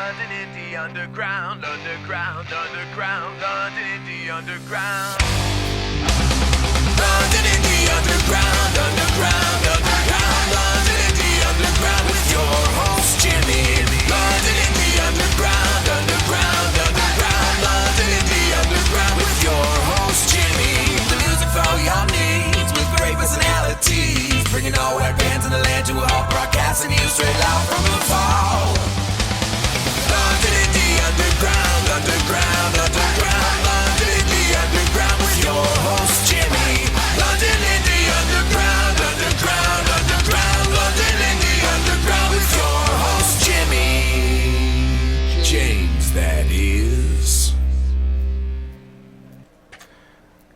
London indie underground, underground, underground, London indie underground. London indie underground, underground, underground, London indie underground with your host Jimmy. London indie underground, underground, underground, London indie underground with your host Jimmy. The music for all your needs with great personalities, bringing all white bands in the land to all broadcasting you straight out from the fall. London indie underground, underground, underground, London indie underground with your host Jimmy. London indie underground, underground, underground, London indie underground with your host Jimmy. James, that is.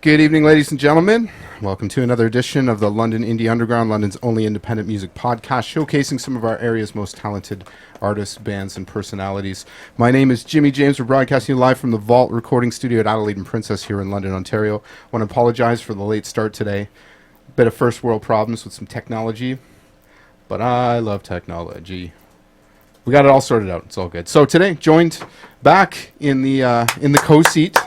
Good evening, ladies and gentlemen. Welcome to another edition of the London Indie Underground, London's only independent music podcast, showcasing some of our area's most talented artists, bands, and personalities. My name is Jimmy James. We're broadcasting live from the Vault recording studio at Adelaide and Princess here in London, Ontario. I want to apologize for the late start today. Bit of first world problems with some technology, but I love technology. We got it all sorted out. It's all good. So today, joined back in the co-seat.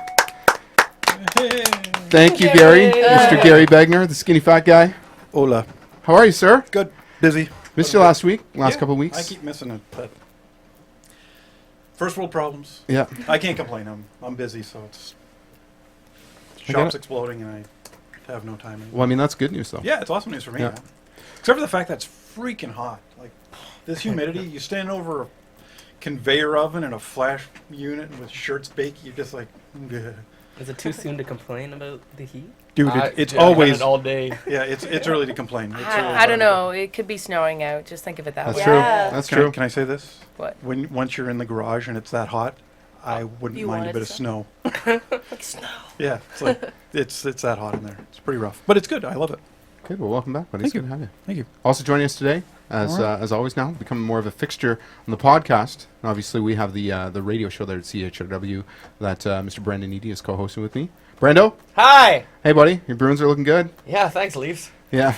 Thank you, Gary. Mr. Gary Begner, the skinny fat guy. Hola. How are you, sir? Good. Busy. Missed you last couple of weeks. I keep missing it, but first world problems. Yeah. I can't complain. I'm busy, so it's shop's exploding, and I have no time anymore. Well, I mean, that's good news, though. Yeah, it's awesome news for me. Yeah. Man. Except for the fact that it's freaking hot. Like this humidity, you stand over a conveyor oven in a flash unit with shirts baked. You're just like. Ugh. Is it too soon to complain about the heat? Dude, it's I've always had it all day. Yeah, it's early to complain. It's I don't know. It could be snowing out. Just think of it that That's way. true. Yeah. That's Can true. I say this? What? Once you're in the garage and it's that hot, I wouldn't You mind a want bit it of snow. Like snow. Yeah, it's like it's that hot in there. It's pretty rough, but it's good. I love it. Good. Well, welcome back, buddy. Thank It's good you. to have you. Thank you. Also joining us today, as always now, becoming more of a fixture on the podcast. And obviously, we have the radio show there at CHRW that Mr. Brandon Eady is co-hosting with me. Brando? Hi! Hey, buddy. Your Bruins are looking good. Yeah, thanks, Leafs. Yeah.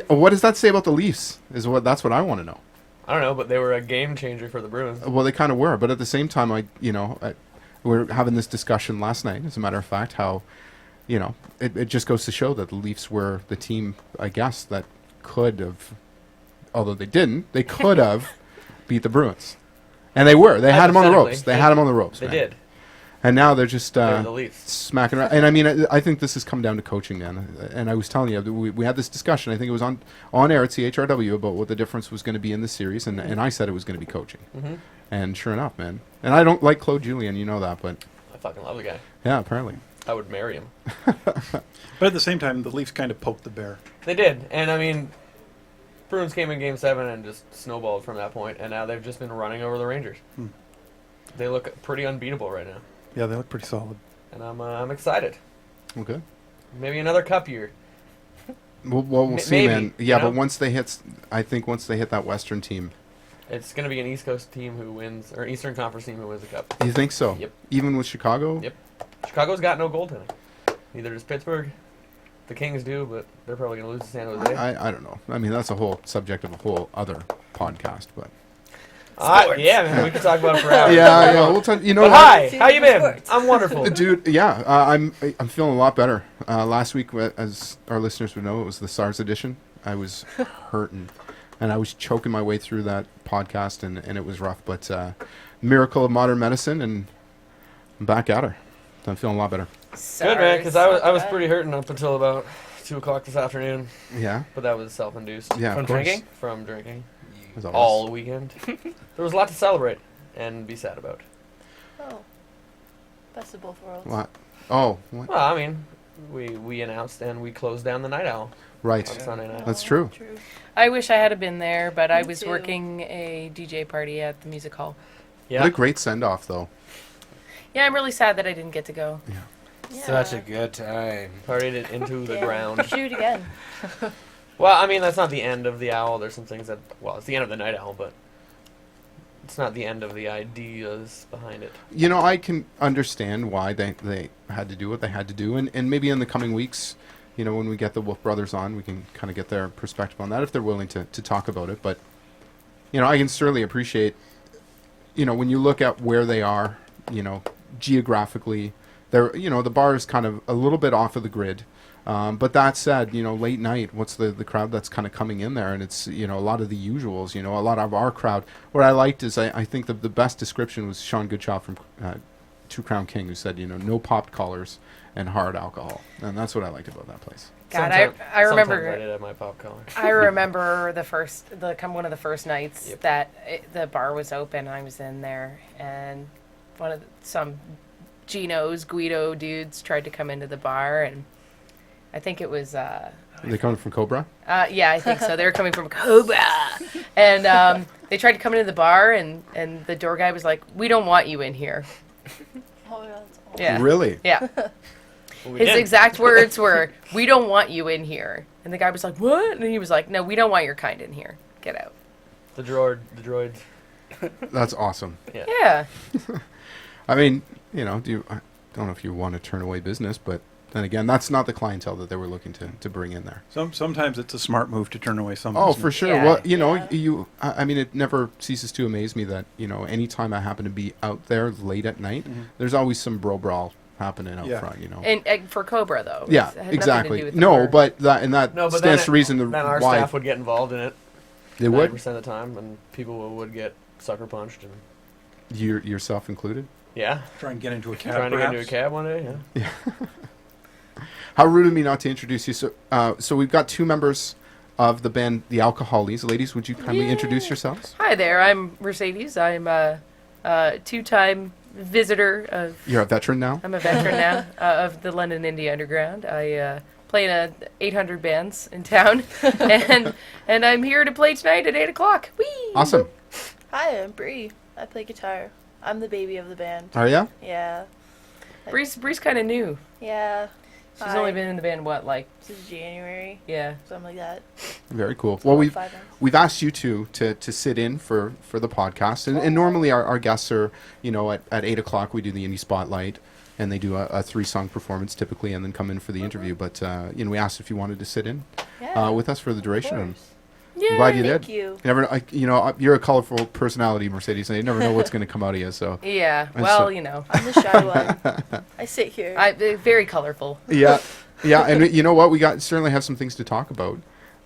What does that say about the Leafs? That's what I want to know. I don't know, but they were a game changer for the Bruins. Well, they kind of were, but at the same time, we were having this discussion last night, as a matter of fact, how, it just goes to show that the Leafs were the team, I guess, that could have, although they didn't, they could have beat the Bruins. And they were. They had them on the ropes. They had them on the ropes. They man. did. And now they're just They're the Leafs. smacking around. And I mean, I think this has come down to coaching, man. And I was telling you, we had this discussion. I think it was on air at CHRW about what the difference was going to be in this series, and I said it was going to be coaching. Mm-hmm. And sure enough, man. And I don't like Claude Julien, you know that, but I fucking love the guy. yeah, apparently. I would marry him. But at the same time, the Leafs kind of poked the bear. They did. And, I mean, Bruins came in Game 7 and just snowballed from that point, and now they've just been running over the Rangers. They look pretty unbeatable right now. Yeah, they look pretty solid. And I'm excited. Okay. Maybe another cup year. We'll see, maybe, man. Yeah, you know? but once they hit that Western team, It's going to be an East Coast team who wins, or Eastern Conference team who wins the cup. you think so? Yep. Even with Chicago? Yep. Chicago's got no goaltending. Neither does Pittsburgh. The Kings do, but they're probably going to lose to San Jose. I don't know. I mean, that's a whole subject of a whole other podcast, but Yeah, man, we could talk about it for hours. yeah. We'll talk. You know But what? hi, how you been? Sports. I'm wonderful. Dude, yeah, I'm feeling a lot better. Last week, as our listeners would know, it was the SARS edition. I was hurting, and I was choking my way through that podcast, and it was rough. But miracle of modern medicine, and I'm back at her. I'm feeling a lot better. Good, man, because I was pretty hurting up until about 2 o'clock this afternoon, Yeah, but that was self-induced. yeah. From of course. drinking? From drinking. As always. All weekend. There was a lot to celebrate and be sad about. Oh. Best of both worlds. What? Oh, what? Well, I mean, we announced and we closed down the night owl Right. on Sunday night. That's true. I wish I had been there, but I Me was too. working a DJ party at the music hall. Yeah. What a great send off, though. Yeah, I'm really sad that I didn't get to go. Yeah. Such a good time. Partied it into the Yeah. ground. Shoot it again. Well, I mean, that's not the end of the owl. There's some things that, well, it's the end of the night owl, but it's not the end of the ideas behind it. You know, I can understand why they had to do what they had to do, and maybe in the coming weeks, you know, when we get the Wolf Brothers on, we can kind of get their perspective on that if they're willing to talk about it. But, you know, I can certainly appreciate when you look at where they are, geographically, they're, the bar is kind of a little bit off of the grid. But that said, late night, what's the crowd that's kind of coming in there? And it's, a lot of the usuals, a lot of our crowd. What I liked is I think the best description was Sean Goodshaw from Two Crown King, who said, no popped collars and hard alcohol. And that's what I liked about that place. God, Sometimes- I sometimes I remember. did have my pop collar. I remember one of the first nights Yep. that the bar was open. I was in there, and some Guido dudes tried to come into the bar, and I think it was. Are they coming from Cobra? Yeah, I think so. They were coming from Cobra, and they tried to come into the bar, and the door guy was like, "We don't want you in here." Oh, yeah, that's awful. Yeah. Really? Yeah. Well, we His did. exact words were, "We don't want you in here." And the guy was like, "What?" And he was like, "No, we don't want your kind in here. Get out." The droids. That's awesome. Yeah. I mean, I don't know if you want to turn away business, but then again, that's not the clientele that they were looking to bring in there. Sometimes it's a smart move to turn away some. Oh, business. for sure. Yeah. Well, Yeah. I mean, it never ceases to amaze me that, anytime I happen to be out there late at night, there's always some bro brawl happening out Yeah. front, And for Cobra, though. Yeah, It had nothing to exactly. do with the No, bar. but that No, but stands to reason then our why staff would get involved in it. they would, 90% of the time, and people would get sucker punched. And yourself included. yeah, Try and get into a cab. trying to get into a perhaps. cab one day. Yeah. How rude of me not to introduce you. So we've got two members of the band, the Alcohollys. Ladies, would you kindly introduce yourselves? Hi there, I'm Mercedes. I'm a two-time visitor of. You're a veteran now. I'm a veteran now of the London Indie Underground. I play in 800 bands in town, and I'm here to play tonight at 8 o'clock. Whee! Awesome. Hi, I'm Bree. I play guitar. I'm the baby of the band. Are ya? Yeah. Bree's kind of new. Yeah. She's only been in the band Since January, yeah. something like that. Very cool. Well, About 5 months. we've asked you two to sit in for the podcast, and normally our guests are, at 8 o'clock we do the indie spotlight, and they do a 3-song performance typically, and then come in for the interview. But we asked if you wanted to sit in Yeah. with us for the of duration. And course. I'm glad you Thank did. you. You never, you're a colorful personality, Mercedes, and you never know what's going to come out of you. So Yeah. And Well, so- I'm the shy one. I sit here. very colorful. yeah, and you know what? We certainly have some things to talk about.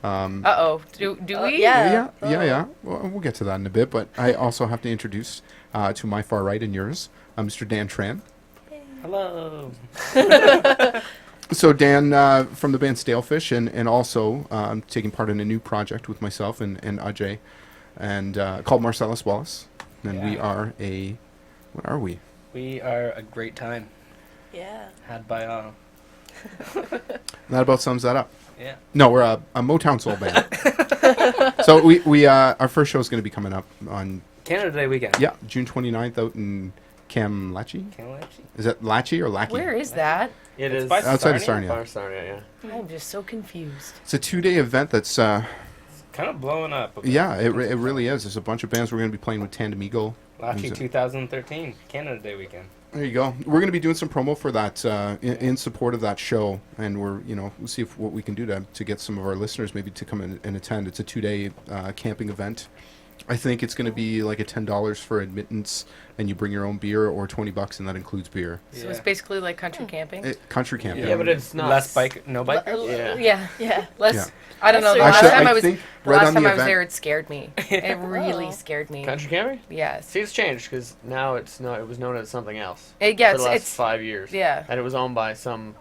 Uh-oh. Do we? yeah. Yeah. Well, we'll get to that in a bit, but I also have to introduce to my far right and yours, Mr. Dan Tran. Hello. So Dan from the band Stalefish, and also I'm taking part in a new project with myself and Ajay, and called Marcellus Wallace, and we Yeah. are what are we? We are a great time Yeah. had by all. That about sums that up. Yeah. No, we're a Motown soul band. So we our first show is going to be coming up on Canada Day weekend. June 29th out in Kamlachie. Canada Is that Latchie or Lackey? Where is that? It It's is by Outside of Sarnia. Sarnia. Sarnia, yeah. I'm just so confused. It's a 2-day event that's Kind of blowing up. a bit. it really is. There's a bunch of bands we're going to be playing with Tandem Eagle. Lachie Music. 2013 Canada Day weekend. There you go. We're going to be doing some promo for that in support of that show, and we'll see what we can do to get some of our listeners maybe to come in and attend. It's a 2-day camping event. I think it's going to be like a $10 for admittance, and you bring your own beer, or $20, and that includes beer. So it's basically like country camping. Country camping. Yeah, but it's not No bikers. Yeah. Yeah. Yeah. Less. Yeah. I don't know. The Actually, last time I I was think the right last on time the I was event- there, it scared me. It really Oh. scared me. country camping. Yes. See, it's changed because now it was known as something else Yeah, for the last it's 5 years. yeah. And it was owned by some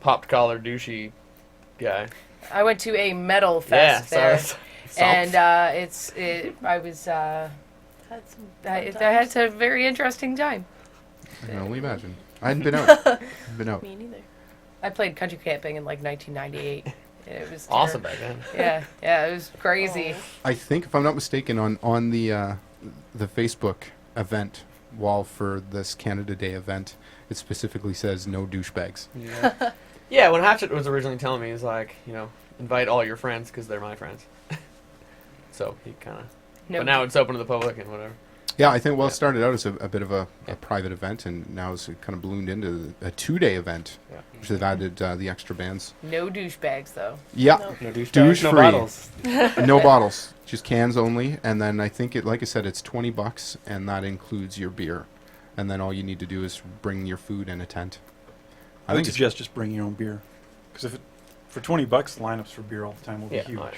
popped collar douchey guy. I went to a metal Yeah, fest there, so and I was Had some I fun had times. a very interesting time. I can only imagine. I hadn't been out. Me neither. I played country camping in like 1998. It was awesome terrible. back then. Yeah, it was crazy. Oh. I think, if I'm not mistaken, on the Facebook event wall for this Canada Day event, it specifically says no douchebags. Yeah. Yeah, when Hatchet was originally telling me, he's like, invite all your friends because they're my friends. So he kind of. No, But now it's open to the public and whatever. Yeah, I think, it started out as a bit of a private event, and now it's kind of ballooned into a 2-day event, Yeah. which they've added the extra bands. no douchebags though. Yeah, No. No douche Douche no free. bottles. no bottles, is cans only, and then I think like I said, it's $20, and that includes your beer, and then all you need to do is bring your food in a tent. I would think it's- suggest just bring your own beer, because for $20, the lineups for beer all the time will be Yeah, huge. alright.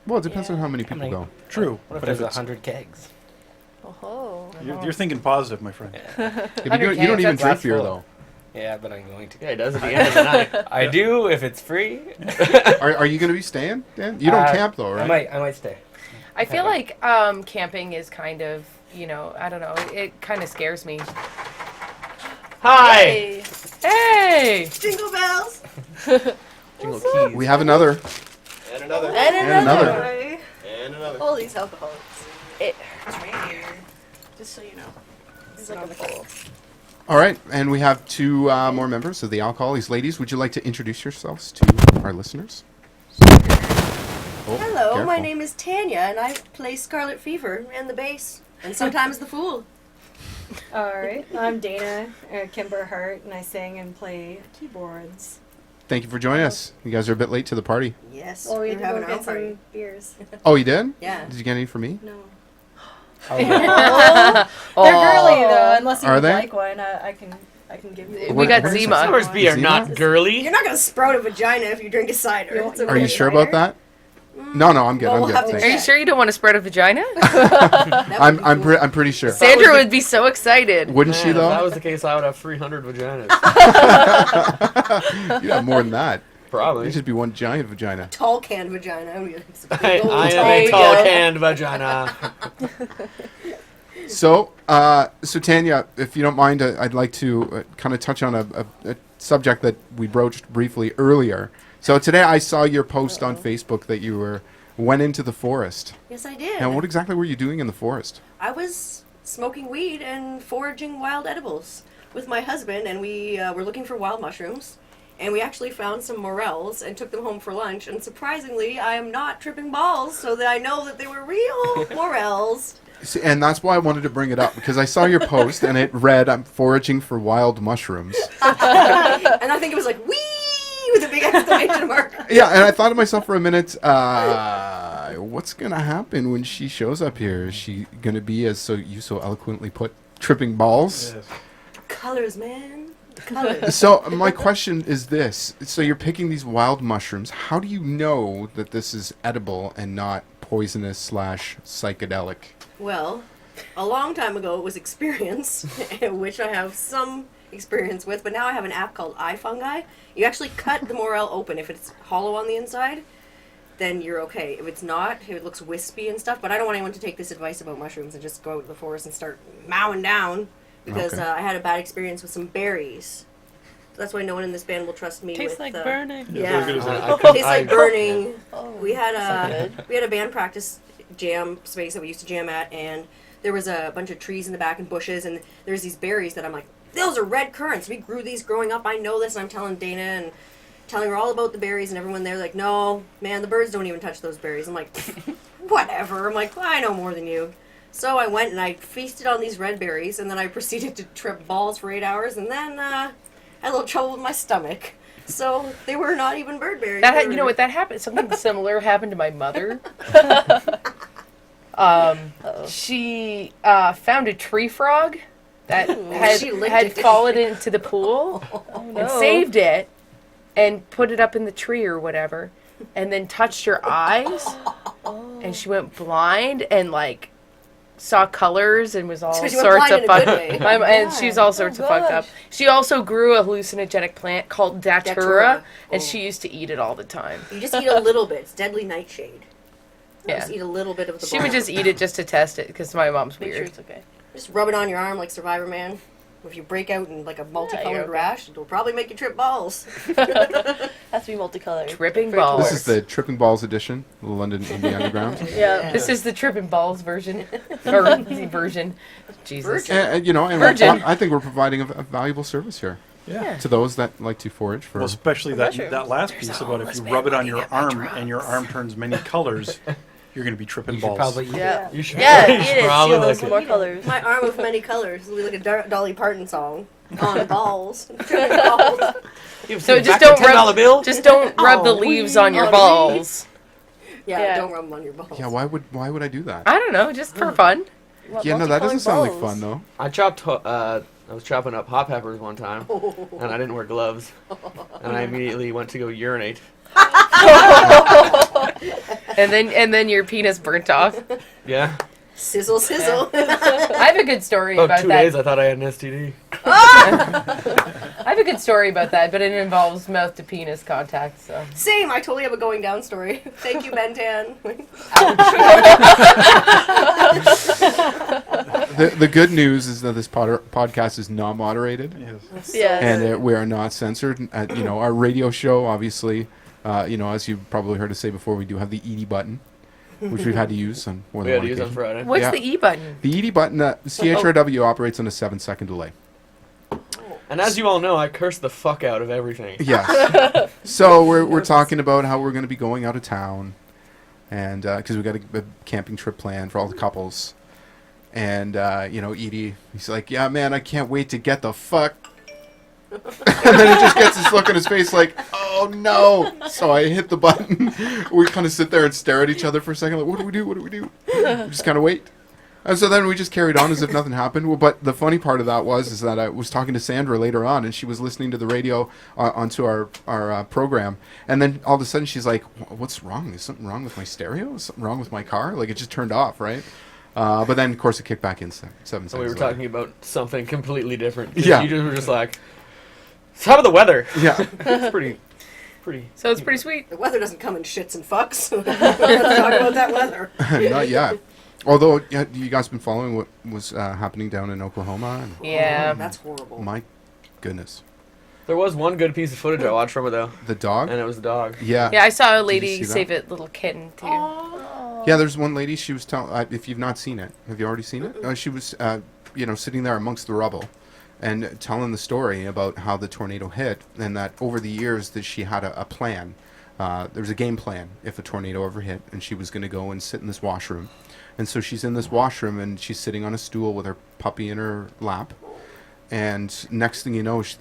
Well, it depends on Yeah. how many people many- go. True, What if but there's if it's 100 kegs? Oh. you're thinking positive, my friend. Yeah, but you don't cans, even that's drink last beer full. though. Yeah, but I'm going to. Yeah, he does at the end of the night. I do if it's free. Are you going to be staying, Dan? You don't Uh, camp though, right? I might stay. I feel like camping is kind of, I don't know, it kind of scares me. Hi! Hey. Hey! Jingle bells. Jingle keys. We have another. And another. And another. All these alcoholics. It's right here. Just so you know. It's like a bowl. All right, and we have two more members of the Alcohollys. Ladies, would you like to introduce yourselves to our listeners? Oh, Hello, my careful. name is Tanya, and I play Scarlet Fever and the bass, and sometimes the Fool. Alright, I'm Dana Kimber Hart, and I sing and play keyboards. Thank you for joining us. You guys are a bit late to the party. Yes, Well, we we're had to having go our own get party. some beers. Oh, you did? Yeah. Did you get any for me? No. Oh, They're girly though, unless you Are would they? like one. I can give you one. We got What is Zima. it? Sours beer, Zima? not girly. You're not gonna sprout a vagina if you drink a cider. You want It's some Are you okay. sure about that? No, I'm good. Well, I'm we'll good. have to Are you Thanks. check. sure you don't want to spread a vagina? That would I'm be cool. I'm pretty sure. Sandra would be so excited. Wouldn't she Man, if that though? was the case, I would have 300 vaginas. You'd have more than that. Probably. It'd just be one giant vagina. Tall canned vagina. I'm gonna- it's a big I old am tall a tall vagina. canned vagina. So, so Tanya, if you don't mind, I'd like to kind of touch on a subject that we broached briefly earlier. So today I saw your post on Facebook that you went into the forest. Yes, I did. Now, what exactly were you doing in the forest? I was smoking weed and foraging wild edibles with my husband, and we were looking for wild mushrooms. And we actually found some morels and took them home for lunch. And surprisingly, I am not tripping balls, so that I know that they were real morels. See, and that's why I wanted to bring it up, because I saw your post and it read, "I'm foraging for wild mushrooms." And I think it was like, wee! With a big exclamation mark. Yeah, and I thought to myself for a minute, what's going to happen when she shows up here? Is she going to be, as you so eloquently put, tripping balls? Yes. Colors, man. Colors. So my question is this. So you're picking these wild mushrooms. How do you know that this is edible and not poisonous / psychedelic? Well, a long time ago it was experience, which I have some experience with, but now I have an app called iFungi. You actually cut the morel open. If it's hollow on the inside, then you're okay. If it's not, if it looks wispy and stuff, but I don't want anyone to take this advice about mushrooms and just go out to the forest and start mowing down, because Okay. I had a bad experience with some berries. That's why no one in this band will trust me Tastes with like burning. Yeah. As good as that. Tastes like burning. Oh, We had so a good. band practice jam space that we used to jam at, and there was a bunch of trees in the back and bushes, and there's these berries that I'm like, those are red currants. We grew these growing up. I know this, and I'm telling Dana and telling her all about the berries, and everyone there like, no, man, the birds don't even touch those berries. I'm like, whatever. I'm like, well, I know more than you. So I went and I feasted on these red berries, and then I proceeded to trip balls for 8 hours, and then had a little trouble with my stomach. So they were not even bird berries. That They were- you know what that happened? Something similar happened to my mother. She found a tree frog that She licked had it. fallen into the pool no. and saved it and put it up in the tree or whatever, and then touched her eyes, and she went blind and like saw colors and was all So she went sorts blind of in a fucked. good way. And she's all sorts of fucked up. gosh. She also grew a hallucinogenic plant called datura, Datura. and Oh. she used to eat it all the time. You just eat a little bit. It's deadly nightshade. Yeah. Just eat a little bit of the She ball. would just eat it just to test it because my mom's Make sure weird. it's okay. Just rub it on your arm like Survivor Man. If you break out in like a multicolored you're okay. rash, it'll probably make you trip balls. Has to be multicolored. Tripping For it to balls. This is the Tripping Balls edition, the London Indie Underground. Yeah. This is the tripping balls version, or the version. Jesus. Virgin. And, you know, and Virgin. I think we're providing a valuable service here Yeah. to those that like to forage for. Well, especially that mushrooms. last piece about if you rub it on your arm and your arm turns many colors, you're going to be tripping You should balls. probably eat Yeah. You should Yeah, you eat should it. probably See those lick more it. colors. My arm of many colors. It'll be like a Dolly Parton song. On balls. Tripping balls. You've So seen just back don't the $10 rub. bill. Just don't rub the Oh, leaves on your oh, balls. Yeah. don't rub them on your balls. Yeah, why would I do that? I don't know, just for fun. Yeah, no, that doesn't sound like fun though. I was chopping up hot peppers one time, and I didn't wear gloves, and I immediately went to go urinate. And then your penis burnt off. Yeah. Sizzle, sizzle. I have a good story About about 2 that. days, I thought I had an STD. I have a good story about that, but it involves mouth to penis contact. So Same. I totally have a going down story. Thank you, Ben Tan. The good news is that this podcast is not moderated, Yes. yeah, and we are not censored. Our radio show, obviously, as you probably heard us say before, we do have the ED button, which we've had to use on more We than had one to use on occasion. Friday. what's Yeah. the E button? The ED button, CHRW operates on a 7-second delay. And as you all know, I cursed the fuck out of everything. Yes. So we're talking about how we're going to be going out of town, and because we got a camping trip planned for all the couples, and Edie, he's like, "Yeah, man, I can't wait to get the fuck." And then he just gets this look on his face like, "Oh no!" So I hit the button. We kind of sit there and stare at each other for a second, like, "What do we do? What do we do?" We just kind of wait. And so then we just carried on as if nothing happened. Well, but the funny part of that is that I was talking to Sandra later on, and she was listening to the radio onto our program. And then all of a sudden she's like, "What's wrong? Is something wrong with my stereo? Is something wrong with my car?" Like it just turned off, right? But then, of course, it kicked back in 7 seconds. So we were later. talking about something completely different. 'Cause Yeah. You just were just like, "How about the weather?" Yeah. It's pretty. So it's pretty sweet. The weather doesn't come in shits and fucks. Let's talk about that weather. Not yet. Although, you guys been following what was happening down in Oklahoma? And, Yeah. That's horrible. my goodness. There was one good piece of footage I watched from it though, The dog? and it was the dog. Yeah. Yeah, I saw a you lady see that? save a little kitten too. Yeah, there's one lady, she was telling, if you've not seen it, have you already seen it? She was, sitting there amongst the rubble and telling the story about how the tornado hit, and that over the years that she had a plan. There was a game plan if a tornado ever hit, and she was going to go and sit in this washroom. And so she's in this washroom, and she's sitting on a stool with her puppy in her lap. And next thing you know, she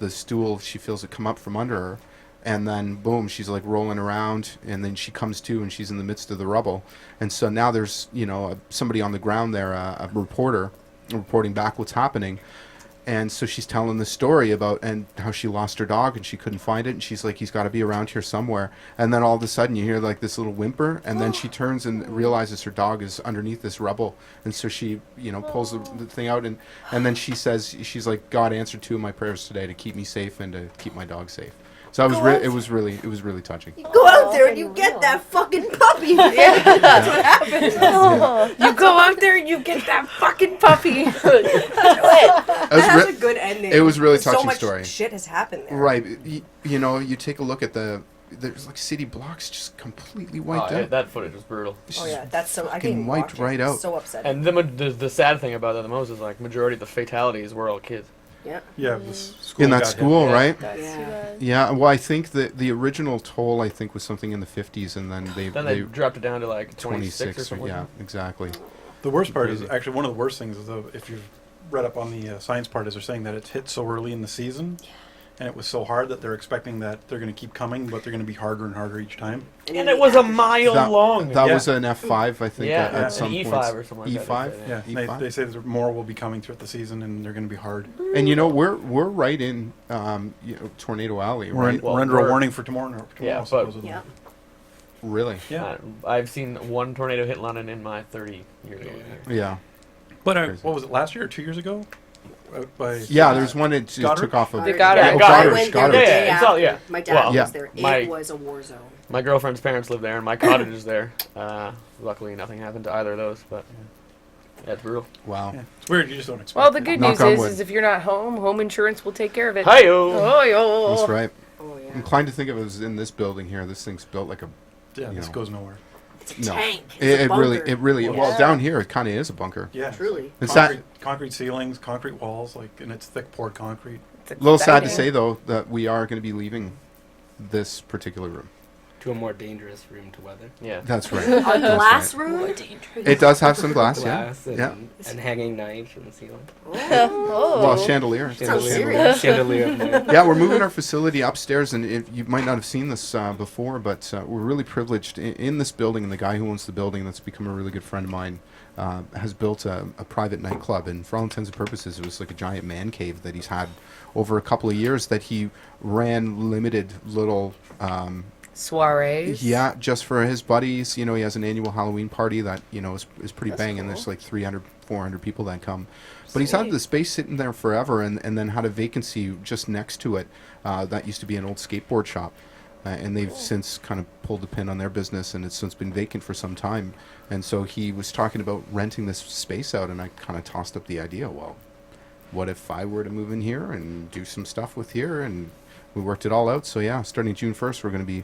feels it come up from under her. And then, boom, she's like rolling around, and then she comes to, and she's in the midst of the rubble. And so now there's, somebody on the ground there, a reporter, reporting back what's happening. And so she's telling the story about and how she lost her dog and she couldn't find it. And she's like, he's got to be around here somewhere. And then all of a sudden you hear like this little whimper. And then she turns and realizes her dog is underneath this rubble. And so she, pulls the thing out. And then she says, she's like, God answered 2 of my prayers today to keep me safe and to keep my dog safe. So it was really touching. Go out there and you get that fucking puppy. Yeah, that's what happens. You go out there and you get that fucking puppy. That's a good ending. It was a really So touching much story. shit has happened there. Right. You take a look at there's like city blocks just completely wiped out. That footage was brutal. Oh yeah, that's so. I fucking can wiped right out. So upsetting. And the sad thing about that the most is like majority of the fatalities were all kids. Yeah. Yeah, this school In that got hit. school, Yeah. right? That's Yeah. too bad. Yeah, well, I think the original toll, I think, was something in the 50s, and then They dropped it down to like 26 or 26, something. yeah, exactly. The worst part is Crazy. actually one of the worst things is if you've read up on the science part is they're saying that it's hit so early in the season, and it was so hard that they're expecting that they're going to keep coming, but they're going to be harder and harder each time. And it was a mile long. That Yeah. was an F5, I think, Yeah, at yeah. some an point. E5 or something like that, E5? they say, Yeah, E5? they say that more will be coming throughout the season, and they're going to be hard. And we're right in Tornado Alley, We're, right? we're under a warning for tomorrow. Yeah, but- supposedly. Yeah. Really? Yeah. I've seen one tornado hit London in my 30 years old. Yeah. But Crazy. what was it, last year or 2 years ago? Out by Yeah, there's one that just Goddard? took off of. They got it. Yeah, Oh, I Goddard, went there Goddard. the Yeah, day it's all- after. yeah. My dad Well, yeah. was there. my- It was a war zone. My girlfriend's parents live there, and my cottage is there. Luckily, nothing happened to either of those, but that's brutal. Wow. Yeah. It's weird. You just don't expect. Well, the it. good Knock news on is, wood. if you're not home insurance will take care of it. Hi-yo! Oh, yo. That's right. Oh yeah. I'm inclined to think if it was in this building here. This thing's built like a. Yeah, you this know. goes nowhere. It's a No. tank. It's a bunker. It really. Well, Yeah. down here it kind of is a bunker. Yeah, Truly. It's concrete ceilings, concrete walls, and it's thick poured concrete. It's a little sad to exciting. say though that we are going to be leaving this particular room. to a more dangerous room to weather. Yeah. That's right. A glass right. room? It does have some glass, Glass yeah. and hanging knives from the ceiling. Oh. Well, chandelier. Sounds Chandelier. serious. Chandelier. of light. Yeah, we're moving our facility upstairs, and you might not have seen this before, but we're really privileged in this building. And the guy who owns the building, that's become a really good friend of mine, has built a private nightclub. And for all intents and purposes, it was like a giant man cave that he's had over a couple of years. That he ran limited little. Soirees. Yeah, just for his buddies. You know, he has an annual Halloween party that, you know, is pretty That's banging. cool. There's like 300, 400 people that come. But he's had Sweet. the space sitting there forever, and then had a vacancy just next to it. That used to be an old skateboard shop. And they've since kind of pulled the pin on their business, and it's since been vacant for some time. And so he was talking about renting this space out, and I kind of tossed up the idea, well, what if I were to move in here and do some stuff with here? And we worked it all out. So yeah, starting June 1st, we're going to be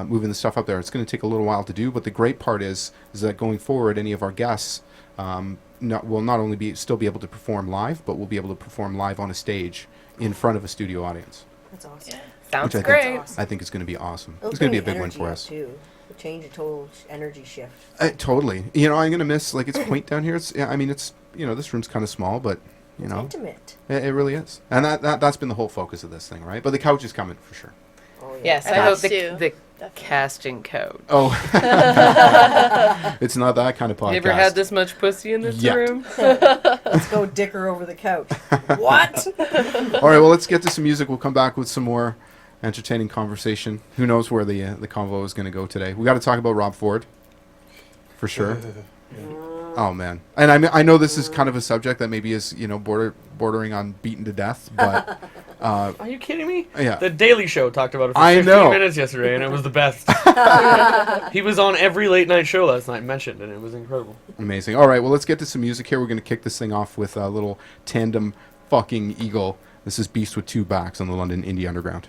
moving the stuff up there. It's going to take a little while to do, but the great part is that going forward, any of our guests will not only still be able to perform live, but will be able to perform live on a stage in front of a studio audience. That's awesome. Sounds Which I great. think, I think it's going to be awesome. It's going to be a big win for us. Too. Change a total energy shift. Totally. You know, I'm going to miss, like, it's quaint down here. It's, yeah, I mean, it's, you know, this room's kind of small, but, you know. It's intimate. It really is. And that's been the whole focus of this thing, right? But the couch is coming for sure. Oh, yeah. Yes, I Us hope the too. casting couch. Oh. It's not that kind of podcast. You ever had this much pussy in this Yet. room? Let's go dicker over the couch. What? All right, well, let's get to some music. We'll come back with some more entertaining conversation. Who knows where the convo is going to go today? We got to talk about Rob Ford, for sure. Oh man, and I know this is kind of a subject that maybe is, you know, bordering on beaten to death, but Are you kidding me? yeah. The Daily Show talked about it for I 15 know. minutes yesterday, and it was the best. He was on every late night show last night, mentioned, and it was incredible. Amazing. All right, well, let's get to some music here. We're going to kick this thing off with a little tandem fucking eagle. This is Beast with Two Backs on the London Indie Underground.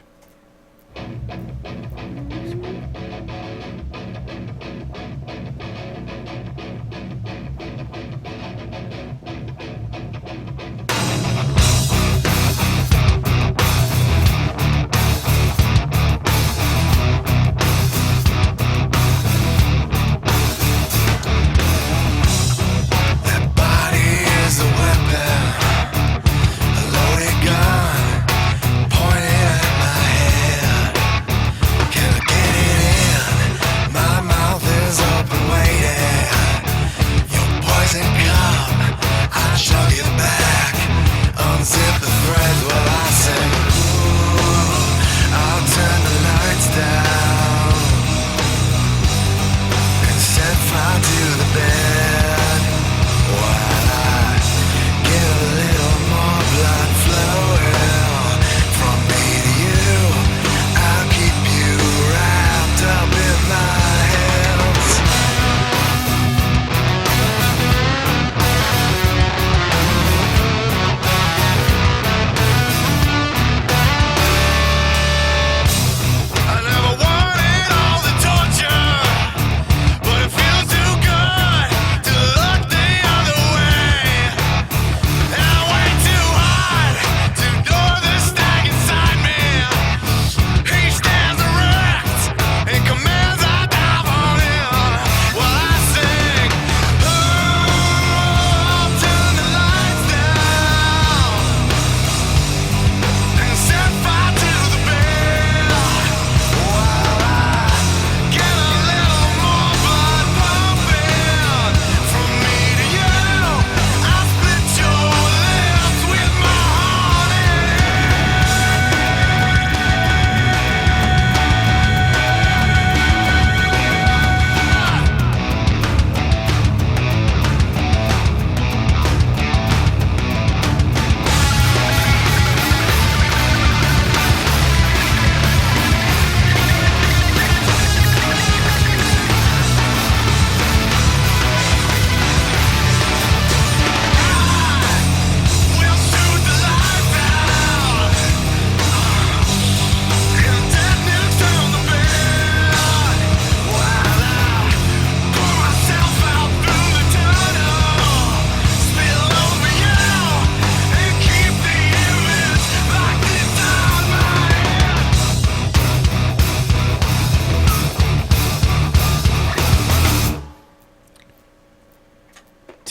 That body is a weapon, a loaded gun pointed at my head. Can I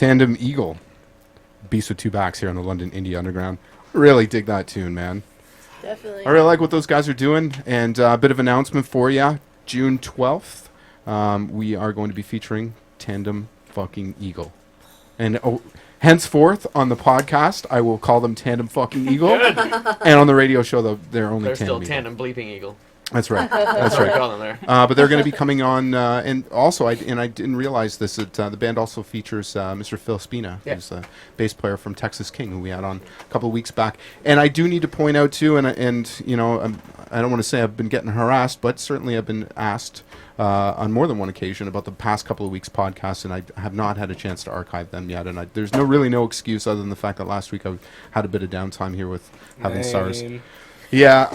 Tandem Eagle. Beast with Two Backs here on the London Indie Underground. Really dig that tune, man. Definitely. I really like what those guys are doing. And a bit of announcement for you. June 12th, we are going to be featuring Tandem fucking Eagle. And henceforth, on the podcast, I will call them Tandem fucking Eagle. And on the radio show, they're only They're Tandem still Eagle. Tandem Bleeping Eagle. That's right. That's That's what we right. call them there. But they're going to be coming on, and also, I didn't realize this, that the band also features Mr. Phil Spina, Yeah. who's a bass player from Texas King, who we had on a couple of weeks back. And I do need to point out, too, and you know, I don't want to say I've been getting harassed, but certainly I've been asked on more than one occasion about the past couple of weeks' podcasts, and I have not had a chance to archive them yet. And there's really no excuse other than the fact that last week I had a bit of downtime here with having SARS. Lame. Yeah,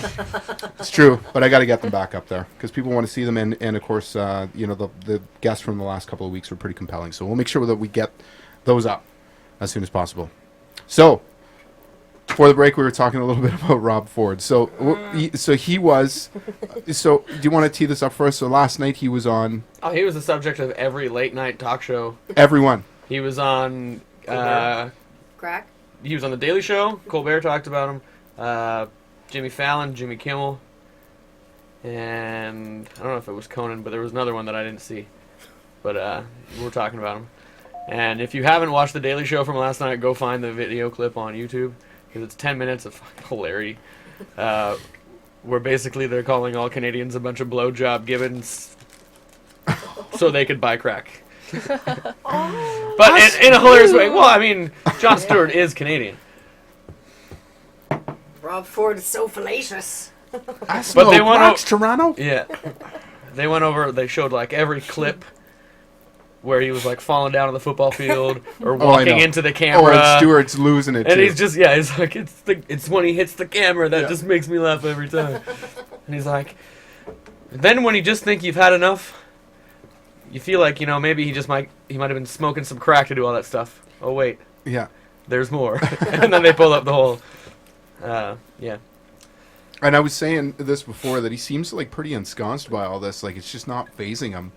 it's true, but I got to get them back up there because people want to see them, and of course, you know, the guests from the last couple of weeks were pretty compelling. So we'll make sure that we get those up as soon as possible. So before the break, we were talking a little bit about Rob Ford. So he was. So do you want to tee this up for us? So last night he was on Oh, he was the subject of every late night talk show. everyone. He was on. Crack. He was on the Daily Show. Colbert talked about him. Jimmy Fallon, Jimmy Kimmel, and I don't know if it was Conan, but there was another one that I didn't see. But we're talking about him. And if you haven't watched the Daily Show from last night, go find the video clip on YouTube because it's 10 minutes of fucking hilarity. Where basically they're calling all Canadians a bunch of blowjob gibbons so they could buy crack. But in a hilarious way. Well, I mean, Jon Stewart is Canadian. Rob Ford is so fallacious. But they went out- Toronto. Yeah. They went over, they showed like every clip where he was like falling down on the football field or walking into the camera. Oh, and Stewart's losing it And too. he's just, yeah, he's like, it's when he hits the camera that Yeah. just makes me laugh every time. And he's like, then when you just think you've had enough, you feel like, you know, maybe he might have been smoking some crack to do all that stuff. Oh, wait, Yeah. there's more. And then they pull up the whole, yeah. And I was saying this before that he seems like pretty ensconced by all this. Like it's just not phasing him.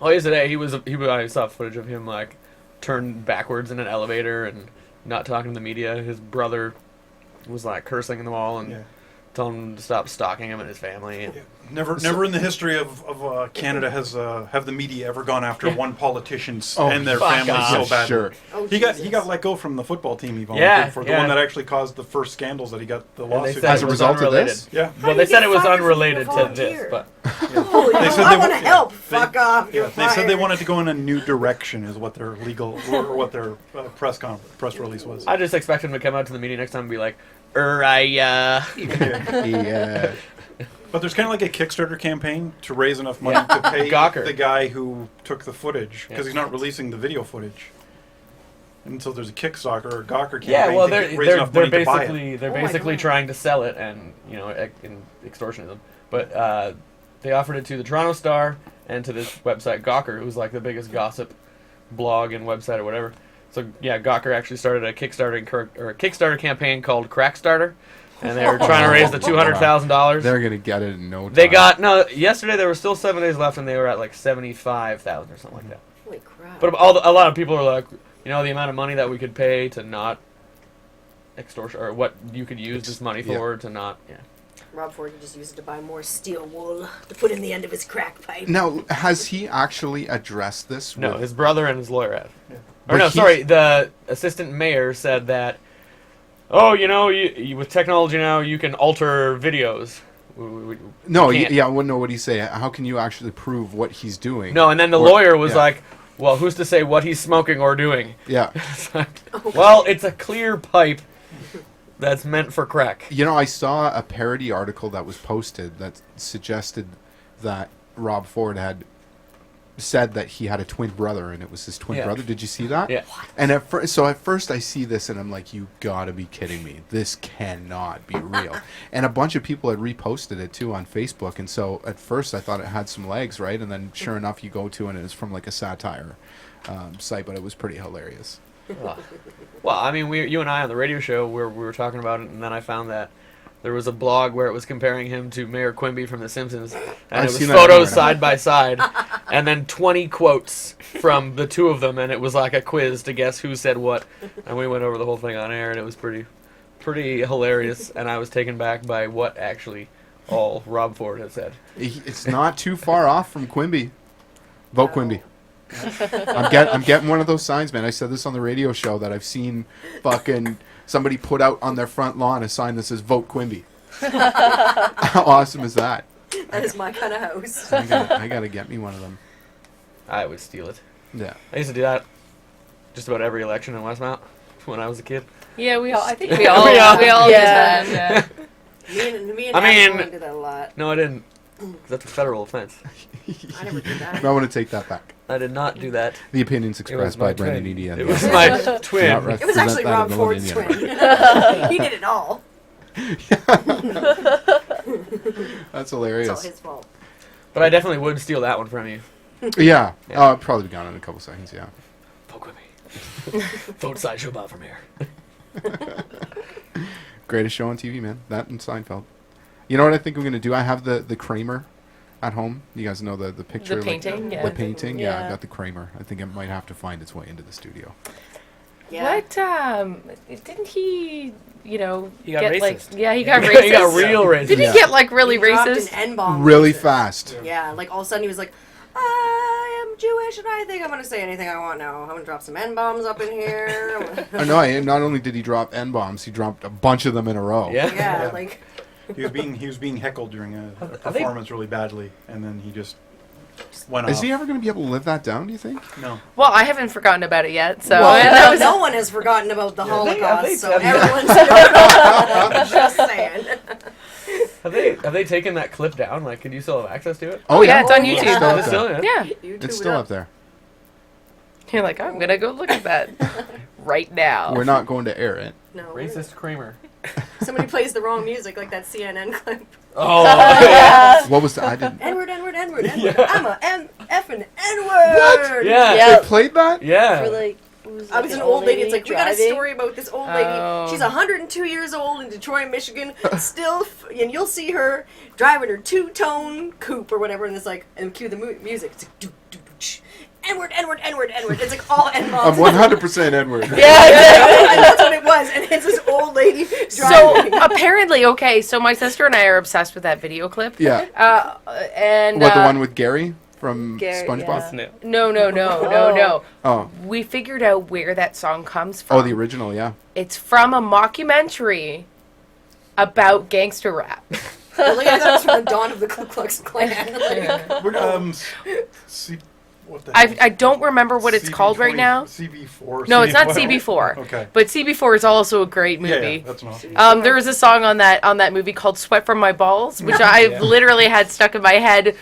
Oh, yesterday I saw footage of him like turned backwards in an elevator and not talking to the media. His brother was like cursing them all and Yeah. telling him to stop stalking him and his family. And Never in the history of Canada has have the media ever gone after one politician Oh, and their fuck family off. so Yeah, badly. sure. Oh, He Jesus. got let go from the football team he volunteered Yeah, for, the yeah. one that actually caused the first scandals that he got the they lawsuit. said As it a was result of unrelated. this? Yeah. Well, do they you said get it was fired from unrelated being a to this, volunteer? but Holy, They said I they want to wa- help. They- Fuck off. Yeah, You're they said they fired. wanted to go in a new direction, is what their legal or what their press release was. I just expect him to come out to the media next time and be like, Yeah. But there's kind of like a Kickstarter campaign to raise enough money to pay Gawker. the guy who took the footage because Yeah. he's not releasing the video footage. And so there's a Kickstarter or Gawker campaign yeah, well, to they're raise enough money to buy it. basically my God. trying to sell it and and extortioning them. But they offered it to the Toronto Star and to this website Gawker, who's like the biggest gossip blog and website or whatever. So yeah, Gawker actually started a Kickstarter campaign called Crackstarter, and they were trying to raise the $200,000. They're gonna get it in no time. They got yesterday there were still 7 days left, and they were at like 75,000 or something like that. Holy crap. But a lot of people are like, you know, the amount of money that we could pay to not extortion, or what you could use this money for to not, yeah. Rob Ford could just use it to buy more steel wool to put in the end of his crack pipe. Now, has he actually addressed this? No, with- his brother and his lawyer have. Yeah. Or But no, he's- sorry, the assistant mayor said that, oh, you know, you, with technology now, you can alter videos. No, we can't. yeah, I wouldn't know what he's saying. How can you actually prove what he's doing? No, and then the Or- lawyer was yeah. like, well, who's to say what he's smoking or doing? Yeah. It's like, well, it's a clear pipe that's meant for crack. You know, I saw a parody article that was posted that suggested that Rob Ford had said that he had a twin brother and it was his twin Yeah. brother. Did you see that? Yeah. And at first I see this and I'm like, you gotta be kidding me. This cannot be real. And a bunch of people had reposted it too on Facebook. And so at first I thought it had some legs, right? And then sure enough you go to it and it's from like a satire site, but it was pretty hilarious. Well, I mean, you and I on the radio show where we were talking about it, and then I found that there was a blog where it was comparing him to Mayor Quimby from The Simpsons, and I've it was seen that photos everywhere. side by side, and then 20 quotes from the two of them, and it was like a quiz to guess who said what, and we went over the whole thing on air, and it was pretty hilarious, and I was taken back by what actually all Rob Ford had said. It's not too far off from Quimby. Vote Quimby. I'm getting one of those signs, man. I said this on the radio show that I've seen fucking somebody put out on their front lawn a sign that says "Vote Quimby." How awesome is that? That is my kind of house. I gotta get me one of them. I would steal it. Yeah. I used to do that just about every election in Westmount when I was a kid. Yeah, we all. I think we all. We all Yeah. did that. Me and I mean- Ashley did that a lot. No, I didn't. 'Cause that's a federal offense. I never did that. I want to take that back. I did not do that. The opinions expressed my by Brendan twin. Eady. It was my twin. It was actually Rob Ford's twin. He did it all. That's It's all hilarious. his fault. But I definitely would steal that one from you. Yeah. Yeah. I'll probably be gone in a couple seconds. Yeah. Vote with me. Vote Sideshow Bob from here. Greatest show on TV, man. That and Seinfeld. You know what I think I'm gonna do? I have the Kramer at home. You guys know the picture, The painting, yeah. The painting, yeah. I Yeah. got the Kramer. I think it might have to find its way into the studio. Yeah. What? Didn't he? You know, He got get like racist. yeah, he got racist. He got real racist. Did he Yeah. get like really He dropped racist? an N-bomb. Really racist. fast. Yeah, like all of a sudden he was like, I am Jewish and I think I'm going to say anything I want now. I'm going to drop some N-bombs up in here. I know. Not only did he drop N bombs, he dropped a bunch of them in a row. Yeah. Yeah, like, He was being heckled during a performance really badly, and then he just went Is off. he ever going to be able to live that down? Do you think? No. Well, I haven't forgotten about it yet. So well, no one has forgotten about the Holocaust, so everyone's just saying. Have they taken that clip down? Like, can you still have access to it? Oh, yeah, it's on yeah. YouTube. It's still Is up it still? there. Yeah. yeah, YouTube It's it still up there. you're like, I'm gonna go look at that right now. We're not going to air it. No. Racist Kramer. Somebody plays the wrong music, like that CNN clip. Oh. Yeah. What was the? I didn't. N-word, N-word, N-word, N-word. I'm a M-F-ing N-word. Yeah. Yeah. They played that? Yeah. For like, it was, I was an old lady. It's like, we got a driving. story about this old lady. Oh. She's 102 years old in Detroit, Michigan. Still, and you'll see her driving her two-tone coupe or whatever, and it's like, and cue the music. It's like, do-do-do-ch. N-word, N-word, N-word, N-word. It's like all I'm N-bombs. 100% Edward. Yeah, exactly. And that's what it was. And it's this old lady So driving. apparently, okay. So my sister and I are obsessed with that video clip. Yeah. And What, the one with Gary from Gary, SpongeBob? yeah. No. Oh. We figured out where that song comes from. Oh, the original, yeah. It's from a mockumentary about gangster rap. Really, I thought it was from the dawn of the Ku Klux Klan. Like, We're, what the heck? I don't remember what it's called right now. CB4. No, it's not CB4. Okay. But CB4 is also a great Yeah, movie. that's not. There was a song on that movie called "Sweat from My Balls," which I literally had stuck in my head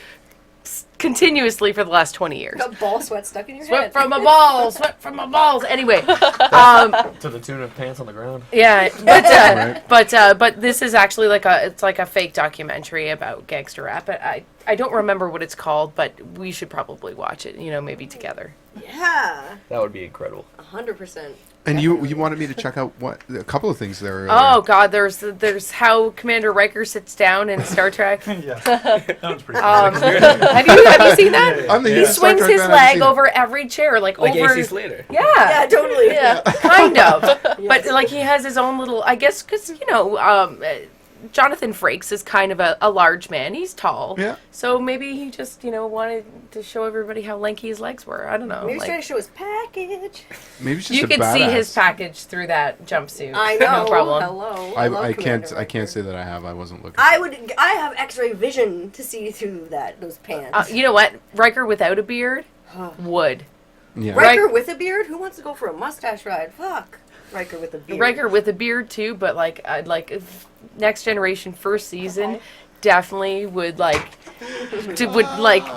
continuously for the last 20 years. got ball sweat stuck in your Sweat head. from my balls, sweat from my balls. Anyway, To the tune of Pants on the Ground. yeah, Right. but this is actually like a fake documentary about gangster rap. I don't remember what it's called, but we should probably watch it. You know, maybe together. Yeah, That would be incredible. 100%. And you wanted me to check out a couple of things there. Oh God, there's how Commander Riker sits down in Star Trek. Yeah. That was pretty cool. Have you seen that? I'm the He hugest Star swings Trek his fan I've leg seen. over every chair, like Like over. AC Slater. Yeah, Yeah, totally. yeah, kind of. But like he has his own little, I guess, because Jonathan Frakes is kind of a large man. He's tall. Yeah. So maybe he just wanted to show everybody how lanky his legs were. I don't know. Maybe he's like- trying to show his package. Maybe it's just you a can see badass. his package through that jumpsuit. I know. No problem. Hello. I love Commander can't Riker. say that I have. I wasn't looking. I have X-ray vision to see through those pants. You know what? Riker without a beard would. Yeah. Riker with a beard? Who wants to go for a mustache ride? Fuck. Riker with a beard. Riker with a beard too, but like I'd like if Next Generation first season definitely would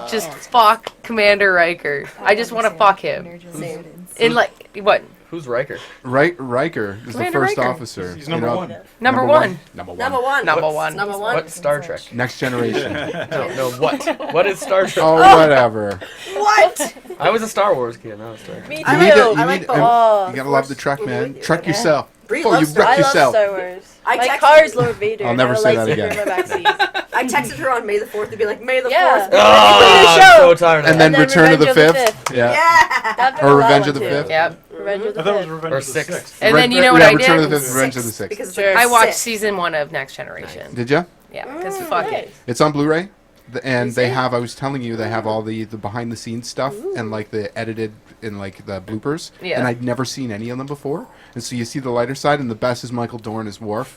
just fuck Commander Riker. I just want to fuck him. Same. In like what? Who's Riker? Riker is the Commander first Riker. officer. He's number one. Number one. Number one. Number one. Number What's- one. Number one. What Star Trek? Next generation. No, what? What is Star Trek? Oh, whatever. What? I was a Star Wars kid, not a Star Trek. Me too. I You need to, I like both. Oh, you gotta love the Trek, man. Trek yourself. Bree Oh, loves you Star wrecked I Wars. love yourself. Star Wars. I My texted- car is Lord Vader. I'll and never I have a say that lightsaber again. in my backseat. I texted her on May the 4th to be like, May the Yeah. 4th. Oh, show. I'm so tired of And that. then Return of the Revenge of the Fifth. Yeah. Yeah. I've been Or to that Revenge one of the too. Fifth. Yep. Revenge of I the thought it was Fifth. Revenge Or of the Sixth. Sixth. And then you know what yeah, I Return did? of the Fifth, Revenge of the Sixth. Because it's Sure. like I watched Sith. season 1 of Next Generation. Did you? Yeah, because fuck it. It's on Blu-ray, and Is they it? have. I was telling you, they have all the behind the scenes stuff and like the edited and like the bloopers. Yeah. And I'd never seen any of them before. And so you see the lighter side, and the best is Michael Dorn as Worf.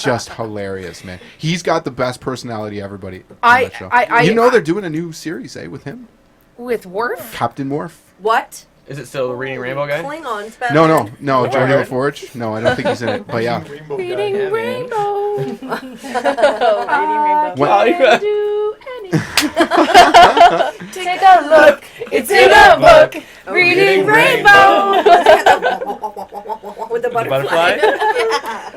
Just hilarious, man. He's got the best personality of everybody on that show. You know they're doing a new series, with him, With Worf? Captain Worf. What? Is it still the Reading Rainbow guy? Klingons. No, Batman. Jordy Right. LaForge. No, I don't think he's in it. But yeah, Rainbow guy. Reading Yeah, man. Rainbow. Oh, Reading Rainbow. When- Oh, yeah. Do anything. Take a look. It's in a book. Reading Rainbow. With the Butterfly? butterfly.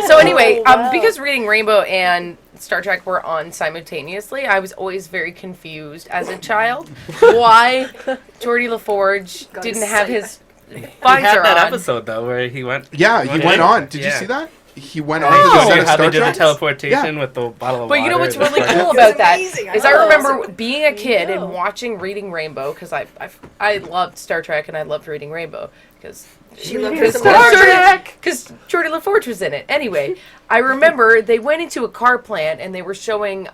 So anyway, Oh, wow. because Reading Rainbow and Star Trek were on simultaneously, I was always very confused as a child why Geordie LaForge Got didn't his have sight. his He visor had that on. episode though where he went. yeah, he went in. on. Did you Yeah. see that? He went They on to the showed set you of how Star they did the Trek. teleportation with the bottle of But you know water what's and really the- cool It's about that amazing. is I I love remember it. being a kid go. and watching Reading Rainbow because I loved Star Trek and I loved Reading Rainbow because She loved because her some Star Star Trek because Geordie LaForge was in it. Anyway, I remember they went into a car plant and they were showing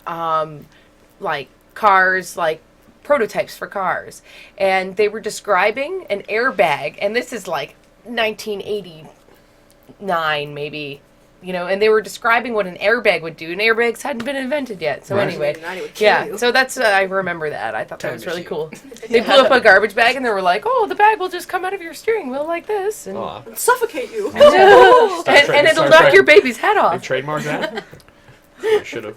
like cars like prototypes for cars and they were describing an airbag and this is like 1989 maybe. You know, and they were describing what an airbag would do, and airbags hadn't been invented yet. So Right. anyway, 1989 would kill yeah. you. So that's I remember that. I thought that Time was really machine. cool. They blew up a garbage bag, and they were like, "Oh, the bag will just come out of your steering wheel like this, and, Aw. Suffocate you. and Trek- it'll Star knock Trek. your baby's head They off." trademarked that? I should have.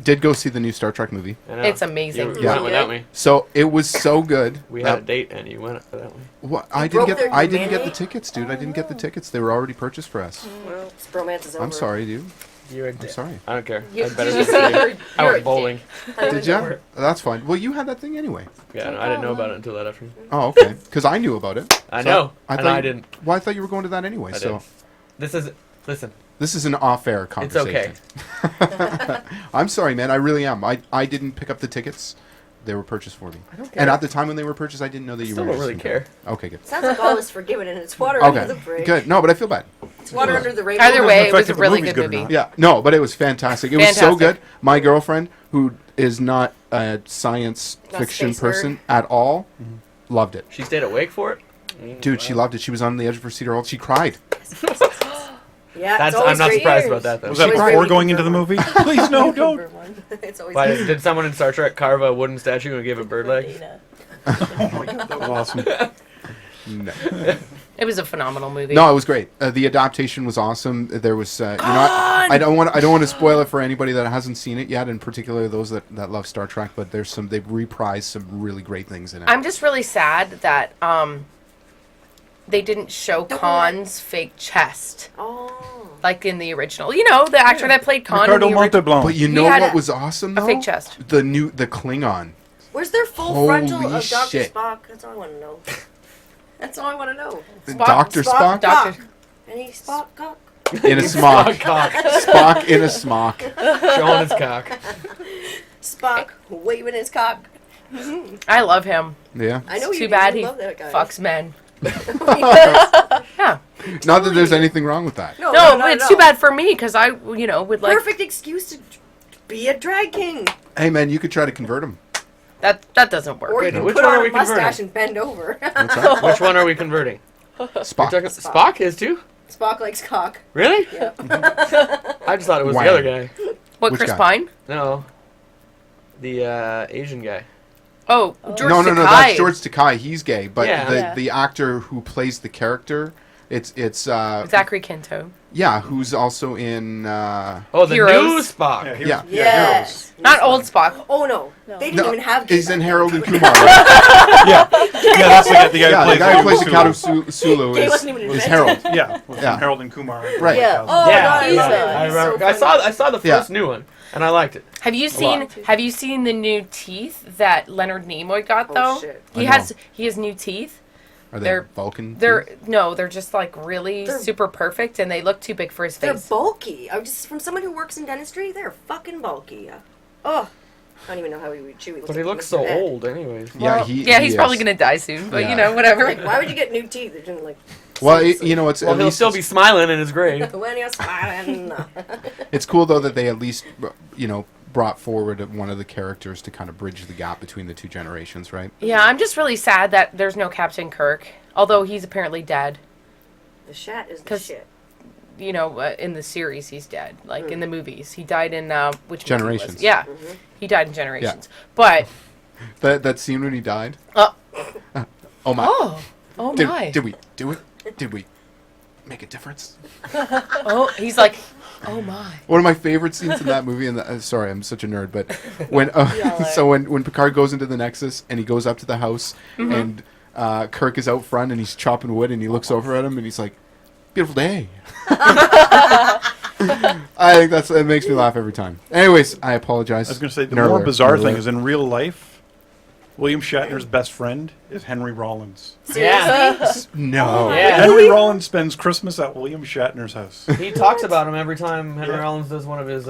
Did go see the new Star Trek movie. It's amazing. You Yeah. went without me. So it was so good. We had a date and you went without me. What You broke I their didn't get the humanity? tickets, dude. I didn't get the tickets. They were already purchased for us. Well, this bromance is over. I'm sorry, dude. You're a I'm dick. sorry. I don't care. You- I better you- than you. you're- I you're went a bowling. Did you? That's fine. Well, you had that thing anyway. Yeah, no, I didn't know about it until that afternoon. Oh, okay. Because I knew about it. I So know, I and thought I you- didn't. Well, I thought you were going to that anyway. I So didn't. This is, listen, this is an off-air it's conversation. okay. I'm sorry, man. I really am. I didn't pick up the tickets. They were purchased for me. I don't And care. at the time when they were purchased, I didn't know that you Still were don't really interested in care. them. Okay, good. Sounds like all is forgiven, and it's water under the Okay, bridge. good. No, but I feel bad. It's water under the rainbow. Either way, it affect was a if the really movie's good good or movie. not. Yeah, no, but it was fantastic. It was so good. Fantastic. My girlfriend, who is not a science Not fiction space nerd. person at all, loved it. She stayed awake for it? Dude, she loved it. She was on the edge of her seat or else she cried. Yeah, That's, it's always I'm not great. surprised about that, though. Was that Always before great going to into the confirm movie? Please, no, don't. It's always Why, good. did someone in Star Trek carve a wooden statue and give it bird legs? Oh my god, that was awesome. No. It was a phenomenal movie. No, it was great. The adaptation was awesome. There was, you know, I don't want to spoil it for anybody that hasn't seen it yet, in particular those that love Star Trek. But there's they've reprised some really great things in it. I'm just really sad that they didn't show Khan's fake chest Oh. like in the original. You know, the actor that played Khan in Ricardo the original. Montalban. But you He know had what a- was awesome though? A fake chest. The Klingon. Where's their full Holy frontal of Dr. shit. Spock? That's all I want to know. That's all I want to know. Dr. Spock, Doctor- Any Spock cock? in a smock. Cock. Spock in a smock. Showing his cock. Spock waving his cock. I love him. Yeah. I know you Too do. bad You he love that guy. fucks men. He does. Yeah. Not that there's anything wrong with that. No, No, not but at it's all. too bad for me because I, you know, would like Perfect excuse to be a drag king. Hey man, you could try to convert him. that doesn't work. Or you Wait, can which put one on are a we converting? mustache and bend over. What's that? Which one are we converting? Spock. You're talking, Spock is too? Spock likes cock. Really? Yeah. I just thought it was Wow. the other guy. What, Which Chris guy? Pine? No. The Asian guy. Oh, George No, Takei. that's George Takei. He's gay, but Yeah. the Yeah. the actor who plays the character, it's Zachary Quinto. yeah, who's also in Oh, the Heroes. new Spock. Yeah, he Yeah. was, Yes. Not old Spock. Oh no. They didn't even have he's gay in back Harold then. and Kumar. yeah, that's the guy Yeah, the guy who plays the Sulu. Count of Sulu Gay is wasn't even is invented. Harold. Yeah, was Yeah. Harold and Kumar. Right. Yeah. Oh Yeah, my god, he's I love a- it. I He's remember. so I funny. saw the Yeah. first new one, and I liked it. Have you seen the new teeth that Leonard Nimoy got Oh, though? shit. He I has new teeth. Are they They're- Vulcan? They're teeth? no, they're just like really They're- super perfect, and they look too big for his They're face. bulky. I'm just from someone who works in dentistry. They're fucking bulky. Oh, I don't even know how Chewy looks. But he like looks Mr. so Ed. old, anyways. Yeah, Yeah, he's he probably is. gonna die soon, but Yeah. you know, whatever. Like, why would you get new teeth? It didn't like. Well, seriously. you know, it's Well, at he'll least still be smiling in his grave. When you're smiling. it's cool though that they at least brought forward one of the characters to kind of bridge the gap between the two generations, right? Yeah, I'm just really sad that there's no Captain Kirk, although he's apparently dead. The Shat is the 'Cause- shit. You know, in the series, he's dead. Like in the movies, he died in which movie was it? Generations. Yeah, he died in Generations. But That scene when he died. uh, Oh my! oh did, my! did we do it? Did we make a difference? Oh, he's like, oh my! One of my favorite scenes in that movie, and sorry, I'm such a nerd, but when when Picard goes into the Nexus and he goes up to the house and Kirk is out front and he's chopping wood and he looks over at him and he's like, "Beautiful day." I think it makes me laugh every time. Anyways, I apologize. I was going to say, the Nerd more alert, bizarre nerd thing alert. is in real life, William Shatner's best friend is Henry Rollins. Yeah. No. Yeah. Henry Rollins spends Christmas at William Shatner's house. He talks about him every time Henry Yeah. Rollins does one of his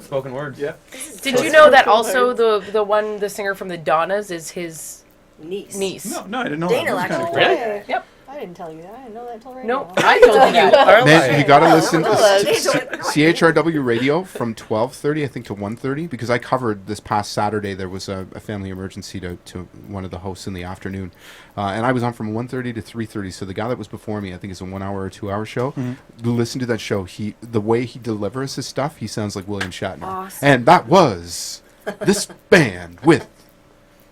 spoken words. Yeah. Did you know that also the singer from the Donnas is his Niece. niece? No, I didn't know Dana that. That was likes kinda Really? cool. Yeah. Yep. I didn't tell you that. I didn't know that till right Nope. now. I told you. Man, you gotta Oh, listen I know to that. CHRW radio from 12:30, I think, to 1:30, because I covered this past Saturday. There was a family emergency to one of the hosts in the afternoon, and I was on from 1:30 to 3:30. So the guy that was before me, I think, is a 1 hour or 2 hour show. Listen to that show. The way he delivers his stuff, he sounds like William Shatner. Awesome. And that was this band with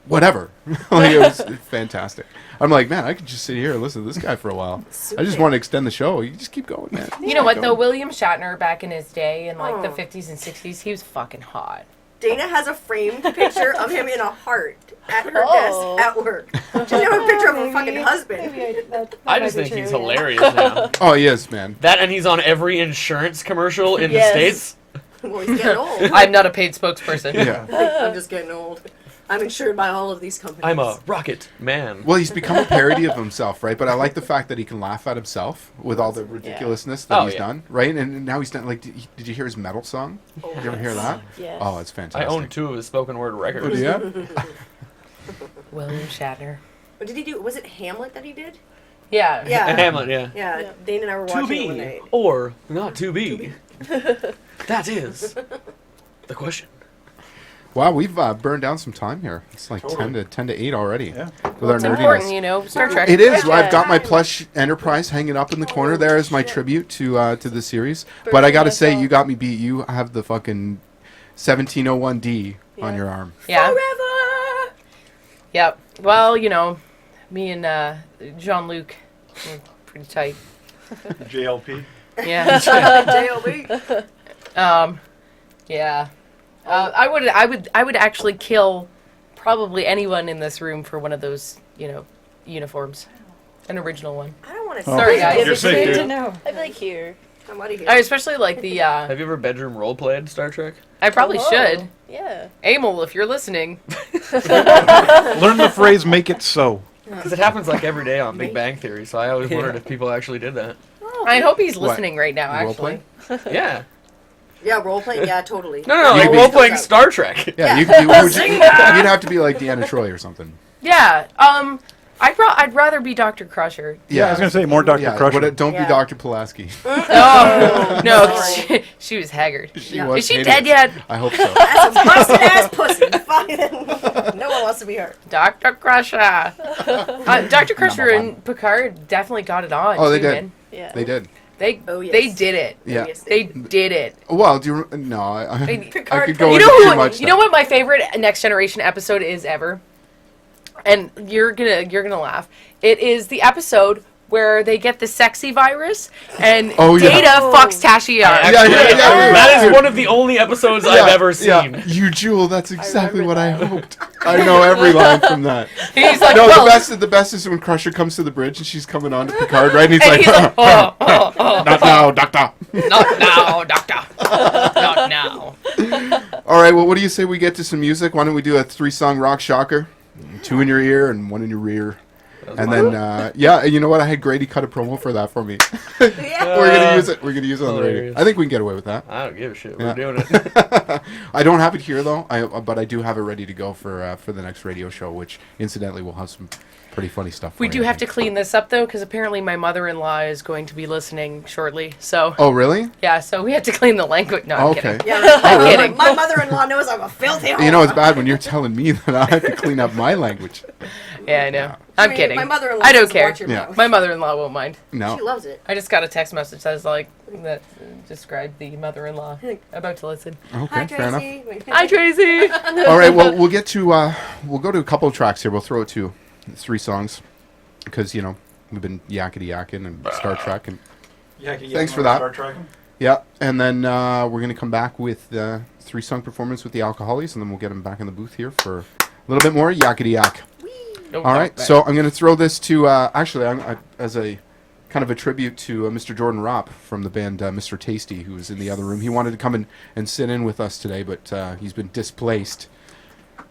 whatever. Like, it was fantastic. I'm like, man, I could just sit here and listen to this guy for a while. I just want to extend the show. You just keep going, man. You know what Keep though? going. William Shatner back in his day, in like the Oh. 50s and 60s, he was fucking hot. Dana has a framed picture of him in a heart at her Oh. desk at work. She doesn't have a picture of her fucking husband. Maybe that I might just be think true, he's yeah. hilarious now. Oh, he is, man. That and he's on every insurance commercial in Yes. the States. Well, he's getting old. I'm not a paid spokesperson. Yeah. I'm just getting old. I'm insured by all of these companies. I'm a rocket man. Well, he's become a parody of himself, right? But I like the fact that he can laugh at himself with all the ridiculousness that Oh, he's yeah. done, right? And now he's done, like, did you hear his metal song? Did you ever hear that? Yes. Oh, it's I fantastic. own 2 of his spoken word Oh, records. yeah? William Shatner. What did he do? Was it Hamlet that he did? Yeah. Yeah. Hamlet, yeah. Yeah. Dana and I were To watching it one be night. or not to be. That is the question. Wow, we've burned down some time here. It's like 10 to 8 already. Yeah. With our It's important, nerdiness. you know. Star Trek. It is. Yeah. I've got my plush Enterprise hanging up in the corner there as my tribute to the series. But I got to say, you got me beat. You have the fucking 1701D on Yeah. your arm. Yeah. Forever! Yep. Well, you know, me and Jean-Luc were pretty tight. JLP. Yeah. JLB. Yeah. I would actually kill probably anyone in this room for one of those, you know, uniforms. An original one. I don't want to Sorry, guys. You're Good safe, to dude. know. I'd be like, here. I'm out of here. Especially like the Have you ever bedroom role played Star Trek? I probably Oh, should. Yeah. Emil, if you're listening. Learn the phrase "make it so." Because it happens like every day on Big Bang Theory, so I always wondered if people actually did that. I hope he's What? listening right now, Role actually. Yeah. Yeah, role playing. Yeah, totally. No, Maybe. role playing Star Trek. Yeah, Yeah. you'd have to be like Deanna Troy or something. Yeah. I'd rather be Dr. Crusher. Yeah, I was gonna say more Dr. Yeah, Crusher. but don't Yeah. be Dr. Pulaski. Oh, no, 'cause Sorry. she was haggard. She Yeah. was Is she hated. dead yet? I hope so. That's a busted ass pussy. Fine. No one wants to be her. Dr. Crusher. Dr. Crusher and Picard definitely got it on. Oh, they too, did. man. Yeah. They did. Oh, yes. They did it. Yeah. Yes, They did it. Well, do you? No, I Picard could go You into know too who? much. You know what my favorite Next Generation episode is ever, and you're gonna laugh. It is the episode where they get the sexy virus and Oh, yeah. Data fucks Tashiar. Yeah, yeah, yeah. That is one of the only episodes I've ever seen. Yeah. You Jewel, that's exactly what I hoped. I know every line from that. He's like, No, well, the best is when Crusher comes to the bridge and she's coming on to Picard, right? And he's and like, he's like, oh, not now, Doctor. not now, Doctor, not now. All right, well, what do you say we get to some music? Why don't we do a 3-song rock shocker? 2 in your ear and 1 in your rear. And then, yeah, you know what? I had Grady cut a promo for that for me. Yeah. We're gonna use it. We're gonna use it on the radio. Hilarious. I think we can get away with that. I don't give a shit. Yeah. We're doing it. I don't have it here though. But I do have it ready to go for the next radio show, which incidentally will have some pretty funny stuff. We for do you. have to clean this up though, because apparently my mother-in-law is going to be listening shortly. So Oh, really? yeah, so we have to clean the language. No, I'm Okay. kidding. Yeah, Oh, really? kidding. my mother-in-law knows I'm a filthy You know, it's bad when you're telling me that I have to clean up my language. Yeah, I know. I'm kidding. My mother-in-law I don't doesn't care. watch your Yeah. mouth. My mother-in-law won't mind. No. She loves it. I just got a text message that says like that described the mother-in-law about to listen. Okay, Hi, fair enough. Tracy. Hi, Tracy. All right, well, we'll get to we'll go to a couple of tracks here. We'll throw it to 3 songs because you know we've been yakety yakking and Star Trek and Thanks for that. Star Trek. yeah, and then we're gonna come back with the 3-song performance with the Alcohollys, and then we'll get them back in the booth here for a little bit more yakety yak. All right, so I'm gonna throw this to actually as a kind of a tribute to Mr. Jordan Ropp from the band Mr. Tasty, who was in the other room. He wanted to come and sit in with us today, but he's been displaced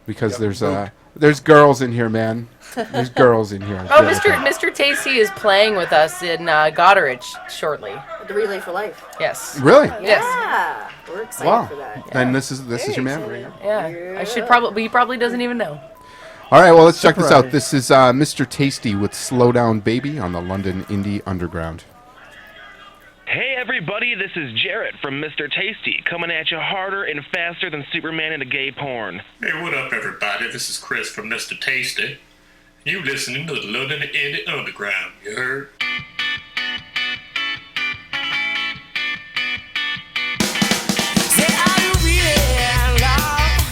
because there's girls in here, man. There's girls in here. Oh, Mr. Tasty is playing with us in Goderich shortly. The Relay for Life. Yes. Really? Yes. Yeah. We're excited Wow. for that. And this is your man right here. Yeah. I should probably. He probably doesn't even know. All right, well, let's check this Surprise. out. This is Mr. Tasty with Slow Down Baby on the London Indie Underground. Hey everybody, this is Jarrett from Mr. Tasty, coming at you harder and faster than Superman into gay porn. Hey, what up, everybody? This is Chris from Mr. Tasty. You listening to the London Indie Underground, you heard? Say, are you really in love?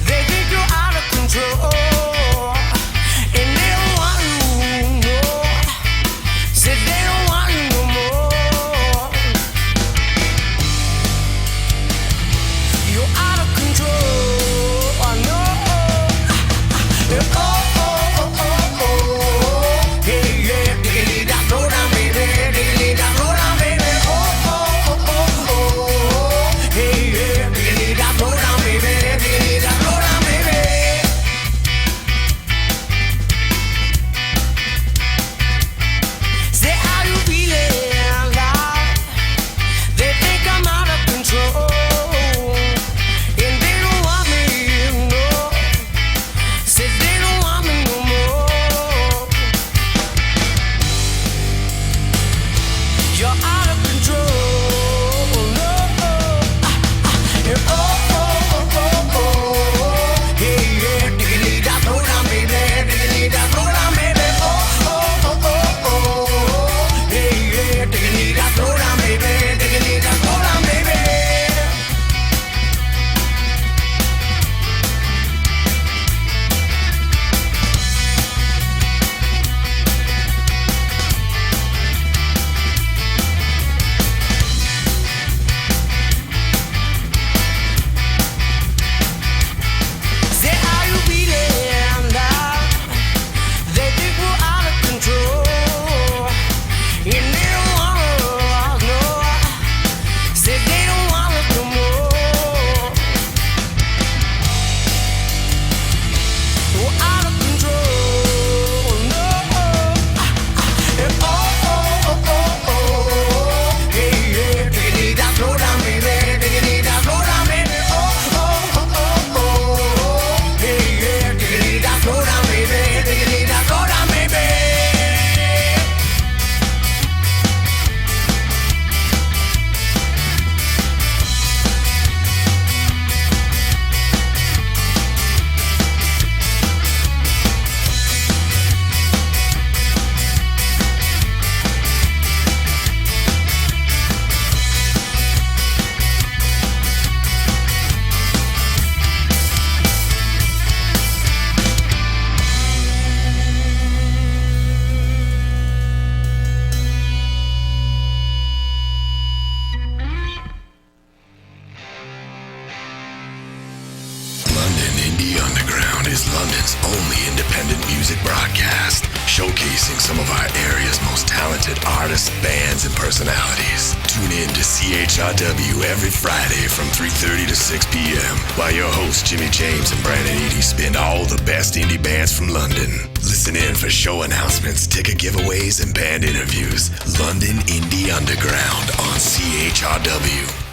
They think you're out of control, and they don't want you no more. Say they don't want you no more. You're out of control, I know. Oh, oh, oh, oh, oh. Hey, yeah, diggity da, slow down, baby. Diggity da, slow down, baby. Oh, oh, oh, oh, oh. Hey, yeah, diggity da, slow down, baby. Diggity da, slow down, baby. Say, are you feeling loud? They think I'm out of control, and they don't want me, no. Say they don't want me no more. You're out of control, no. Oh, oh, oh, oh. Hey, yeah, diggity da, slow down, baby. Diggity da, slow down, baby. Oh, oh, oh, oh. Hey, yeah, diggity da, slow down, baby. Diggity da, slow down, baby. Say, are you feeling love? They think we're out of control, and they don't want us, no. Say they don't want us no more. We're out of control, no. Oh, oh, oh, oh. Hey, yeah, diggity da, slow down, baby. Diggity da, slow down, baby. Oh, oh, oh, oh. Hey, yeah, diggity da, slow down, baby. Diggity da, slow down, baby. London Indie Underground is London's only independent music broadcast, showcasing some of our area's most talented artists. artists, bands, and personalities. Tune in to CHRW every Friday from 3:30 to 6 p.m. while your hosts Jimmy James and Brandon Eady spin all the best indie bands from London. Listen in for show announcements, ticket giveaways, and band interviews. London Indie Underground on CHRW.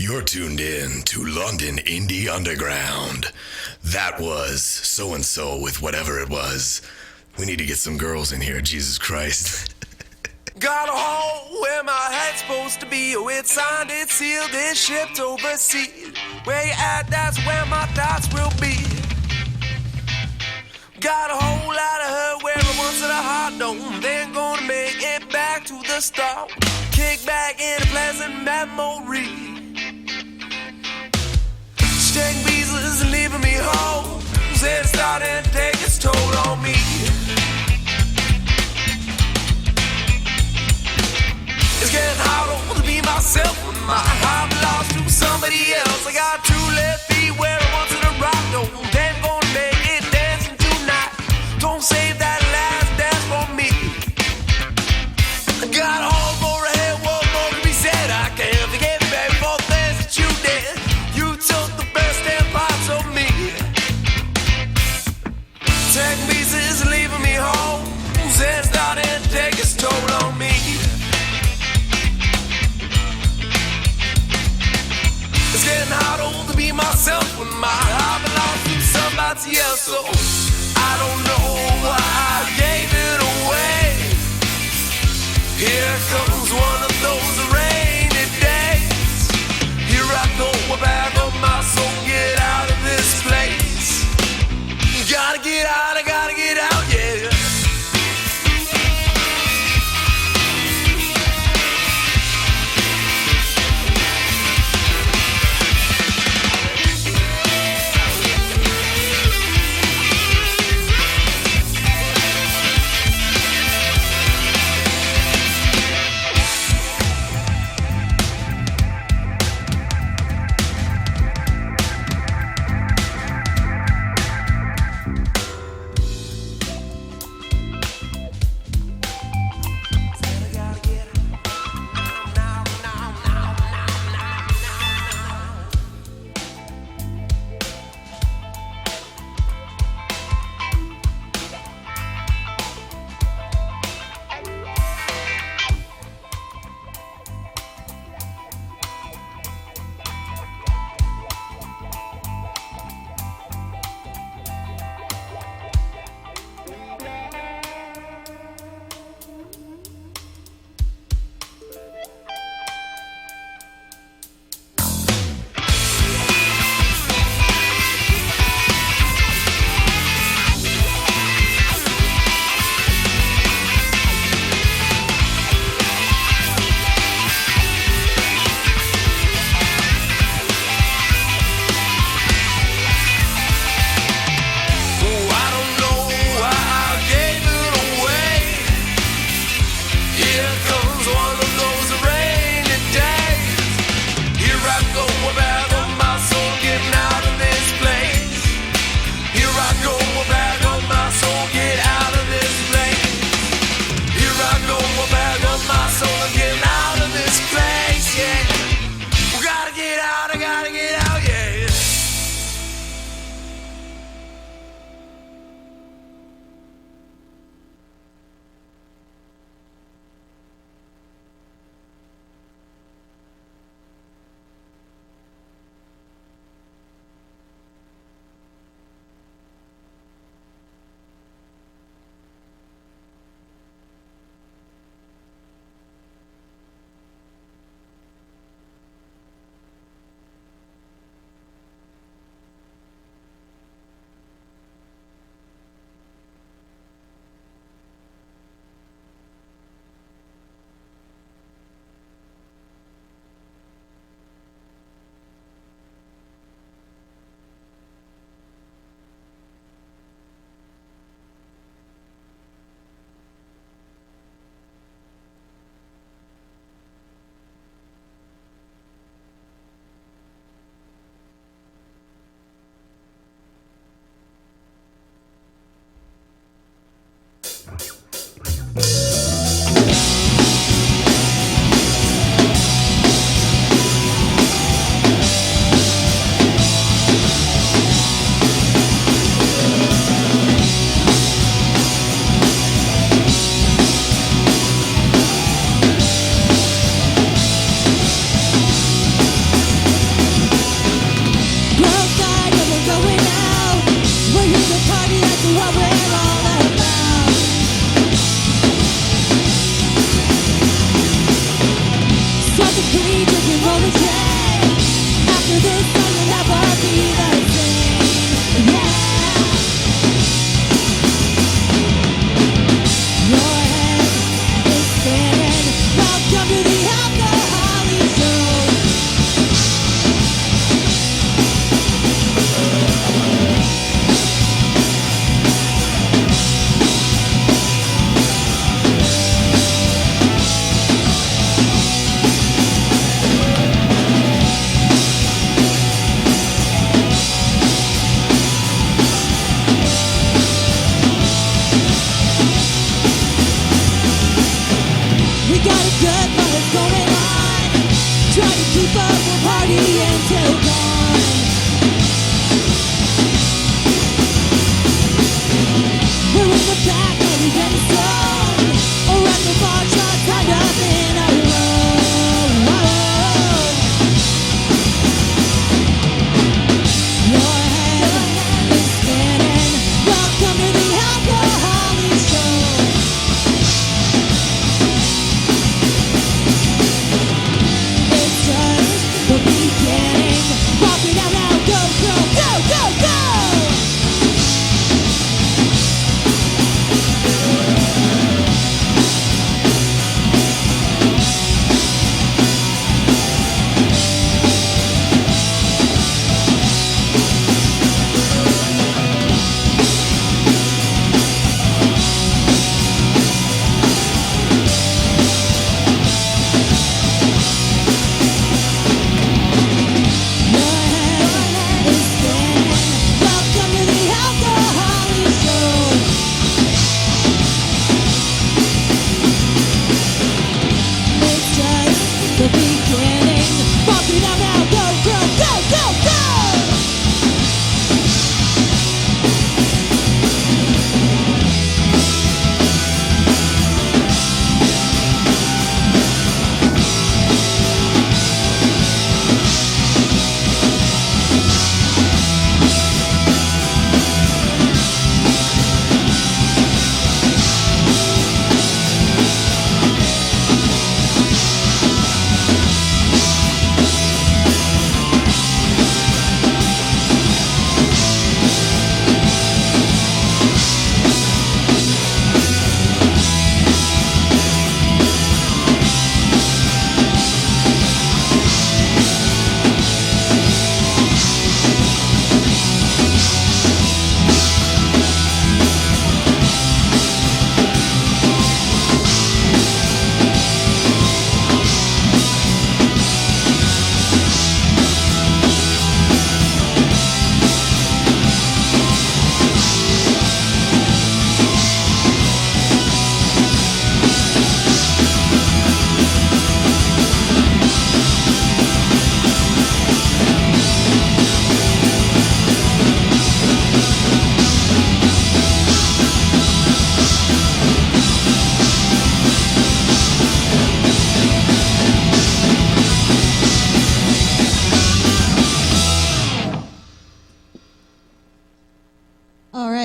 You're tuned in to London Indie Underground. That was so-and-so with whatever it was. We need to get some girls in here, Jesus Christ. Got a hole where my head's supposed to be. Oh, it's signed, it's sealed, it's shipped overseas. Where you at, that's where my thoughts will be. Got a whole lot of hurt where I once had a heart dome. Then gonna make it back to the start. Kick back in a pleasant memory. Sting visas leaving me home. It's starting to take its toll on me. It's getting harder to be myself when my heart belongs to somebody else. I got 2 left feet where I once had a rock dome. Then gonna make it dancing tonight. Don't save that last dance for me. I got a hole for a head, one more to be said. I can't forget, baby, for things that you did. You took the best 10 parts of me. Taking pieces and leaving me home. It's starting to take its toll on me. It's getting harder to be myself when my heart belongs to somebody else. So I don't know why I gave it away. Here comes one of those rainy days. Here I go, back on my soul, get out of this place. Gotta get out, I gotta get out, yeah.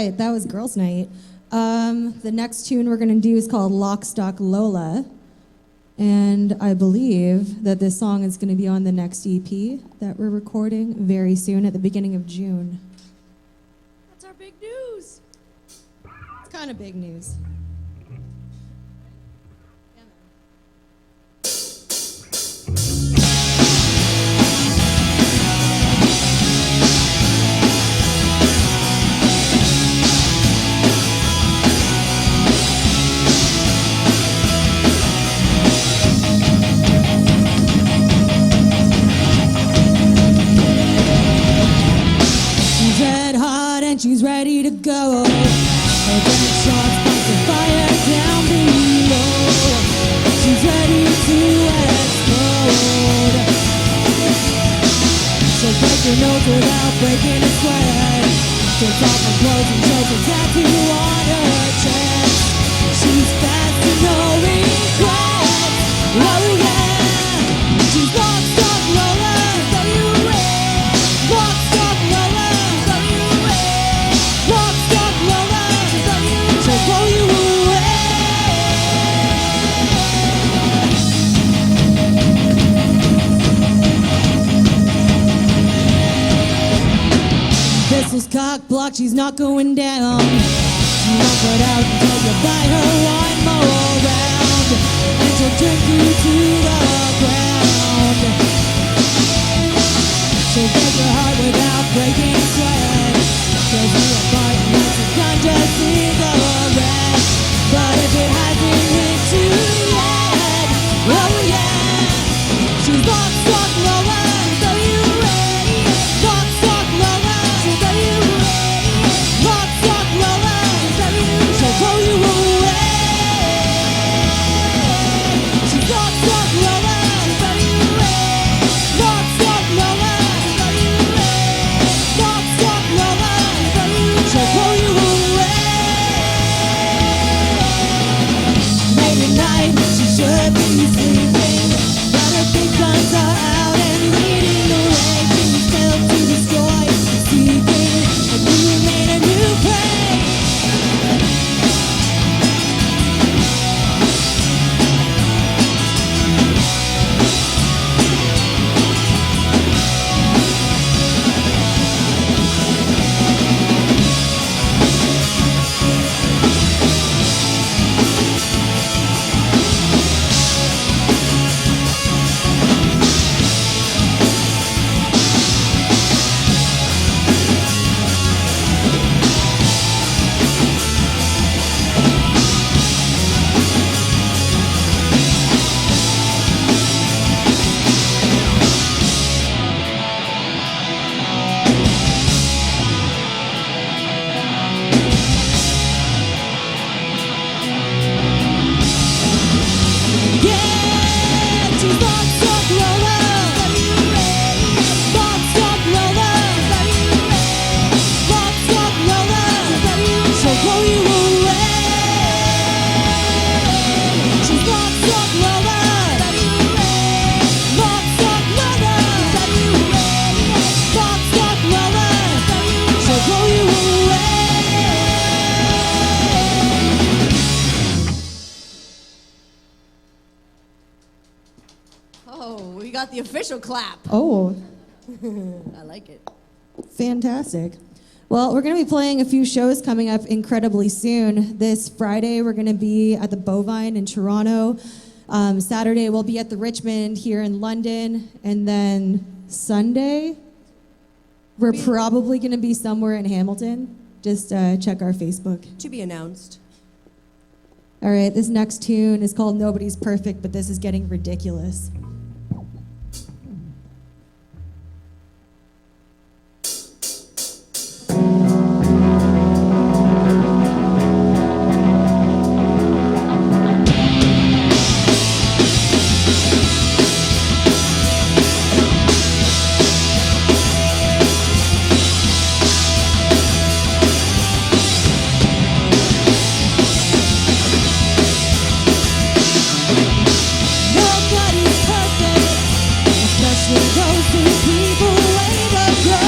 right, that was Girls' Night. The next tune we're going to do is called Lock, Stock, Lola. And I believe that this song is going to be on the next EP that we're recording very soon at the beginning of June. That's our big news. It's kind of big news. She's ready to go. Her gunshots sparks the fire down below. She's ready to explode. She'll break her nose without breaking a sweat. Takes off her clothes and shows a tattoo on her chest. She's fast to no regrets. Oh yeah. She's lock, stock, Lola. W-A. Lock, stock, Lola. Lock, stock, Lola, she'll blow you away. Pistol's cock blocked, she's not going down. She won't put out until you buy her one more round. And she'll drink you to the ground. She'll break your heart without breaking a sweat. Cause you are part and it's a ganja cigarette. But if it hasn't hit you yet, oh yeah. She's lock, stock, Lola, W-A. Lock, stock, Lola, W-A. Lock, stock, Lola, W-A. She'll blow you away. She's lock, stock, Lola, W-A. Lock, stock, Lola. got the official clap. Oh, I like it. fantastic. Well, we're going to be playing a few shows coming up incredibly soon. This Friday, we're going to be at the Bovine in Toronto. Saturday, we'll be at the Richmond here in London. And then Sunday, we're probably going to be somewhere in Hamilton. Just check our Facebook. To be announced. All right, this next tune is called Nobody's Perfect, but this is getting ridiculous. Nobody's perfect, especially those who people way to go.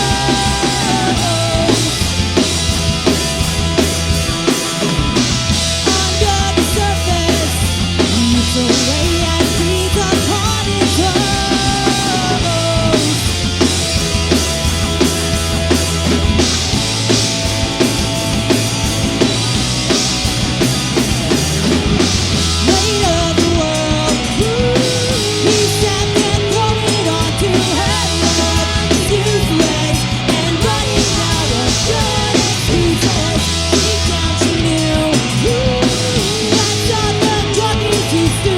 Under the surface, eats away and feeds upon its own. Weight of the world, he sat and thrown it onto her love. Useless and running out of good excuses. Deep down she knew that's all the druggies used to.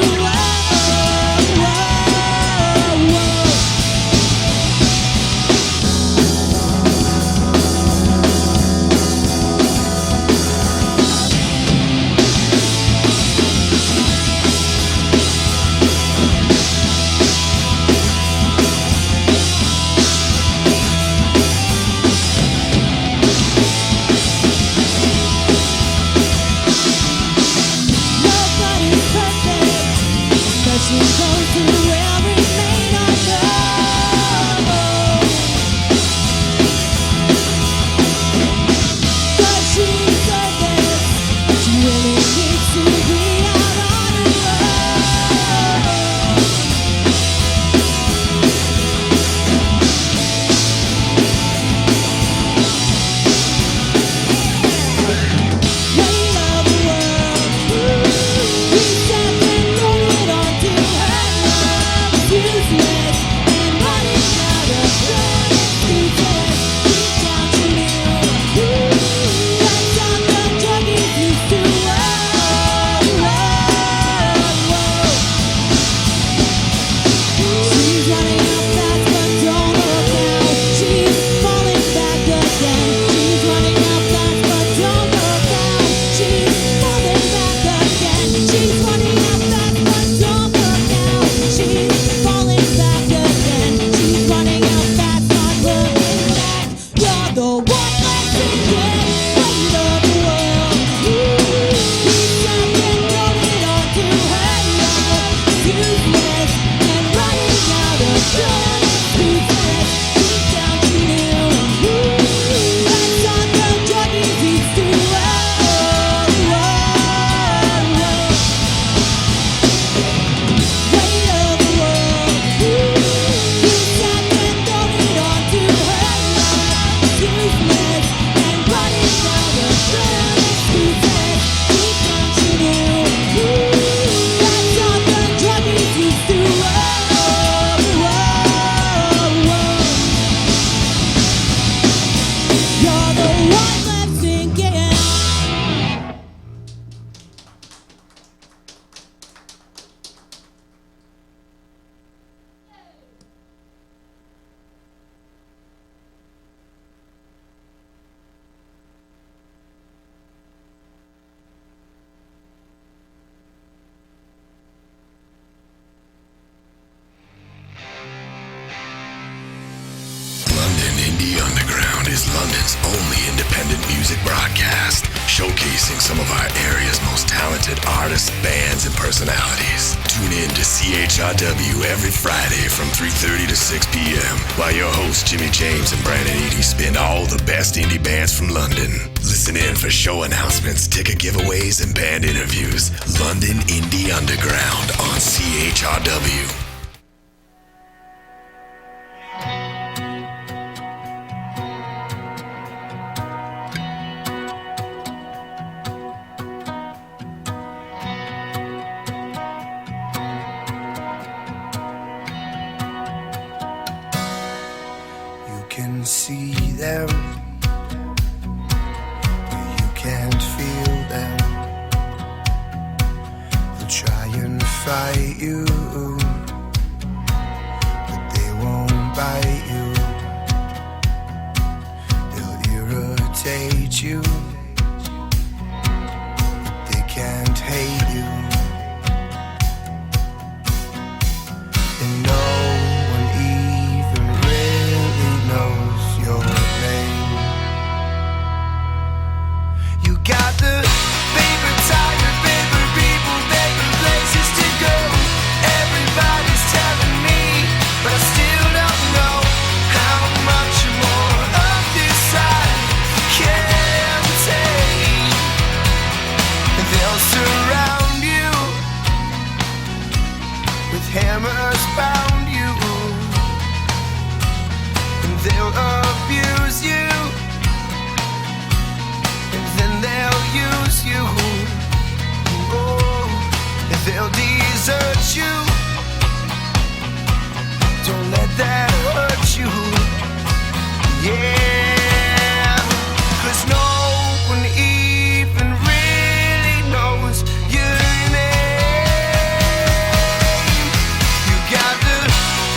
Nobody's perfect, especially those who will remain unknown. But she deserved this. She really needs to be out on her own. Weight of the world, he sat and thrown it onto her love. Useless and running out of good excuses. Deep down she knew that's all the druggies used to. She's running out fast, but don't look now. She's falling back again. She's running out fast, but don't look now. She's falling back again. She's running out fast, but don't look now. She's falling back again. She's running out fast, not looking back. You're the one left thinking. Weight of the world. He sat and thrown it onto her love. Useless and running out of good excuses. Deep down she knew that's all the druggies used to. Weight of the world, he sat and thrown it onto her love. Useless and running out of good excuses. Deep down she knew that's all the druggies used to. You're the one left thinking. London Indie Underground is London's only independent music broadcast, showcasing some of our area's most talented artists, bands, and personalities. Tune in to CHRW every Friday from 3:30 to 6 p.m. while your hosts Jimmy James and Brandon Eady spin all the best indie bands from London. Listen in for show announcements, ticket giveaways, and band interviews. London Indie Underground on CHRW. can see them, but you can't feel them. They'll try and fight you, but they won't bite you. They'll irritate you, but they can't hate you. And no one even really knows your name. You got the paper tiger, paper people, paper places to go. Everybody's telling me, but I still don't know how much more of this I can take. They'll surround you with hammers, bound you, and they'll abuse you, and then they'll use you. Oh, and they'll desert you. Don't let that hurt you. Yeah, 'cause no one even really knows your name. You got the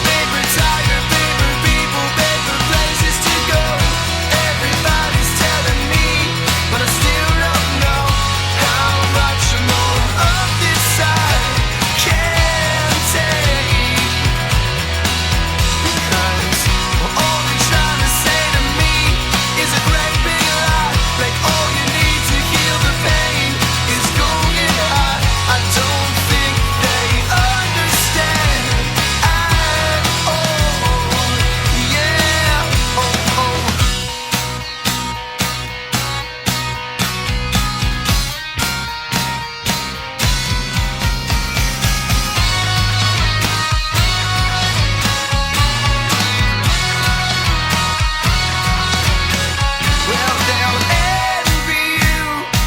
paper tiger, paper people, paper places to go. Everybody's telling me, but I still don't know how much more of this I can take. Because all they're trying to say to me is a great big lie. Like all you need to heal the pain is going high. I don't think they understand at all. Yeah, oh, oh. Well, they'll envy you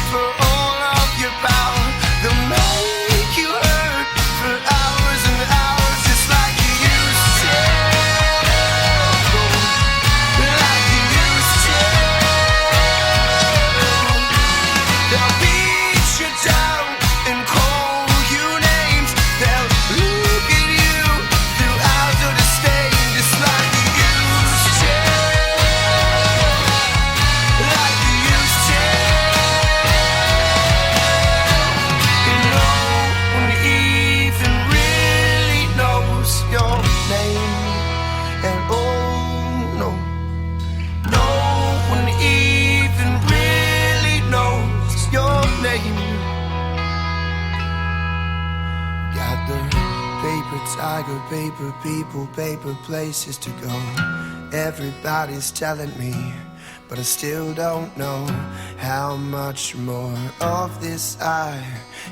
for all of your power. They'll make you hurt for hours and hours, just like you used to. Like you used to. They'll beat you down and call you names. They'll look at you through eyes of disdain, just like you used to. Like you used to. And no one even really knows your name. And oh no, no one even really knows your name. Got the paper tiger, paper people, paper places to go. Everybody's telling me, but I still don't know how much more of this I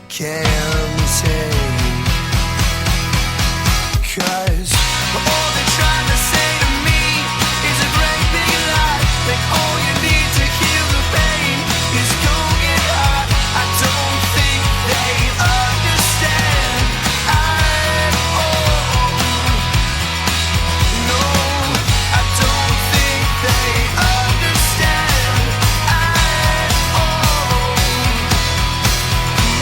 can take. 'Cause all they're trying to say to me is a great big lie. Like all you need to heal the pain is going high. I don't think they understand at all. No, I don't think they understand at all.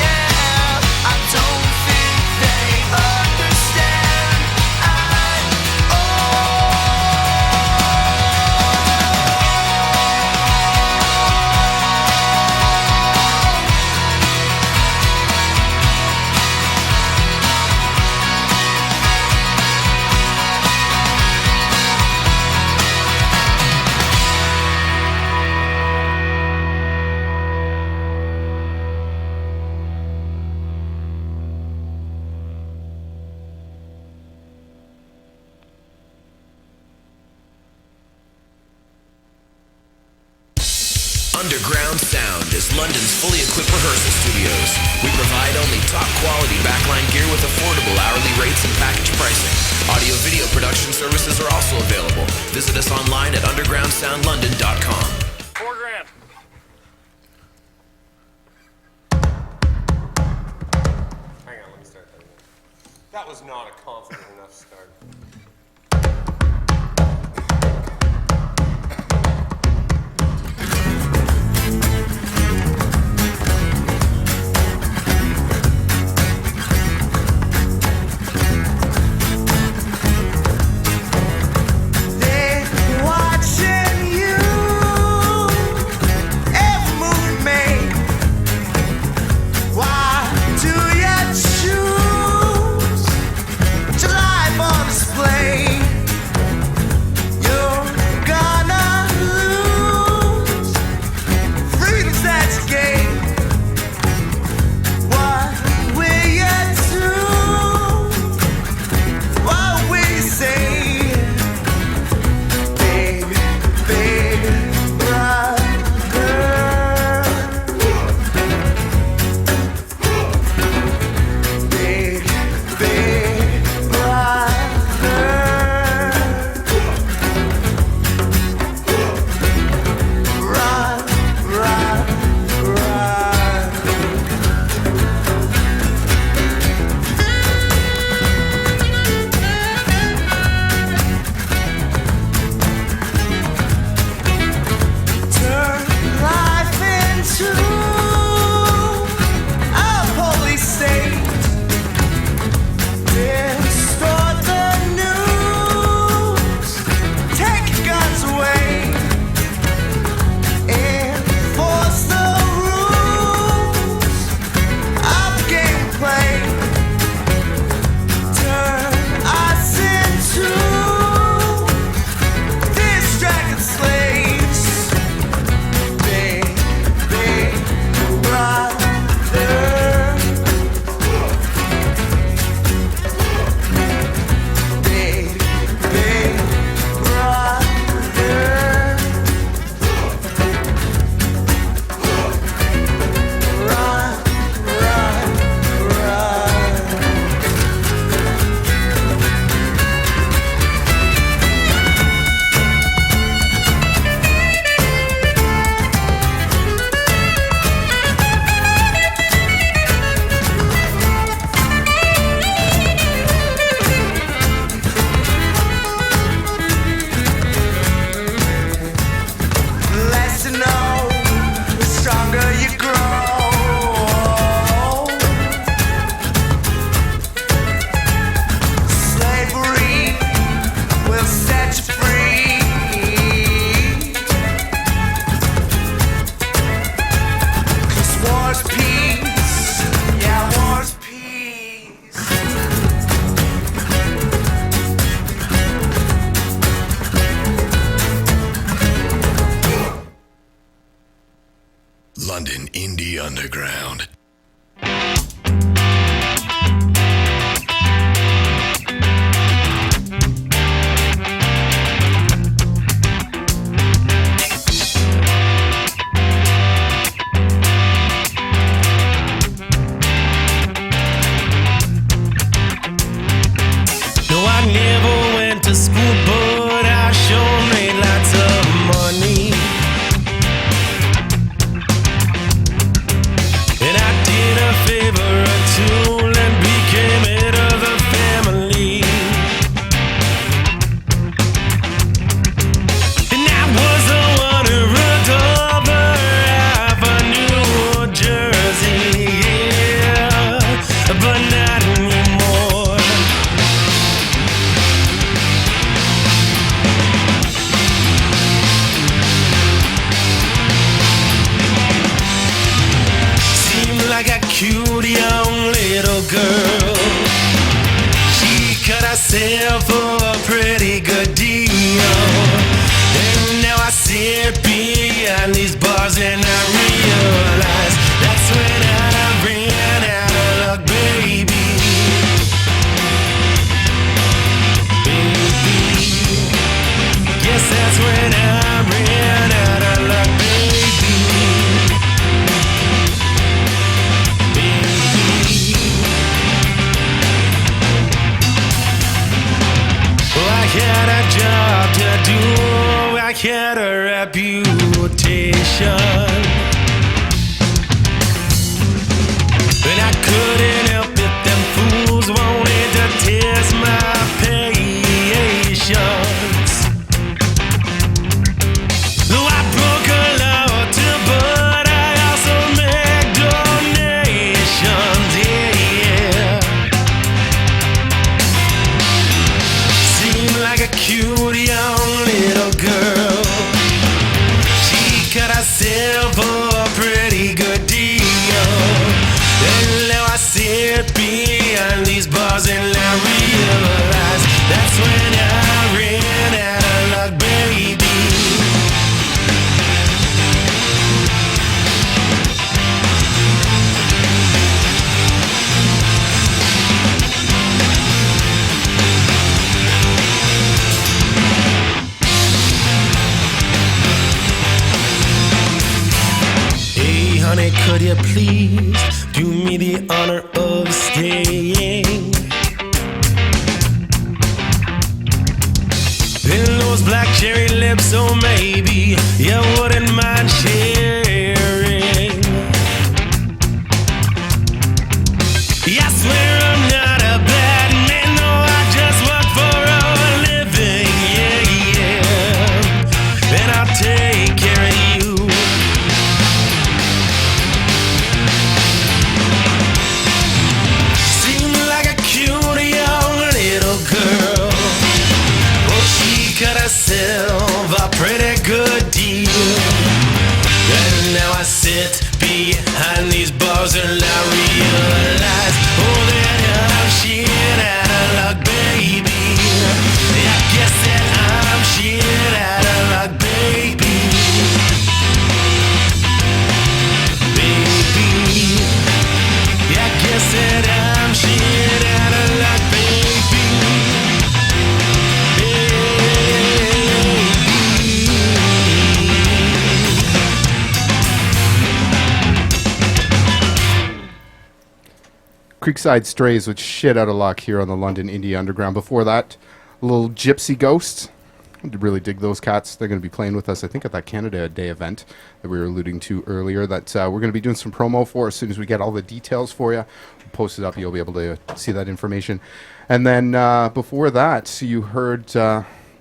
Yeah, I don't think they understand at all. Underground Sound is London's fully equipped rehearsal studios. We provide only top quality backline gear with affordable hourly rates and package pricing. Audio video production services are also available. Visit us online at undergroundsoundlondon.com. $4,000. Hang on, let me start that again. That was not a confident enough start. London Indie Underground. No, I never went to school, but I sure made lots of money. And I did a favor or two and became head of the family. And I was a wanderer over half of New Jersey, yeah, but not anymore. Seemed like a cute young little girl. She cut herself for a pretty good deal. And now I sit behind these bars and I realize that's when I ran out of luck, baby. Baby, guess that's when I ran out of luck, baby. I had a job to do, I had a reputation, and I couldn't help it, them fools wanted to test my patience. Though I broke a law too, but I also make donations, yeah. Seemed like a cute young little girl. She cut herself for a pretty good deal. And now I sit behind these bars and I realize that's when I ran out of luck, baby. Hey honey, could you please do me the honor of staying in those black cherry lips? So maybe you wouldn't mind sharing. I swear I'm not a bad man, no, I just work for a living, yeah, yeah. And I'll take care of you. Seemed like a cute young little girl. Oh, she cut herself a pretty good deal. And now I sit behind these bars and I realize, oh, that I'm shit out of luck, baby. I guess that I'm shit out of luck, baby. Baby, I guess that I'm shit out of luck, baby. Creekside Strays with Shit Out of Luck here on the London Indie Underground. Before that, a little Gypsy Ghosts. I really dig those cats. They're going to be playing with us, I think, at that Canada Day event that we were alluding to earlier that we're going to be doing some promo for as soon as we get all the details for you. We'll post it up. You'll be able to see that information. And then before that, you heard...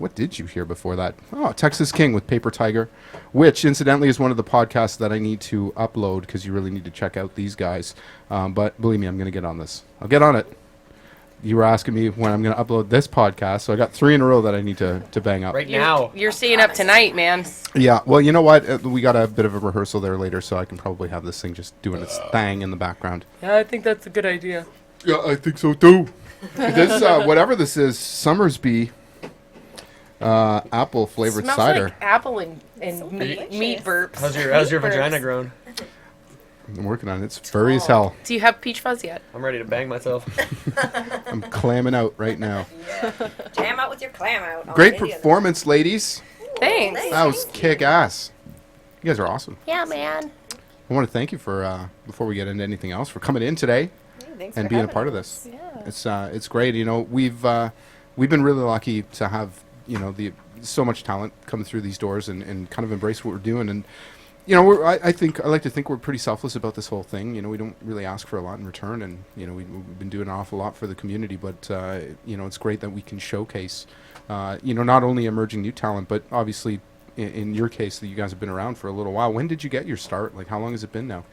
what did you hear before that? Oh, Texas King with Paper Tiger, which incidentally is one of the podcasts that I need to upload because you really need to check out these guys. But believe me, I'm going to get on this. I'll get on it. You were asking me when I'm going to upload this podcast, so I got 3 in a row that I need to bang up. Right now. You're seeing up tonight, man. Yeah, well, you know what? We got a bit of a rehearsal there later, so I can probably have this thing just doing its thing in the background. Yeah, I think that's a good idea. Yeah, I think so too. This, whatever this is, Summersby apple flavored Smells cider. like apple and meat burps. How's your vagina grown? I'm working on it. It's furry as hell. Do you have peach fuzz yet? I'm ready to bang myself. I'm clamming out right now. Jam out with your clam out. on Great Indian. performance, ladies. Thanks. That was kick ass. You guys are awesome. Yeah, man. I want to thank you for before we get into anything else for coming in today Thanks and for being a having part of us. this. It's great. You know, we've been really lucky to have so much talent come through these doors and kind of embrace what we're doing. And you know, I like to think we're pretty selfless about this whole thing. You know, we don't really ask for a lot in return, and you know, we've been doing an awful lot for the community. But you know, it's great that we can showcase not only emerging new talent, but obviously in your case that you guys have been around for a little while. When did you get your start? Like, how long has it been now?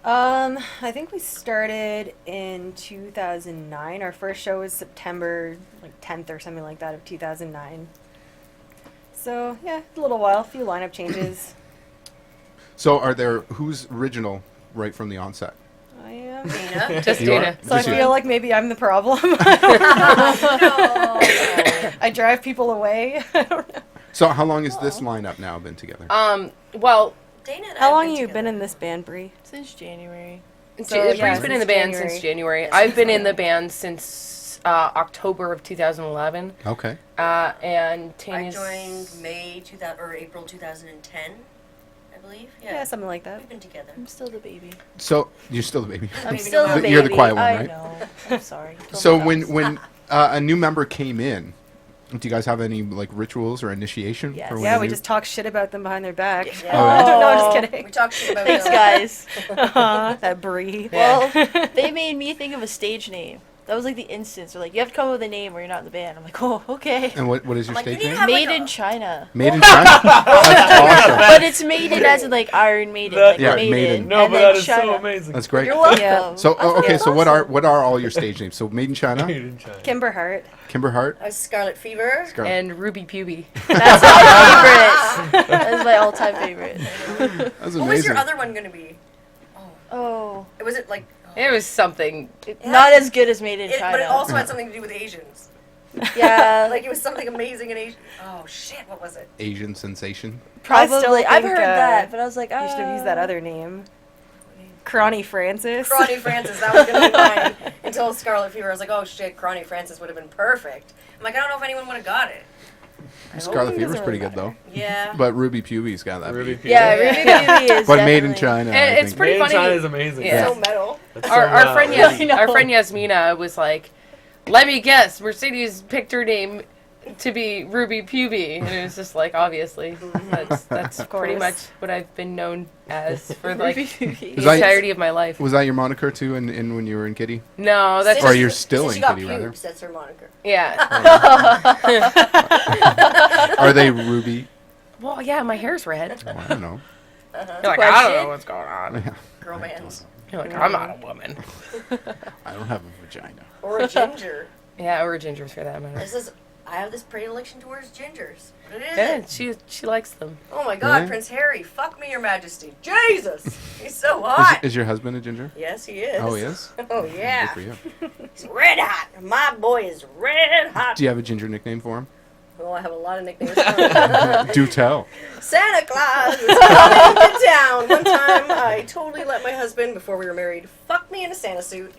I think we started in 2009. Our first show was September 10th or something like that of 2009. So yeah, a little while, a few lineup changes. So who's original right from the onset? I am Dana. Just You Dana. are? So I Just you. feel like maybe I'm the problem. I drive people away. So how long has this lineup now been together? Well, Dana and I How have long been have you together. been in this band, Bree? Since January. So, Bree's been in the band since January. Yes, I've been in January. the band since October of 2011. Okay. And I Tanya's... joined April 2010, I believe. Yeah, something like that. We've been together. I'm still the baby. So you're still the baby. I'm still the baby. You're the quiet one, I right? know. I'm sorry. So when a new member came in, do you guys have any like rituals or initiation? Yes. for when Yeah, a we new- just talk shit about them behind their back. Yeah. Oh, really? No, I'm just kidding. We talked shit about Thanks, them. guys. That Bree. Well, they made me think of a stage name. That was like the instance. They're like, you have to come up with a name or you're not in the band. I'm like, oh, okay. And what is your Like, you stage need to name? have Made like in China. Made in China. That's awesome. But it's Maiden as in like Iron Maiden. Like Yeah, Maiden. Maiden. No, and but then that is China. so amazing. That's great. You're welcome. Yeah. So okay, That's so what awesome. are all your stage names? So Made in China, Kimber Hart. Kimber Hart, Scarlet Fever. Scarlet. And Ruby Puby. That's my favorite. That's my all-time favorite. That's What was your amazing. other one going to be? Oh. Was it like... It was something. Not as good as Made in China. But it also had something to do with Asians. Yeah. Like, it was something amazing in Asian... Oh, shit, what was it? Asian sensation. Probably. I've think, heard that, but I was like, You should have used that other name. Cronny Francis. Cronny Francis, that was going to be mine. Until Scarlet Fever, I was like, oh shit, Cronny Francis would have been perfect. I'm like, I don't know if anyone would have got it. Scarlet it Fever's doesn't pretty really good though. Yeah. But Ruby Puby's got that. Ruby beat. Puby. Yeah, Ruby Puby is But Made in definitely- China. I And it's think. pretty Made in funny. China is amazing. Yeah. So metal. That's Our so, friend I know. our friend Yasmina was like, let me guess, Mercedes picked her name to be Ruby Puby, and it was just like, obviously, that's pretty much what I've been known as for like Ruby the Puby. Was that- entirety of my life. Was that your moniker too in when you were in Kitty? No, that's Or just, you're still Since in you got Kitty rather. pubes, that's her moniker. yeah. Are they Ruby? Well, yeah, my hair's red. Oh, I don't know. You're like, I don't know what's going on. Girl bands. You're like, I'm not a woman. I don't have a vagina. Or a ginger. Yeah, or gingers for that matter. I have this predilection towards gingers. What is Yeah, it? she likes them. Oh my god, Really? Prince Harry, fuck me, your majesty. Jesus! He's so hot! Is your husband a ginger? Yes, he is. Oh, he is? Oh, yeah. Good for you. He's red hot. My boy is red hot. Do you have a ginger nickname for him? Oh, I have a lot of nicknames for him. Do tell. Santa Claus is coming to town. One time, I totally let my husband, before we were married, fuck me in a Santa suit.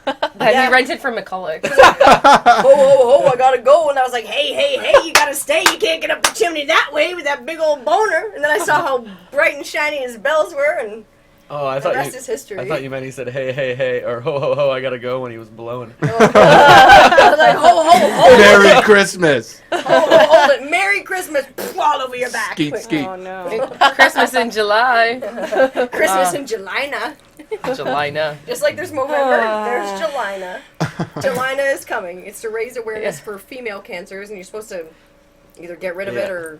That Yeah. he rented from McCulloch. I gotta go. And I was like, hey, you gotta stay. You can't get up the chimney that way with that big old boner. And then I saw how bright and shiny his bells were, and Oh, I the thought rest you. is history. I thought you meant he said hey, or ho, I gotta go when he was blowing. I was like, ho, Merry Christmas. hold it. Merry Christmas all over your back. Skeet, skeet. Oh no. Christmas in July. Christmas in Jelina. Jelina. Just like there's Movember, there's Jelina. Jelina is coming. It's to raise awareness for female cancers, and you're supposed to either get rid of it or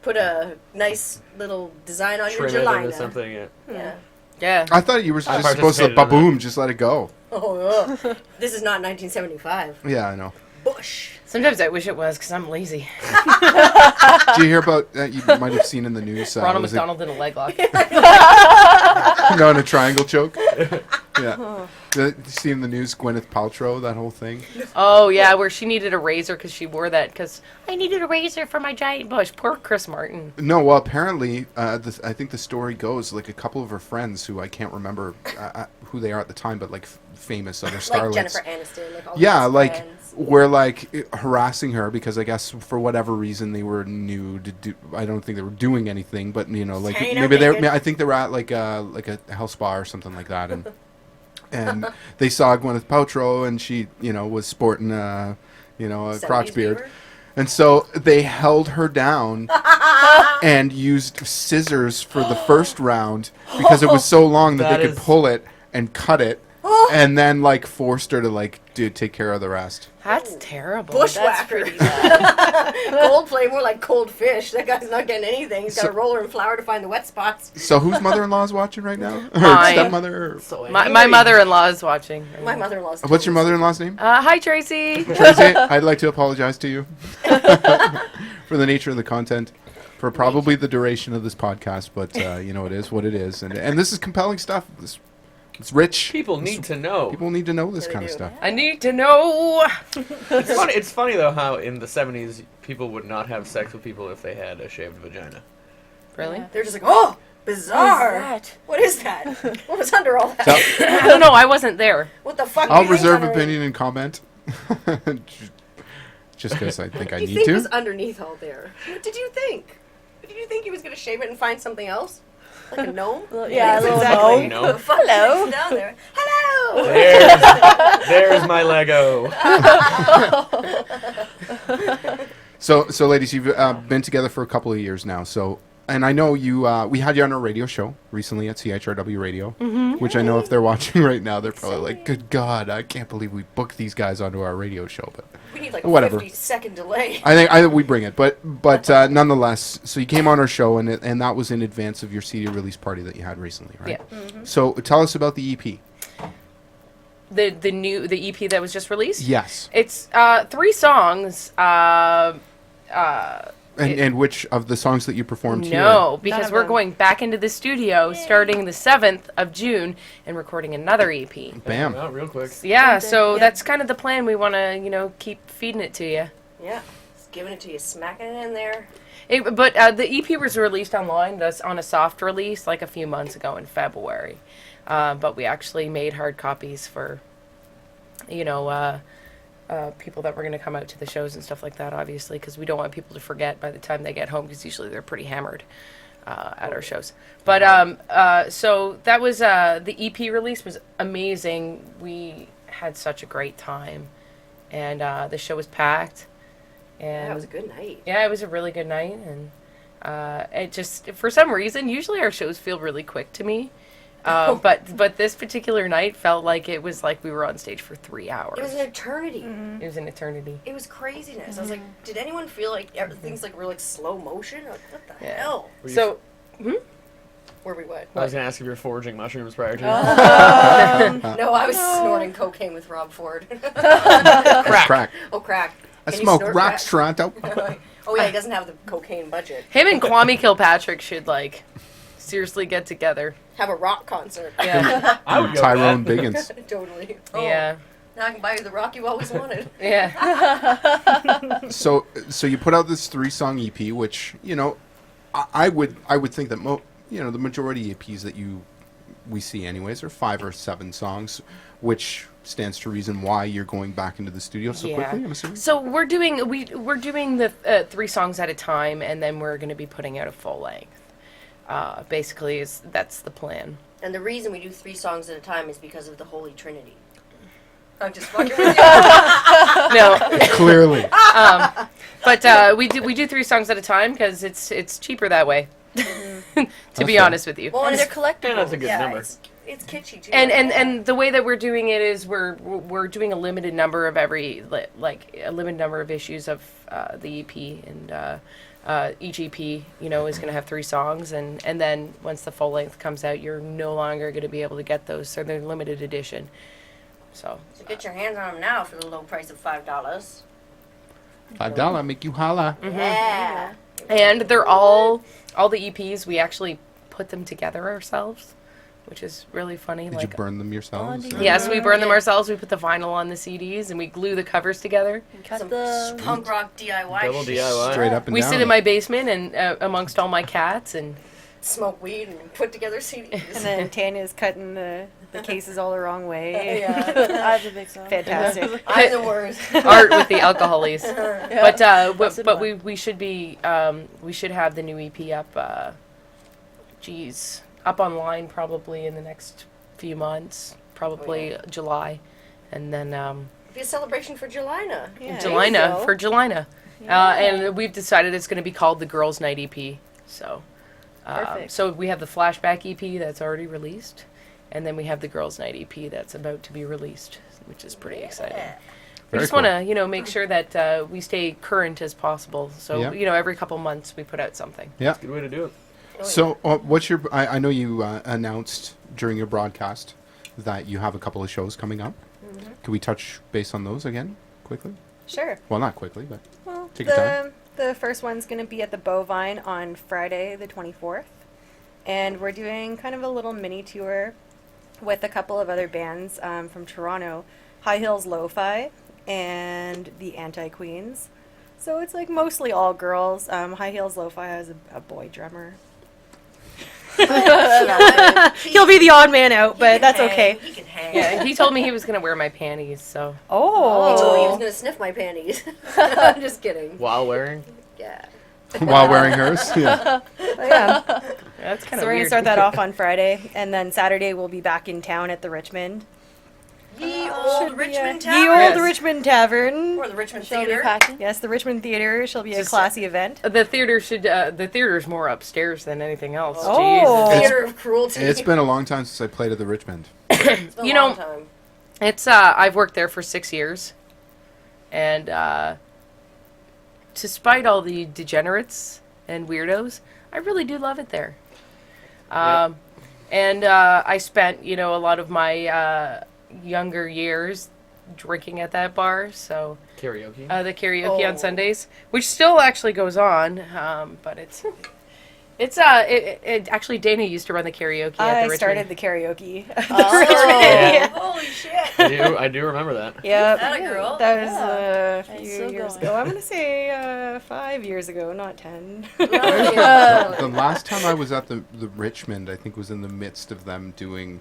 put a nice little design on Trim your it Jelina. into something. Yeah. Yeah. I thought you were just supposed to participated in that. ba-boom, just let it go. Oh, ugh. This is not 1975. Yeah, I know. Bush. Sometimes I wish it was because I'm lazy. Do you hear about that? You might have seen in the news. Ronald was it- McDonald in a leg lock. No, in a triangle choke. Yeah. Seeing the news, Gwyneth Paltrow, that whole thing. Oh yeah, where she needed a razor because she wore that because I needed a razor for my giant bush. Poor Chris Martin. No, well, apparently, I think the story goes like a couple of her friends who I can't remember who they are at the time, but like famous other starlets. Like Jennifer Aniston, like all Yeah, those like friends. were like harassing her because I guess for whatever reason they were nude. I don't think they were doing anything, but you know, like maybe they. I think they were at like a health spa or something like that, and they saw Gwyneth Paltrow and she was sporting a crotch beard. Beaver? And so they held her down and used scissors for the first round because it was so long that they could pull it and cut it, and then like forced her to like take care of the rest. That's terrible. Bushwhacker. Coldplay, more like cold fish. That guy's not getting anything. He's got a roller and flour to find the wet spots. So whose mother-in-law is watching right now? Or Mine. stepmother? Or... My mother-in-law is watching. My mother-in-law's. What's your mother-in-law's name? Hi, Tracy. Tracy, I'd like to apologize to you for the nature of the content, for probably the duration of this podcast, but it is what it is, and this is compelling stuff. It's rich. People need to know. People need to know this kind of stuff. I need to know. It's funny though how in the 70s people would not have sex with people if they had a shaved vagina. Really? They're just like, oh, bizarre. What is that? What is that? What was under all that? So- I don't know. I wasn't there. What the fuck? I'll do you think's reserve under- opinion and comment. Just because I think I You need think to. was underneath all there? What did you think? Did you think he was going to shave it and find something else? Like a gnome? Yeah, a little exactly. gnome. What the fuck Hello. is down there? Hello. There's my Lego. So ladies, you've been together for a couple of years now. So, and I know you. We had you on our radio show recently at CHRW Radio, which I know if they're watching right now, they're probably like, "Good God, I can't believe we booked these guys onto our radio show." But We need like a whatever. 50-second delay. I think we bring it, but nonetheless. So you came on our show, and that was in advance of your CD release party that you had recently, right? Yeah. So tell us about the EP. The EP that was just released. Yes. It's 3 songs. And which of the songs that you performed here? No, because we're going back into the studio starting the 7th of June and recording another EP. Bam. Out real quick. Yeah, so that's kind of the plan. We want to, keep feeding it to you. Yeah. Just giving it to you, smacking it in there. But the EP was released online, on a soft release, like a few months ago in February. But we actually made hard copies for, people that were going to come out to the shows and stuff like that, obviously, because we don't want people to forget by the time they get home, because usually they're pretty hammered at our shows. But so that was the EP release was amazing. We had such a great time, and the show was packed. And Yeah, it was a good night. Yeah, it was a really good night, and it just for some reason usually our shows feel really quick to me. But this particular night felt like it was like we were on stage for 3 hours. It was an eternity. It was an eternity. It was craziness. I was like, did anyone feel like everything's like real like slow motion? Like, what the hell? So, Were we what? I was gonna ask if you were foraging mushrooms prior to. No, I was snorting cocaine with Rob Ford. Crack. Oh, crack. I Can you smoke snort rocks, crack? Toronto. Oh yeah, he doesn't have the cocaine budget. Him and Kwame Kilpatrick should seriously get together. Have a rock concert. Yeah. I would go Tyrone with that. Biggins. Totally. Yeah. Now I can buy you the rock you always wanted. Yeah. So you put out this 3-song EP, which I would think that the majority of EPs that we see anyways are 5 or 7 songs, which stands to reason why you're going back into the studio so quickly. I'm assuming. So we're doing the 3 songs at a time, and then we're going to be putting out a full length. Basically, that's the plan. And the reason we do 3 songs at a time is because of the Holy Trinity. I'm just fucking with you. No. Clearly. But we do 3 songs at a time because it's cheaper that way. To be honest with you. Well, and they're collectible. Yeah, that's a good number. It's kitschy too. And the way that we're doing it is we're doing a limited number of a limited number of issues of the EP, and each EP is going to have 3 songs, and then once the full length comes out, you're no longer going to be able to get those, so they're limited edition. So get your hands on them now for the low price of $5. $5 make you holla. Yeah. And they're all the EPs. We actually put them together ourselves. which is really funny. Did you burn them yourselves? Yes, we burn them ourselves. We put the vinyl on the CDs and we glue the covers together. Some punk rock DIY. Double DIY. Straight up and We down. sit in my basement and amongst all my cats and smoke weed and put together CDs. And then Tanya's cutting the cases all the wrong way. Yeah, I have a big song. Fantastic. I'm the worst. art with the Alcohollys. Yeah. But we should be we should have the new EP up. Up online probably in the next few months, probably July, and then Be a celebration for Jelina. Yeah, Jelina for Jelina, Yeah. and we've decided it's going to be called the Girls' Night EP. So, Perfect. so we have the Flashback EP that's already released, and then we have the Girls' Night EP that's about to be released, which is pretty exciting. We Very just cool. want to, make sure that we stay current as possible. So, Yeah. every couple months we put out something. Yeah. Good way to do it. So, what's your? I know you announced during your broadcast that you have a couple of shows coming up. Mm-hmm. Can we touch base on those again quickly? Sure. Well, not quickly, but Well, take your time. the first one's going to be at the Bovine on Friday the 24th. And we're doing kind of a little mini tour with a couple of other bands from Toronto, High Hills Lo-Fi and the Anti-Queens. So it's like mostly all girls. High Hills Lo-Fi has a boy drummer. He'll be the odd man out, but that's okay. He can hang. Yeah, he told me he was going to wear my panties, so. Oh. He told me he was going to sniff my panties. I'm just kidding. While wearing? Yeah. While wearing hers, yeah. Yeah. That's kind So of we're weird. gonna start that off on Friday, and then Saturday we'll be back in town at the Richmond. Ye old Richmond The Tavern. old Richmond Tavern. Or the Richmond Shall we be Theater. packing? Yes, the Richmond Theater shall be a Just- classy event. The theater the theater's more upstairs than anything else. Oh. Jesus. Theater of Cruelty. It's been a long time since I played at the Richmond. It's been a You long know, time. It's I've worked there for 6 years, and despite all the degenerates and weirdos, I really do love it there. And I spent a lot of my younger years drinking at that bar, so Karaoke. the karaoke on Sundays, which still actually goes on, but it's actually Dana used to run the karaoke at the I Richmond. started the karaoke. Yeah. Holy shit. I do remember that. Yep. That a girl? That was Yeah. a It's few still years going. ago. I'm gonna say 5 years ago, not 10. The last time I was at the Richmond, I think, was in the midst of them doing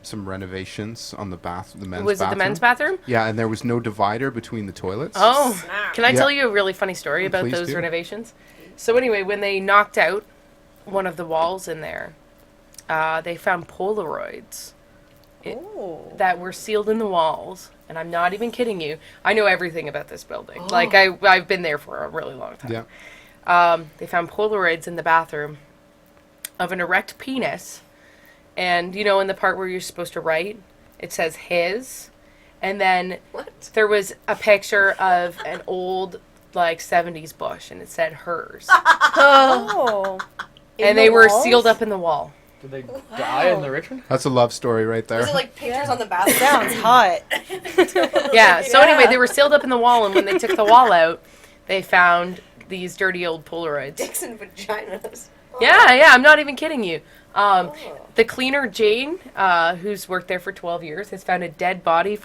some renovations on the men's bathroom. Was it the men's bathroom? Yeah, and there was no divider between the toilets. Oh, Snap. can I Yeah. tell you a really funny story about Please those do. renovations? So anyway, when they knocked out one of the walls in there, they found Polaroids Oh. that were sealed in the walls. And I'm not even kidding you. I know everything about this building. Like, I've been there for a really long time. Yeah. They found Polaroids in the bathroom of an erect penis. And, in the part where you're supposed to write, it says his. And then What? there was a picture of an old, 70s bush, and it said hers. Oh. And they were sealed up in the wall. Did they die in the Richmond? That's a love story right there. Was it like pictures on the bathroom? Sounds hot. Yeah, so anyway, they were sealed up in the wall, and when they took the wall out, they found these dirty old Polaroids. Dicks and vaginas. Yeah, I'm not even kidding you. The cleaner, Jane, who's worked there for 12 years, has found a dead body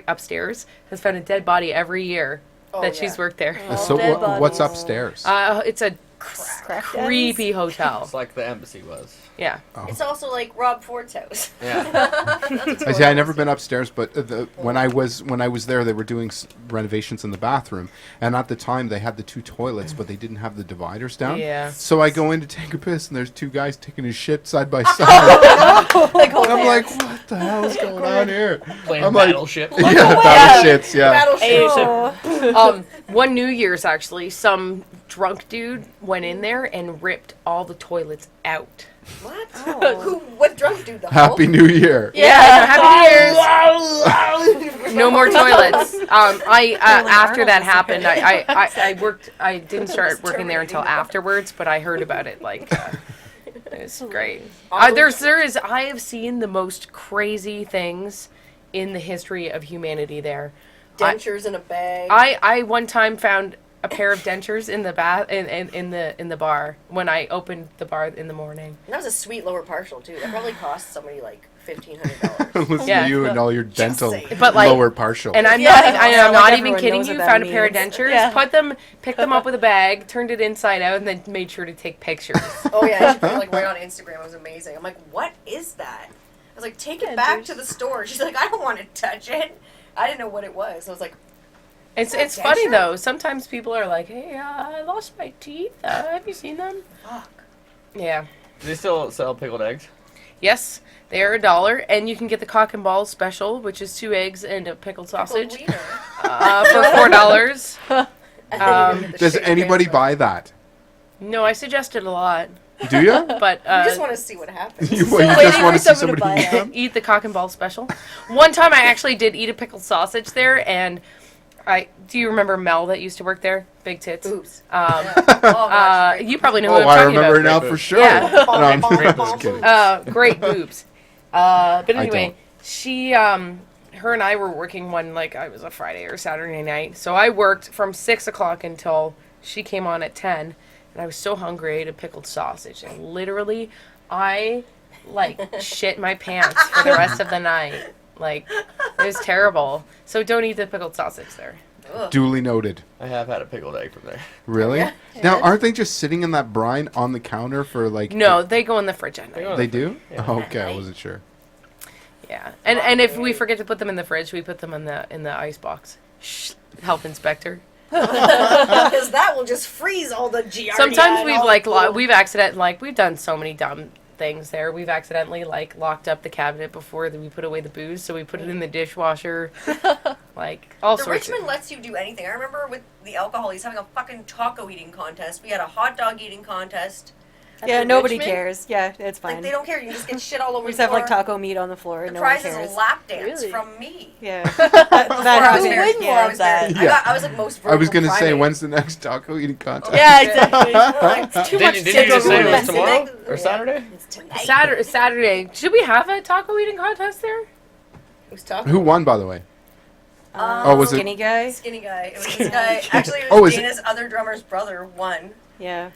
upstairs, has found a dead body every year that she's worked there. So dead what's bodies. upstairs? It's a creepy hotel. It's like the embassy was. Yeah. It's also like Rob Ford's house. Yeah. I see. I never been upstairs, but when I was there, they were doing renovations in the bathroom, and at the time they had the two toilets, but they didn't have the dividers down. Yeah. So I go in to take a piss, and there's two guys taking a shit side by side. I'm like, what the hell is going on here? Playing I'm like, Battleship. yeah, battleships. Yeah. Battleship. One New Year's, actually, some drunk dude went in there and ripped all the toilets out. What? What drunk dude? The Happy New Year. Yeah, Happy New Year's. No more toilets. After that happened, I worked. I didn't start working there until afterwards, but I heard about it. It's great. I have seen the most crazy things in the history of humanity there. Dentures in a bag. I one time found a pair of dentures in the in the bar when I opened the bar in the morning. And that was a sweet lower partial too. That probably cost somebody like $1,500. Listen Yeah. to you and all your dental But, like, lower partial. And I'm Yeah, not, I know, I'm like not even everyone kidding knows you. what that Found a pair of means. dentures, Yeah. picked them up with a bag, turned it inside out, and then made sure to take pictures. Oh yeah, she put it like right on Instagram. It was amazing. I'm like, what is that? I was like, take it back to the store. She's like, I don't want to touch it. I didn't know what it was. I was like, It's funny though. Sometimes people are like, "Hey, I lost my teeth. Have you seen them?" fuck. Yeah. Do they still sell pickled eggs? Yes, they are $1, and you can get the cock and balls special, which is 2 eggs and a pickled sausage wiener. for $4. Does anybody buy that? No, I suggest it a lot. Do you? But You just want to see what happens. You just want to see somebody eat them? eat the cock and ball special. One time I actually did eat a pickled sausage there, and do you remember Mel that used to work there? Big tits. Oops. You probably know Oh, who I'm I talking remember about. now for sure. Yeah. No, I'm just kidding. Great boobs. But anyway, don't. she, her and I were working one, like, it was a Friday or Saturday night. So I worked from 6 o'clock until she came on at 10. And I was so hungry, I ate a pickled sausage. And literally, I, like, shit my pants for the rest of the night. Like, it was terrible. So don't eat the pickled sausage there. Duly noted. I have had a pickled egg from there. Really? Yeah. Now, aren't they just sitting in that brine on the counter for like? No, they go in the fridge at night. They do? Yeah. Oh, okay, I wasn't sure. Yeah, and if we forget to put them in the fridge, we put them in the ice box. Shh, health inspector. Because that will just freeze all the giardia. Sometimes and we've all like the- we've done so many dumb things there. We've accidentally like locked up the cabinet before we put away the booze, so we put it in the dishwasher. Like all The sorts. Richmond lets you do anything. I remember with the Alcohollys having a fucking taco eating contest. We had a hot dog eating contest. at Yeah, the nobody Richmond. cares. Yeah, it's fine. Like they don't care. You just get shit all over We just the have floor. like taco meat on the floor. The No one prize is cares. a lap dance Really? from me. Yeah. Before I was Who there. wouldn't Before I love was there. that? I was like most I was vertical gonna say, primate. when's the next taco eating contest? Yeah, exactly. It's too much Didn't you just say it was sugar. tomorrow or Saturday? It's tonight. Saturday. Should we have a taco eating contest there? Who's talking? Who won, by the way? Oh, was it- Skinny guy? Skinny guy. It was this guy. Actually, it Oh, was is it- Dana's other drummer's brother won. Yeah.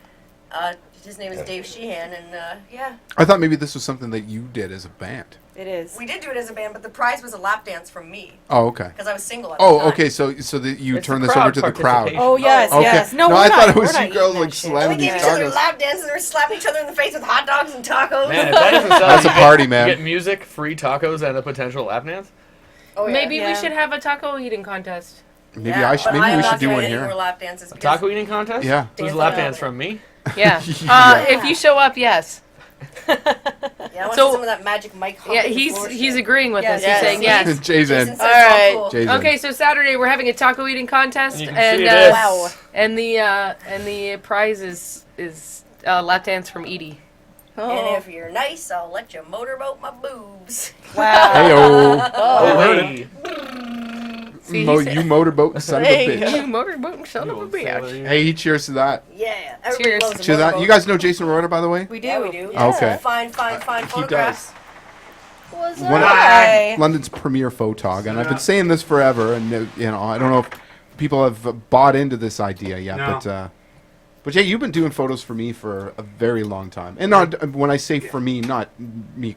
His name is Dave Sheehan, and yeah, I thought maybe this was something that you did as a band. It is. we did do it as a band, but the prize was a lap dance from me Oh, okay. because I was single at the Oh, time. okay. So that you It's turn the this over crowd to the crowd. participation. Oh yes, Okay. yes. No, we're I not, thought it was we're you not girls, eating like, that shit. slamming We these gave each other tacos. lap dances and we were slapping each other in the face with hot dogs and tacos. Man, if that doesn't sound That's like a you party, get, man. You get music, free tacos, and a potential lap dance. Oh, yeah. Maybe we Yeah. should have a taco eating contest. Maybe Yeah, I should. but Maybe I am we should not do doing one any more here. lap dances A because taco eating contest? Yeah. Who's Dance lap on dance it. from me? Yeah. Yeah. If you show up, yes. yeah, I want So- some of that magic Mike. Yeah, humping the he's floor he's shit. agreeing with us. He's Yes. saying yes. Jay's in. Jason says All it's right. cool. Jay's in. Okay, so Saturday we're having a taco eating contest, And you can and see this. Wow. and the prize is lap dance from Edie. And if you're nice, I'll let you motorboat my boobs. Wow. Heyo. Oh, hey. See, he said- You motorboat son of a bitch. You motorboating son of a bitch. Hey, cheers to that. Yeah, everybody Cheers. loves a To that. motorboat. You guys know Jason Rorta, by the way? We do. Yeah, we do. Okay. Fine photographs. What's One up? London's premier photog, and I've been saying this forever, and I don't know if people have bought into this idea yet, but yeah, you've been doing photos for me for a very long time, and not when I say for me, not me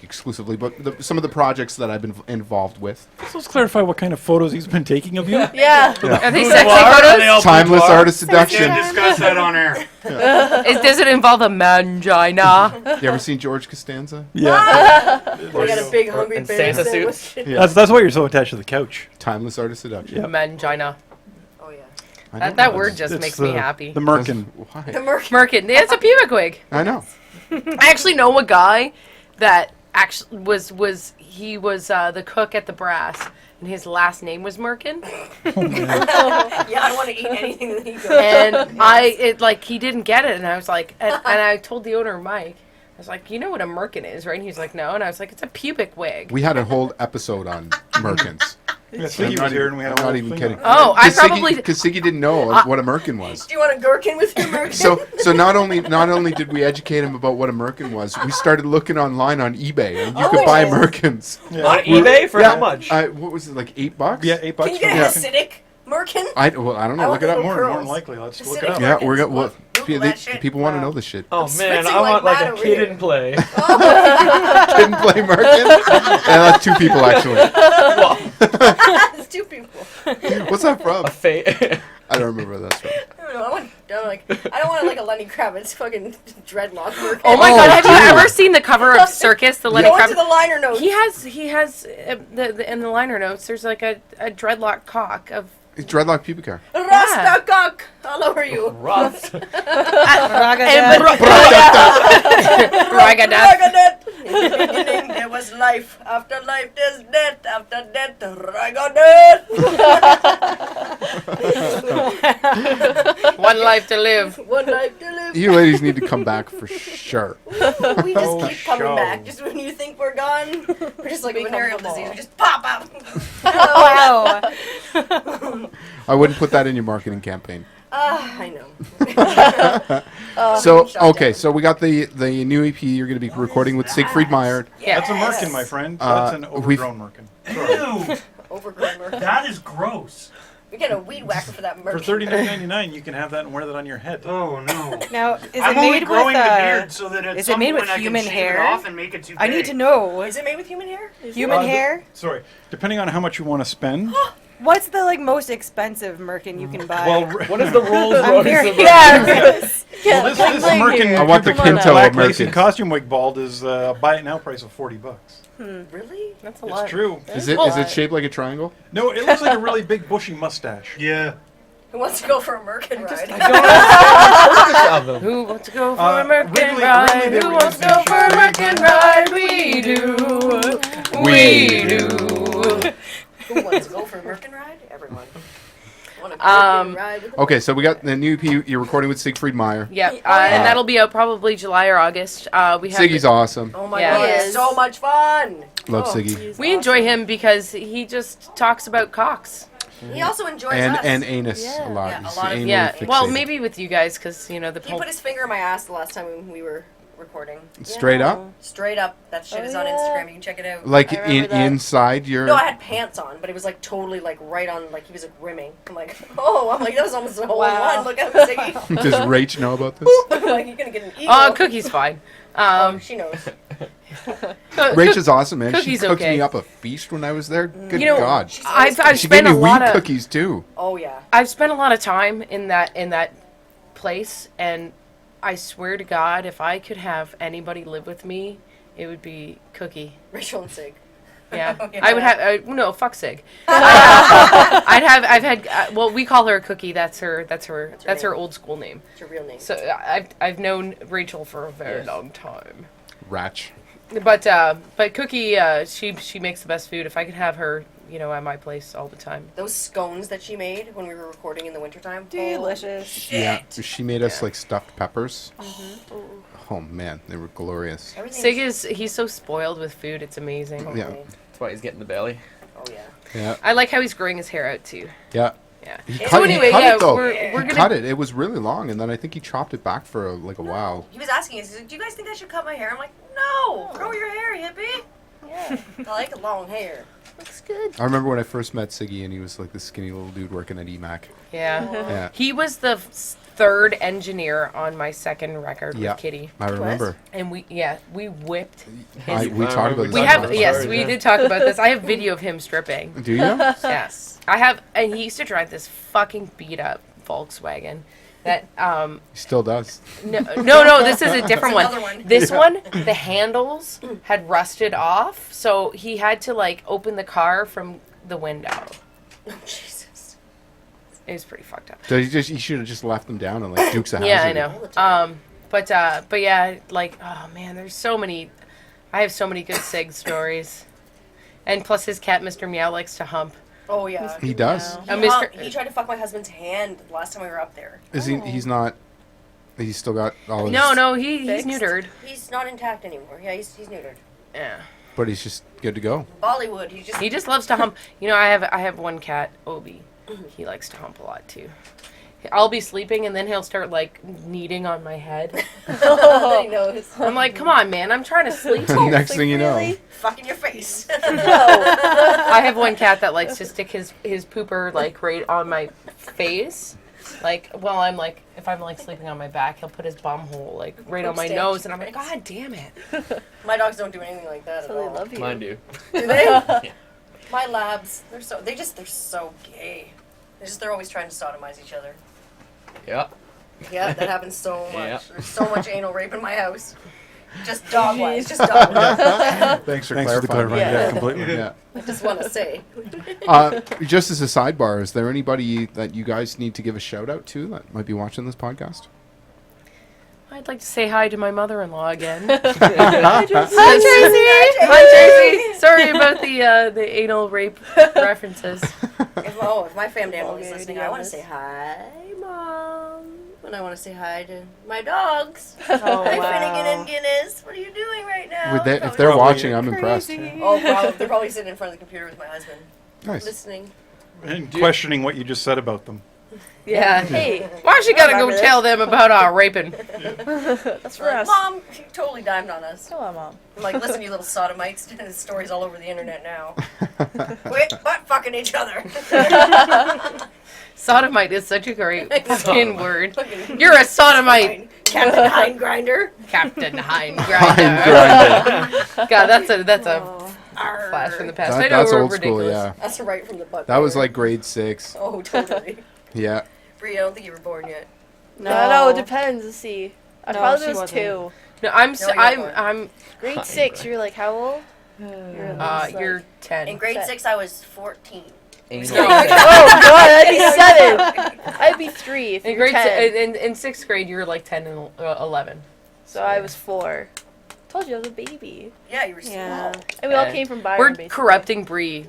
exclusively, but some of the projects that I've been involved with. So let's clarify what kind of photos he's been taking of you. Yeah. Are they Boudoir? sexy Are they all photos? Timeless boudoir? artist seduction. Can't discuss that on air. Does it involve a mangina? You ever seen George Costanza? Yeah. We got a big hungry And bear Santa sandwich. suits. Yeah. That's why you're so attached to the couch. Timeless artist seduction. Yeah. Mangina. Oh yeah. I That know. word just It's makes me happy. The Merkin. Why? The Merkin. Merkin. Yeah, it's a pubic wig. I know. I actually know a guy that actually was the cook at the Brass, and his last name was Merkin. Yeah, I don't want to eat anything that he goes. And he didn't get it, and I was like, and I told the owner, Mike, I was like, you know what a Merkin is, right? And he's like, no, and I was like, it's a pubic wig. We had a whole episode on Merkins. Yeah, Siggy was here and we had a I'm whole not even thing kidding. on. Oh, I probably because Siggy didn't know what a Merkin was. Do you want a gherkin with your Merkin? So not only did we educate him about what a Merkin was, we started looking online on eBay, and you could buy Merkins. Yeah. On eBay? For how much? What was it, like $8? Yeah, $8. Can you get Yeah. an acidic Merkin? I don't know. Look it up. More than likely. Let's look it Acidic up. Yeah, we're Merkins. gonna. Well, Google that shit. people want to know this shit. Oh man, spritzing I want like like mad a over kid here. in play. Didn't play Merkin. Yeah, that's two people actually. It's two people. What's that from? A fate. I don't remember what that's from. I don't know. I don't want like a Lenny Kravitz fucking dreadlock Merkin. Oh my Oh, god, have you dude. ever seen the cover of Circus, the Lenny Go into Kravitz? the liner notes. He has in the liner notes. There's like a dreadlock cock of It's dreadlock pubic hair. Rasta cock all over you. Rust. Ragadat. In the beginning there was life. After life there's death. After death, Ragadat. One life to live. One life to live. You ladies need to come back for sure. We just Oh, keep coming show. back. Just when you think we're gone, we're just like a Become venereal the ball. disease. We just pop out. Wow. I wouldn't put that in your marketing campaign. I know. So okay, so we got the new EP you're going to be recording with Siegfried Meyer. That's a Merkin, my friend. That's an overgrown Merkin. Ew, Overgrown Merkin. that is gross. We get a weed whacker for that For Merkin. $39.99, you can have that and wear that on your head. Oh no. Now, is I'm it only made growing with the beard so that at is some it made point with I can human shave hair? it off and make it too I need big. to know. Is it made with human hair? Human hair? Sorry. Depending on how much you want to spend. What's the like most expensive Merkin you can buy? Well, What is the Rolls I'm Royce very of yeah. this Merkin I want the pubic Pinto black of lacy Merkins. costume wig bald is buy it now price of $40. Really? That's a It's lot. true. Is it shaped like a triangle? No, it looks like a really big bushy mustache. Yeah. Who wants to go for a Merkin ride? Who wants to go for Uh, a Merkin Wrigley- ride? Wrigley, they Who were wants to go for a Merkin ride? We do. We do. Who wants to go for a Merkin ride? Everyone. Want a Um, Merkin ride with a Okay, so we got the new EP you're recording with Siegfried Meyer. Yep, and that'll be out probably July or August. We have Siggy's awesome. Oh my Yeah. god, He it's is. so much fun. Love Oh, Siggy. We enjoy him because he just talks about cocks. He also enjoys And us. anus Yeah. a lot. Yeah, a He's lot of- anally Yeah, well, fixated. maybe with you guys because you know the He whole. put his finger in my ass the last time we were recording. Straight up? Straight up. That shit is on Instagram. You can check it out. Like I remember that. inside your. No, I had pants on, but it was like totally like right on. Like he was like rimming. I'm like, oh, I'm like that was almost a hole in one. Look at Ziggy. Does Rach know about this? Like you're gonna get an eagle. Oh, Cookie's fine. Oh, she knows. Rach is awesome, man. She Cookie's cooked okay. me up a feast when I was there. Good You know, God. I've she spent gave a me lot weed of cookies too. Oh yeah. I've spent a lot of time in that place, and I swear to God, if I could have anybody live with me, it would be Cookie. Rachel and Sig. Yeah, Oh, yeah. I would have. No, fuck Sig. I've had. Well, we call her Cookie. That's her name. old school name. It's your real name. So I've known Rachel for a very long time. Ratch. But Cookie, she makes the best food. If I could have her, at my place all the time. Those scones that she made when we were recording in the wintertime. Delicious. Yeah, she made us like stuffed peppers. Mm-hmm. Oh man, they were glorious. Sig he's so spoiled with food. It's amazing. Yeah. That's why he's getting the belly. Oh yeah. Yeah. I like how he's growing his hair out too. Yeah. Yeah. He So cut, anyway, he cut yeah, it though. we're He gonna- cut it. It was really long, and then I think he chopped it back for like a while. He was asking us, he's like, do you guys think I should cut my hair? I'm like, no, grow your hair, hippie. Yeah. I like long hair. Looks good. I remember when I first met Siggy, and he was like this skinny little dude working at EMAC. Yeah. Yeah. He was the third engineer on my second record Yeah, with Kitty. I remember. And we whipped We his. talked about this. We have we did talk about this. I have video of him stripping. Do you? Yes, I have, and he used to drive this fucking beat up Volkswagen. That He still does. no, this is a different That's one. another one. This Yeah. one, the handles had rusted off, so he had to like open the car from the window. Oh, Jesus. It was pretty fucked up. So he should have just left them down and like Dukes of Yeah, I Hazzard. know. But yeah, like, oh man, there's so many. I have so many good Sig stories, and plus his cat, Mr. Meow, likes to hump. Oh yeah. He does. He tried to fuck my husband's hand the last time we were up there. Is he? He's not. He's still got all his. No, he's Fixed? neutered. He's not intact anymore. Yeah, he's neutered. Yeah. But he's just good to go. Bollywood. He just loves to hump. I have one cat, Obi. He likes to hump a lot too. I'll be sleeping, and then he'll start like kneading on my head. Then he knows. I'm like, come on, man, I'm trying to sleep. Next thing you know. Really? Fucking your face. I have one cat that likes to stick his pooper like right on my face. Like, well, I'm like, if I'm like sleeping on my back, he'll put his bum hole like right on my nose, and I'm like, God damn it. My dogs don't do anything like that So at they all. love you. Mine do. Do they? My labs, they're so gay. They're always trying to sodomize each other. Yeah. Yeah, that happens so much. Yeah. There's so much anal rape in my house. Just dog wise, just dog wise. Thanks for Thanks for clarifying. clarifying. Yeah, completely. Yeah. I just want to say. Just as a sidebar, is there anybody that you guys need to give a shout out to that might be watching this podcast? I'd like to say hi to my mother-in-law again. Hi, Tracy. Hi, Tracy. Sorry about the anal rape references. If my family is Okay, listening, to I be want to honest. say hi, Mom. And I want to say hi to my dogs. Oh, Hi, wow. Finnegan and Guinness. What are you doing right now? Would they, if they're watching, I'm impressed. Oh, probably. They're probably sitting in front of the computer with my husband. Nice. Listening. And questioning what you just said about them. Yeah. Hey, Why she gotta go remember tell them about our raping? that's for Like, us. Mom, you totally dimed on us. Come on, Mom. I'm like, listen, you little sodomites. This story's all over the internet now. Quit butt fucking each other. Sodomite is such a great fucking word. You're a sodomite. Captain Hind Grinder. Captain Hind Hind Grinder. God, that's a flash from the past. I know That's we're old school, ridiculous. yeah. That's right from the butt. That was there. like grade 6. Oh, totally. Yeah. Bree, I don't think you were born yet. No, it depends. Let's see. I No, probably she was wasn't. 2. No, I'm No, you're born. I'm Grade 6. You're like, how old? you're 10. In grade 6, I was 14. Oh god, I'd be 7. I'd be 3 if In you were grade 10. in 6th grade, you were like 10 and 11. So I was 4. Told you I was a baby. Yeah, you were small. Yeah. And we all came from Byron, We're basically. corrupting Bree.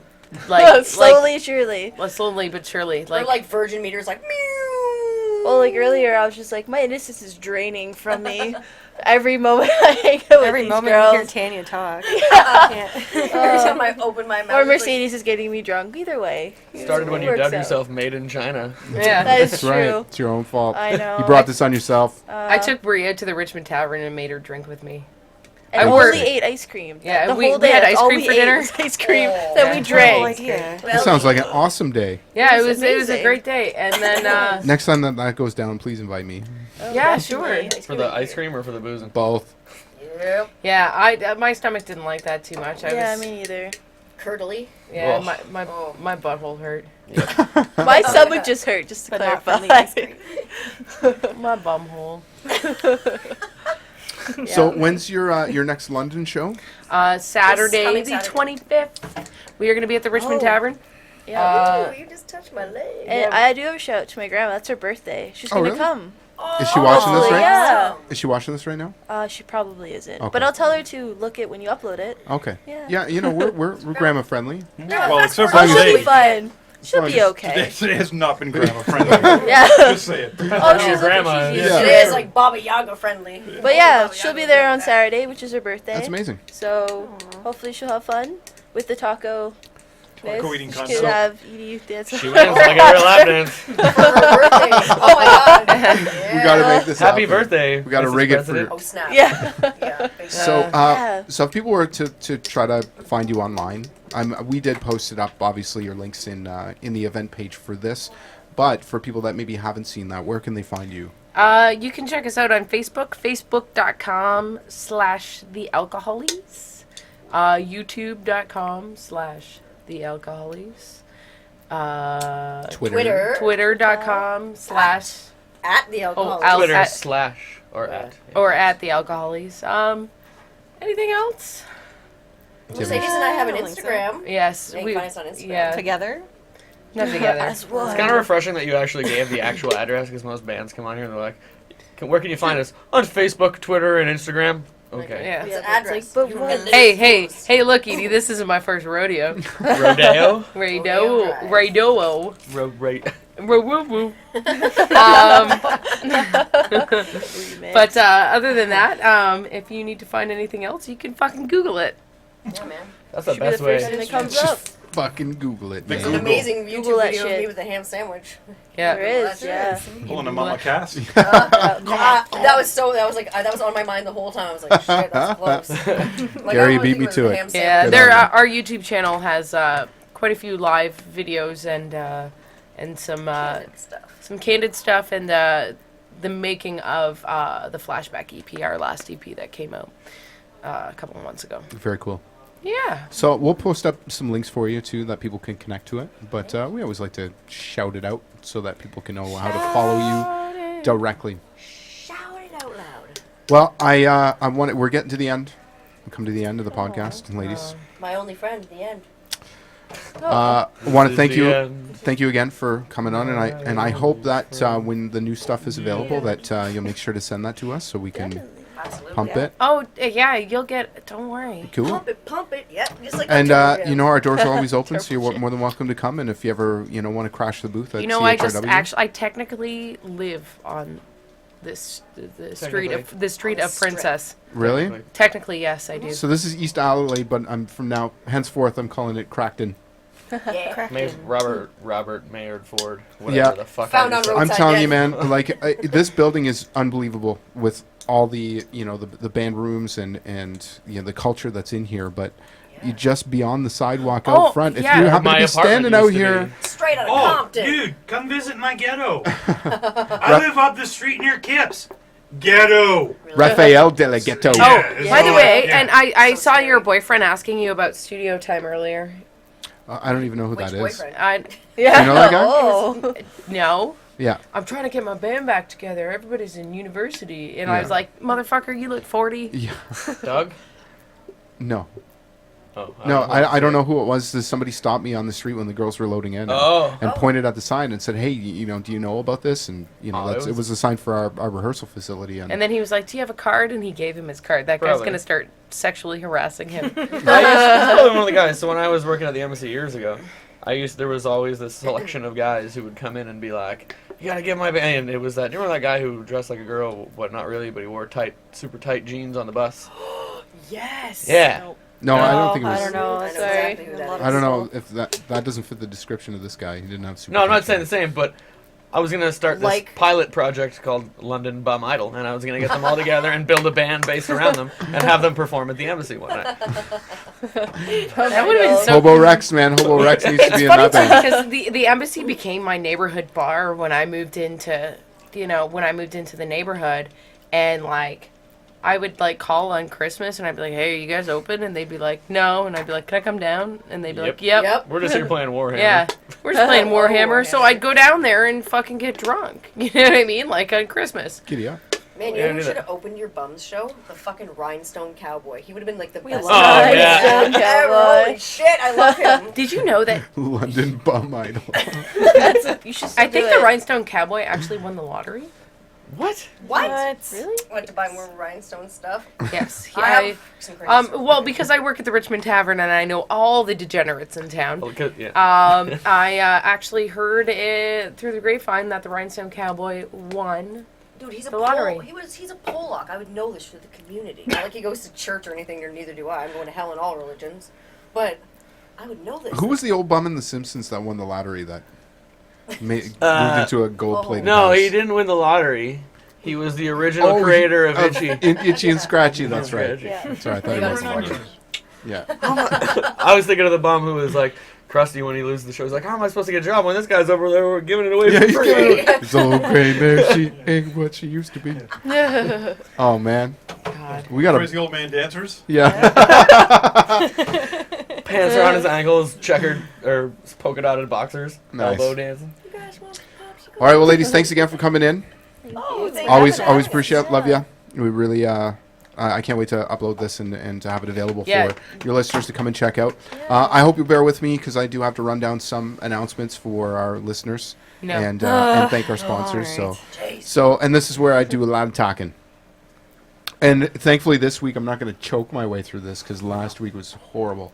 Like slowly, surely. Slowly but surely. We're like virgin meters, like, meow. Well, like earlier, I was just like, my innocence is draining from me. Every moment I hang out with Every these moment girls. you hear Tanya talk. Every time I open my mouth. Or it's like- Mercedes is getting me drunk. Either way. Started when It you works dubbed out. yourself Made in China. Yeah. That is That's true. right. It's your own fault. I know. You brought this on yourself. I took Bree out to the Richmond Tavern and made her drink with me. And I I worked- only ate ice cream. Yeah, the we- whole we day. had that's ice all cream we for ate dinner. was ice cream Oh. that Yeah. we drank. Whole idea. That sounds like an awesome day. Yeah, It it was was a amazing. great day. And then Next time that goes down, please invite me. yeah, sure. For the ice cream or for the boozing? Both. Yep. Yeah, I my stomach didn't like that too much. Yeah, me either. Curdly. Yeah, Oh. my butthole hurt. My stomach just hurt, just to But not clarify. from the ice cream. My bum hole. So when's your next London show? Saturday coming the Saturday. 25th. We are going to be at the Richmond Oh. Tavern. Yeah. Ooh, you just touched my leg. And I do have a shout out to my grandma. That's her birthday. She's Oh, gonna really? come. Is she watching this hopefully, right yeah. Is she watching this right now? She probably isn't. Okay. But I'll tell her to look it when you upload it. Okay. Yeah. Yeah, you know, we're grandma friendly. Well, except for Oh, she'll today. be fine. She'll be Today, okay. today has not been grandma friendly. Yeah. Just say it. Oh, she's Your grandma she's is. Yeah. It is like Baba Yaga friendly. But yeah, she'll be there on Saturday, which is her birthday. That's amazing. So hopefully she'll have fun with the taco. Taco eating She contest. could have Edie dance. She wins. I get her a lap dance. For her birthday. Oh my god. Yeah. We gotta make this Happy happen. birthday. We gotta Mrs. rig it President. for. Oh snap. Yeah. Yeah. Big So, Yeah. so if people were to try to find you online, we did post it up. Obviously, your links in the event page for this. But for people that maybe haven't seen that, where can they find you? You can check us out on Facebook, facebook.com/thealcohollys, youtube.com/thealcohollys, Twitter. twitter.com/ At the alcohol. Al- Twitter at- slash or at. or at the alcohollys. Anything else? Mercedes and I have an I don't think so. Instagram. Yes, They can we find us on Instagram. Yeah, Together? not together. As well. It's kind of refreshing that you actually gave the actual address because most bands come on here and they're like, where can you find us? On Facebook, Twitter, and Instagram. Okay. Yeah. It's an Yeah, it's address. like, but You what- can Hey, look, Edie, this isn't my first rodeo. Rodeo? Radio. Right. Woo woo woo. But other than that, if you need to find anything else, you can fucking Google it. Yeah, man. That's the Should be the best first way. thing that comes up. Fucking Google it. There's man. an amazing Google YouTube that video of shit. me with a ham sandwich. Yeah. There is, That's yeah. Pulling him on my cast. That was on my mind the whole time. I was like, shit, that's close. Like, Gary I beat think me it was to the it. ham Yeah, sandwich. Good on you. our YouTube channel has quite a few live videos and some candid stuff and the making of the Flashback EP, our last EP that came out a couple of months ago. Very cool. Yeah. So we'll post up some links for you too that people can connect to it. But we always like to shout it out so that people can know how to follow you directly. Shout it out loud. Well, I want it. We're getting to the end. We come to the end of the podcast, ladies. My only friend, the end. I want to This thank is you, the end. thank you again for coming on, and I hope that when the new stuff is available, that you'll make sure to send that to us so we can pump it. Oh, yeah, you'll get. Don't worry. Cool. Pump it, yep. Just like And that turbo you know, our doors are always open, so Terrible you're shit. more than welcome to come. And if you ever want to crash the booth at You know, CHRW, I technically live on the street of Princess. Really? Technically, yes, I do. So this is East Alley, but I'm from now henceforth I'm calling it Crackton. Maybe Robert Maynard Ford. Whatever Yeah. the fuck. Found I on just- I'm Roadside telling you, Inn. man. Like this building is unbelievable with all the the band rooms and the culture that's in here. But you just beyond the sidewalk Oh, out front, if yeah. you happen My to be apartment standing out used to here, be. Straight out of Oh, Compton. dude, come visit my ghetto. I live up the street near Kips. Ghetto. Rafael de la Ghetto. Oh, Yeah, by the so, way, yeah. and I So saw your scary. boyfriend asking you about studio time earlier. I don't even know who Which that is. boyfriend? Yeah. You know that guy? Oh. No. Yeah. I'm trying to get my band back together. Everybody's in university. And I Yeah. was like, motherfucker, you look 40. Yeah. Doug? No. Oh, No, was I don't saying. know who it was. Somebody stopped me on the street when the girls were loading in and, Oh. and pointed at the sign and said, "Hey, do you know about this?" And Oh, it was a sign for our rehearsal facility. And then he was like, do you have a card? And he gave him his card. That guy's Probably. going to start sexually harassing him. I used to tell one of the guys. So when I was working at the embassy years ago, there was always this selection of guys who would come in and be like, "You gotta get my band." And it was that. You remember that guy who dressed like a girl? What? Not really, but he wore super tight jeans on the bus. Yes. Yeah. No, I don't think it was. I don't know. I know Sorry. exactly who that A lot is. of I don't know people. if that doesn't fit the description of this guy. He didn't have super. No, I'm not tight saying the jeans. same, but I was gonna start this Like- pilot project called London Bum Idol, and I was gonna get them all together and build a band based around them and have them perform at the embassy one night. That would have been so Hobo Rex, man. Hobo Rex needs to It's be in funny that too band. because the embassy became my neighborhood bar when I moved into the neighborhood, and like I would like call on Christmas and I'd be like, "Hey, are you guys open?" And they'd be like, "No," and I'd be like, "Can I come down?" And they'd be like, "Yep." Yep. We're just here playing Warhammer. Yeah, we're just playing Warhammer. So Warhammer. I'd go down there and fucking get drunk. You know what I mean? Like on Christmas. Giddy up. Man, you Yeah, I know knew who should that. have opened your bums show? The fucking Rhinestone Cowboy. He would have been like the We best. love Oh, yeah. Rhinestone Ever. Cowboy. Holy shit, I love him. Did you know that? London Bum Idol. You should I still think do the it. Rhinestone Cowboy actually won the lottery. What? What? Really? Went to buy more rhinestone stuff. Yes. I have some crazy stories. Well, because I work at the Richmond Tavern and I know all the degenerates in town. Well, 'cause- yeah. I actually heard it through the grapevine that the Rhinestone Cowboy won. Dude, he's a the lottery. He's a Pollock. I would know this for the community. Not like he goes to church or anything, or neither do I. I'm going to hell in all religions. But I would know this. Who was the old bum in The Simpsons that won the lottery that moved into a gold-plated No, house? he didn't win the lottery. He was the original creator of Itchy. Itchy and Scratchy, that's right. Itchy. Yeah. Sorry, I thought he You was the gotta lottery. Yeah. I was thinking of the bum who was like Krusty when he loses the show. He's like, "How am I supposed to get a job when this guy's over there? We're giving it away Yeah, for he's free." giving it- it's okay, man. She ain't what she used to be. Oh, man. God. We got Crazy old man dancers. Yeah. Pants around his ankles, checkered or polka dotted boxers, Nice. elbow dancing. You guys want popsicles? All right, well, ladies, thanks again for coming in. Oh, thank Always you. appreciate it. Love you. We really, I can't wait to upload this and to have it available Yeah. for your listeners to come and check out. I hope you bear with me because I do have to run down some announcements for our listeners No. and thank our sponsors. Alright. And this is where I do a lot of talking. And thankfully this week I'm not going to choke my way through this because last week was horrible.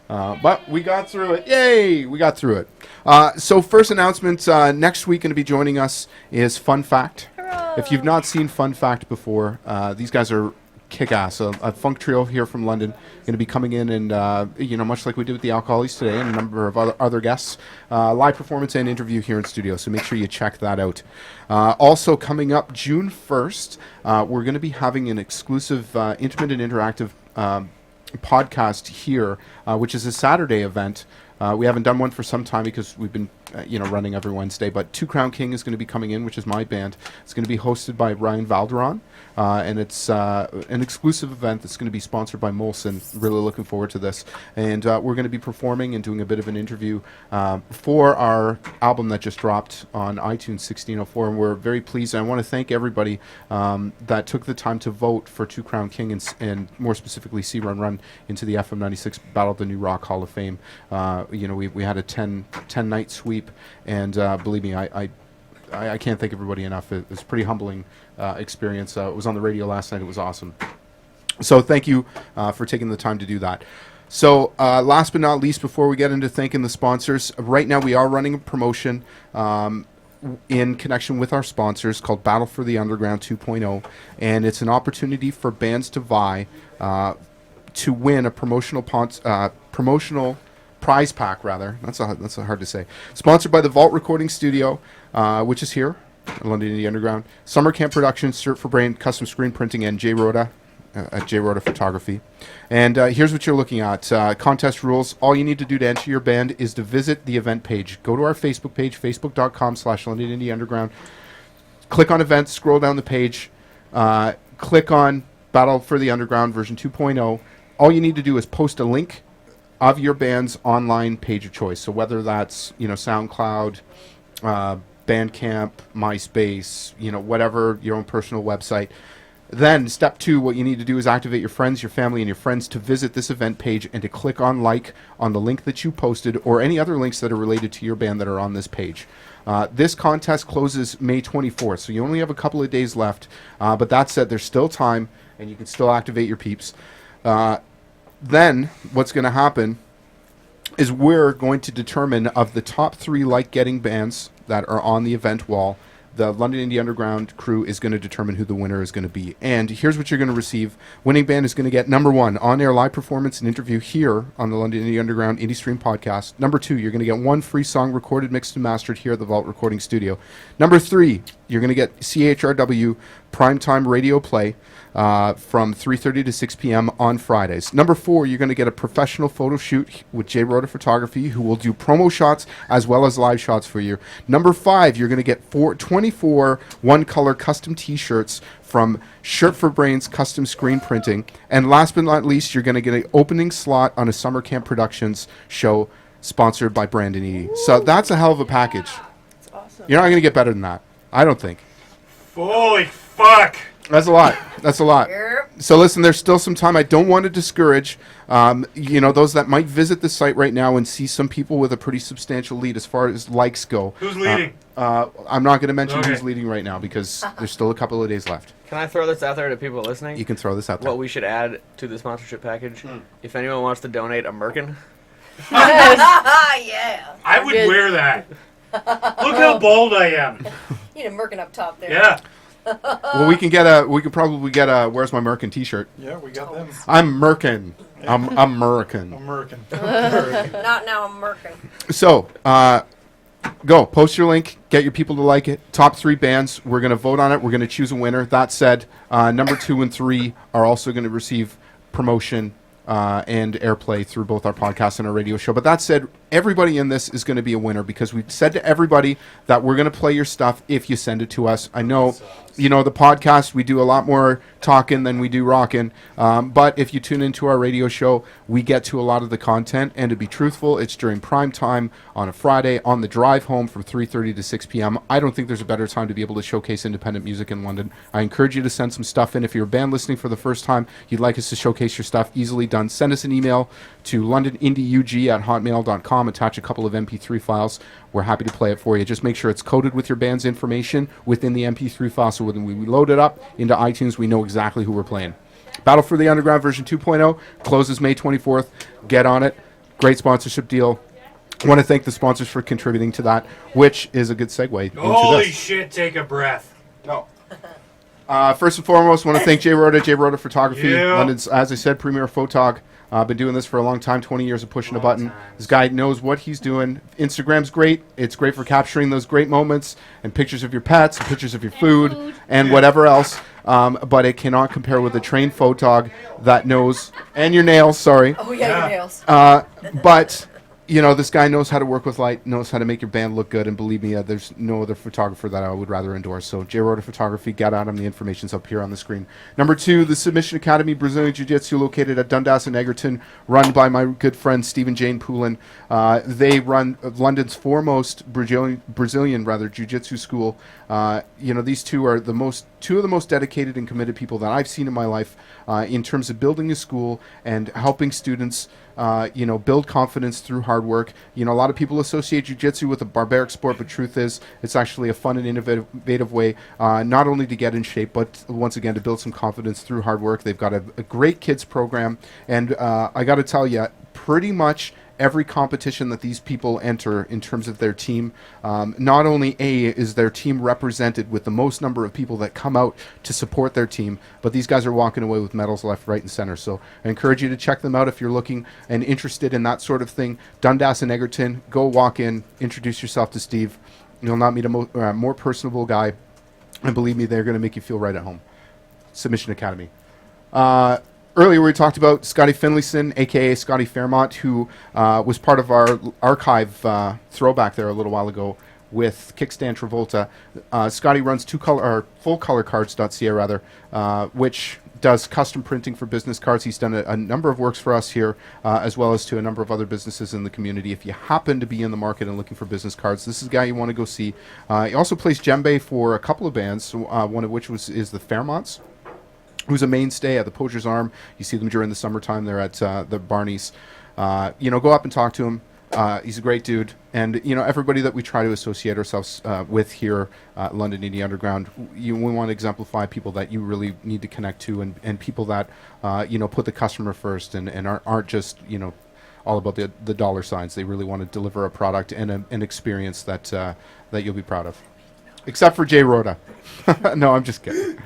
But we got through it. Yay! We got through it. So first announcement, next week going to be joining us is Fun Fact. If you've not seen Fun Fact before, these guys are kick-ass. A funk trio here from London going to be coming in and, much like we did with the Alcohollys today and a number of other guests, live performance and interview here in studio. So make sure you check that out. Also coming up June 1st, we're going to be having an exclusive intimate and interactive podcast here, which is a Saturday event. We haven't done one for some time because we've been, running every Wednesday. But Two Crown King is going to be coming in, which is my band. It's going to be hosted by Ryan Valderon, and it's an exclusive event that's going to be sponsored by Molson. Really looking forward to this. And we're going to be performing and doing a bit of an interview for our album that just dropped on iTunes, 1604. And we're very pleased. And I want to thank everybody that took the time to vote for Two Crown King and more specifically See Run Run into the FM 96 Battle of the New Rock Hall of Fame. We had a 10-night sweep, and believe me, I can't thank everybody enough. It was a pretty humbling experience. It was on the radio last night. It was awesome. So thank you for taking the time to do that. So last but not least, before we get into thanking the sponsors, right now we are running a promotion in connection with our sponsors called Battle for the Underground 2.0, and it's an opportunity for bands to vie to win a promotional prize pack, rather. That's hard to say. Sponsored by the Vault Recording Studio, which is here at London Indie Underground. Summer Camp Productions, Shirt for Brain, Custom Screen Printing, and J. Rhoda at J. Rhoda Photography. And here's what you're looking at. Contest rules. All you need to do to enter your band is to visit the event page. Go to our Facebook page, facebook.com/London Indie Underground. Click on events, scroll down the page, click on Battle for the Underground version 2.0. All you need to do is post a link of your band's online page of choice. So whether that's, SoundCloud, Bandcamp, MySpace, whatever, your own personal website. Then step 2, what you need to do is activate your friends, your family, and your friends to visit this event page and to click on like on the link that you posted or any other links that are related to your band that are on this page. This contest closes May 24th, so you only have a couple of days left. But that said, there's still time, and you can still activate your peeps. Then what's going to happen is we're going to determine of the top 3 like-getting bands that are on the event wall, the London Indie Underground crew is going to determine who the winner is going to be. And here's what you're going to receive. Winning band is going to get, number 1, on-air live performance and interview here on the London Indie Underground Indie Stream podcast. Number 2, you're going to get 1 free song recorded, mixed, and mastered here at the Vault Recording Studio. Number 3, you're going to get CHRW primetime radio play from 3:30 to 6 p.m. on Fridays. Number 4, you're going to get a professional photo shoot with J. Rhoda Photography, who will do promo shots as well as live shots for you. Number 5, you're going to get 24 one-color custom T-shirts from Shirt for Brains Custom Screen Printing. And last but not least, you're going to get an opening slot on a Summer Camp Productions show sponsored by Brandon E. So that's a hell of a package. That's awesome. You're not going to get better than that, I don't think. Holy fuck! That's a lot. That's a lot. So listen, there's still some time. I don't want to discourage, those that might visit the site right now and see some people with a pretty substantial lead as far as likes go. Who's leading? I'm not going to mention Okay. who's leading right now because there's still a couple of days left. Can I throw this out there to people listening? You can throw this out there. What we should add to the sponsorship package, if anyone wants to donate a merkin. Yeah. I would wear that. Look how bald I am. You need a merkin up top there. Yeah. Well, we could probably get a Where's My Merkin t-shirt. Yeah, we got them. I'm Merkin. I'm American. American. Not now, I'm merkin. So, go. Post your link. Get your people to like it. Top 3 bands. We're going to vote on it. We're going to choose a winner. That said, number 2 and 3 are also going to receive promotion and airplay through both our podcast and our radio show. But that said, everybody in this is going to be a winner because we've said to everybody that we're going to play your stuff if you send it to us. I know, the podcast, we do a lot more talking than we do rocking. But if you tune into our radio show, we get to a lot of the content. And to be truthful, it's during prime time on a Friday on the drive home from 3:30 to 6 p.m. I don't think there's a better time to be able to showcase independent music in London. I encourage you to send some stuff in. If you're a band listening for the first time, you'd like us to showcase your stuff, easily done. Send us an email to londonindieug@hotmail.com. Attach a couple of MP3 files. We're happy to play it for you. Just make sure it's coded with your band's information within the MP3 file, so when we load it up into iTunes, we know exactly who we're playing. Battle for the Underground version 2.0 closes May 24th. Get on it. Great sponsorship deal. I want to thank the sponsors for contributing to that, which is a good segue into Holy this. shit, take a breath. No. First and foremost, want to thank Jay Rhoda Photography. Yeah. London's, as I said, premier photog. Been doing this for a long time, 20 years of pushing a button. This guy knows what he's doing. Instagram's great. It's great for capturing those great moments and pictures of your pets, and pictures of your food, and whatever else. But it cannot compare with a trained photog that knows, and your nails, sorry. Oh yeah, your nails. But you know, this guy knows how to work with light, knows how to make your band look good, and believe me, there's no other photographer that I would rather endorse. So, Jay Rhoda Photography, get at him. The information's up here on the screen. Number 2, the Submission Academy, Brazilian Jiu-Jitsu, located at Dundas and Egerton, run by my good friend Stephen Jane Poulin. They run London's foremost Brazilian Jiu-Jitsu school. You know, these two are two of the most dedicated and committed people that I've seen in my life in terms of building a school and helping students you know, build confidence through hard work. You know, a lot of people associate jiu-jitsu with a barbaric sport, but truth is, it's actually a fun and innovative way, not only to get in shape, but once again, to build some confidence through hard work. They've got a great kids program, and I got to tell you, pretty much every competition that these people enter in terms of their team, not only is their team represented with the most number of people that come out to support their team, but these guys are walking away with medals left, right, and center. So I encourage you to check them out if you're looking and interested in that sort of thing. Dundas and Egerton, go walk in, introduce yourself to Steve. You'll not meet a more personable guy, and believe me, they're going to make you feel right at home. Submission Academy. Earlier we talked about Scotty Finlayson, a.k.a. Scotty Fairmont, who was part of our archive throwback there a little while ago with Kickstand Travolta. Scotty runs fullcolorcards.ca rather, which does custom printing for business cards. He's done a number of works for us here, as well as to a number of other businesses in the community. If you happen to be in the market and looking for business cards, this is the guy you want to go see. He also plays djembe for a couple of bands, one of which is the Fairmonts, who's a mainstay at the Poacher's Arm. You see them during the summertime. They're at the Barney's. You know, go up and talk to him. He's a great dude. And, you know, everybody that we try to associate ourselves with here at London Indie Underground, we want to exemplify people that you really need to connect to, and people that, you know, put the customer first and aren't just, you know, all about the dollar signs. They really want to deliver a product and an experience that that you'll be proud of. Except for Jay Rhoda. No, I'm just kidding.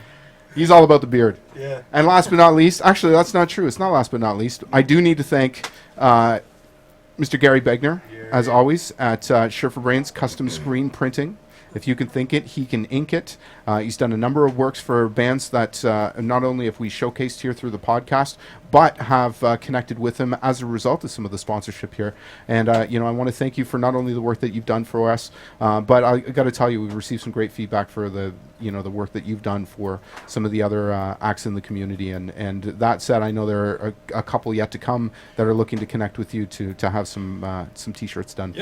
He's all about the beard. Yeah. And last but not least, actually, that's not true. It's not last but not least. I do need to thank Mr. Gary Begner, as always, at Sure for Brains Custom Screen Printing. If you can think it, he can ink it. He's done a number of works for bands that not only have we showcased here through the podcast, but have connected with him as a result of some of the sponsorship here. And, you know, I want to thank you for not only the work that you've done for us, but I got to tell you, we've received some great feedback for the work that you've done for some of the other acts in the community. And that said, I know there are a couple yet to come that are looking to connect with you to have some T-shirts done.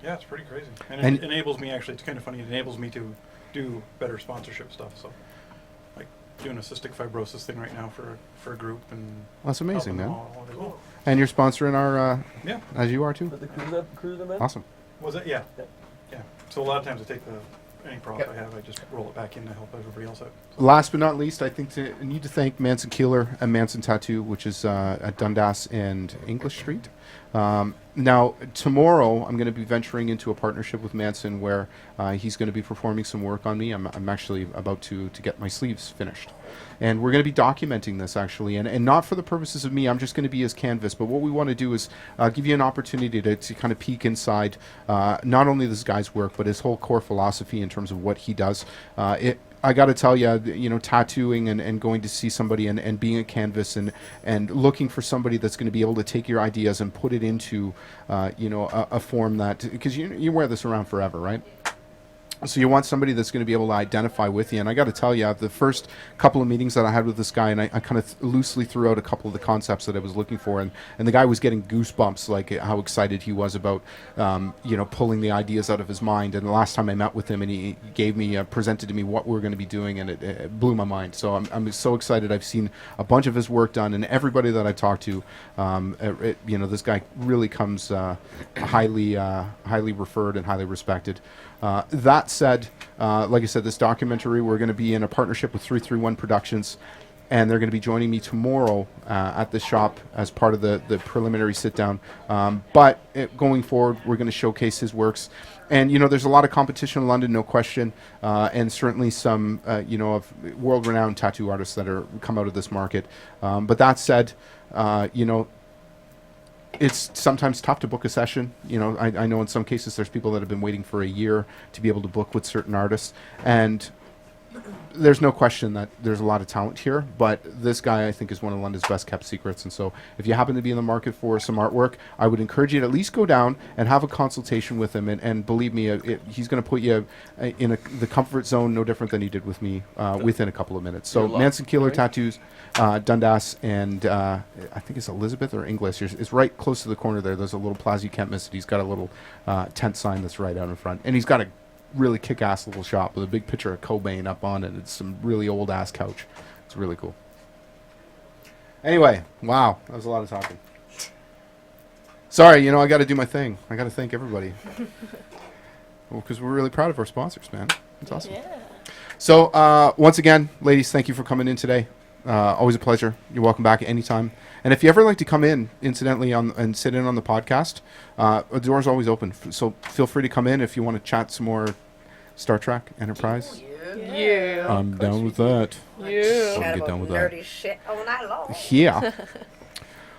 Yeah, it's pretty crazy. And it enables me, actually, it's kind of funny, it enables me to do better sponsorship stuff. So, like, doing a cystic fibrosis thing right now for a group. And that's amazing, man. all as well. And you're sponsoring our, yeah, as you are too? Put the cruise event? Awesome. Was it? Yeah. Yeah. So a lot of times I take any profit I have, I just roll it back in to help everybody else out. Last but not least, I think I need to thank Manson Keeler and Manson Tattoo, which is at Dundas and English Street. Now, tomorrow, I'm going to be venturing into a partnership with Manson where he's going to be performing some work on me. I'm actually about to get my sleeves finished. And we're going to be documenting this, actually, and not for the purposes of me. I'm just going to be his canvas. But what we want to do is give you an opportunity to kind of peek inside not only this guy's work, but his whole core philosophy in terms of what he does. I got to tell you, you know, tattooing and going to see somebody and being a canvas and looking for somebody that's going to be able to take your ideas and put it into, you know, a form that, because you wear this around forever, right? So you want somebody that's going to be able to identify with you. And I got to tell you, the first couple of meetings that I had with this guy, and I kind of loosely threw out a couple of the concepts that I was looking for, and the guy was getting goosebumps, like how excited he was about, you know, pulling the ideas out of his mind. And the last time I met with him, and he gave me, presented to me what we're going to be doing, and it blew my mind. So I'm so excited. I've seen a bunch of his work done, and everybody that I've talked to, you know, this guy really comes highly referred and highly respected. That said, like I said, this documentary, we're going to be in a partnership with 331 Productions. and they're going to be joining me tomorrow at the shop as part of the preliminary sit-down. But going forward, we're going to showcase his works. And, there's a lot of competition in London, no question, and certainly some, of world-renowned tattoo artists that are come out of this market. But that said, it's sometimes tough to book a session. I know in some cases there's people that have been waiting for a year to be able to book with certain artists. And there's no question that there's a lot of talent here, but this guy I think is one of London's best kept secrets. And so if you happen to be in the market for some artwork, I would encourage you to at least go down and have a consultation with him. And believe me, he's going to put you in the comfort zone, no different than he did with me within a couple of minutes. So Manson Keeler Tattoos, Dundas, and I think it's Elizabeth or English. It's right close to the corner there. There's a little plaza, you can't miss it. He's got a little tent sign that's right out in front. And he's got a really kick-ass little shop with a big picture of Cobain up on it. It's some really old-ass couch. It's really cool. Anyway, wow, that was a lot of talking. Sorry, I got to do my thing. I got to thank everybody. Well, because we're really proud of our sponsors, man. It's awesome. Yeah. So, once again, ladies, thank you for coming in today. Always a pleasure. You're welcome back at any time. And if you ever like to come in, incidentally, and sit in on the podcast, the door's always open. So feel free to come in if you want to chat some more Star Trek Enterprise. Yeah. I'm down with that. Yeah. I'll get down with nerdy that. shit all night long. Yeah.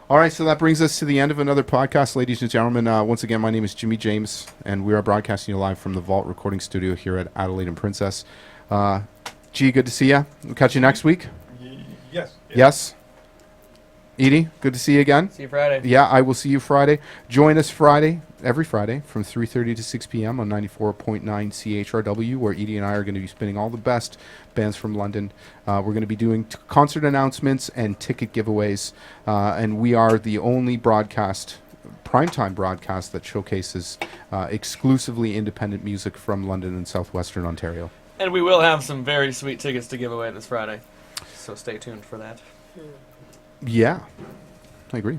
All right, so that brings us to the end of another podcast, ladies and gentlemen. Once again, my name is Jimmy James, and we are broadcasting you live from the Vault Recording Studio here at Adelaide and Princess. G, good to see you. We'll catch you next week. Yes. Yes. Edie, good to see you again. See you Friday. Yeah, I will see you Friday. Join us every Friday from 3:30 to 6 p.m. on 94.9 CHRW, where Edie and I are going to be spinning all the best bands from London. We're going to be doing concert announcements and ticket giveaways, and we are the only primetime broadcast that showcases exclusively independent music from London and southwestern Ontario. And we will have some very sweet tickets to give away this Friday, so stay tuned for that. Yeah, I agree.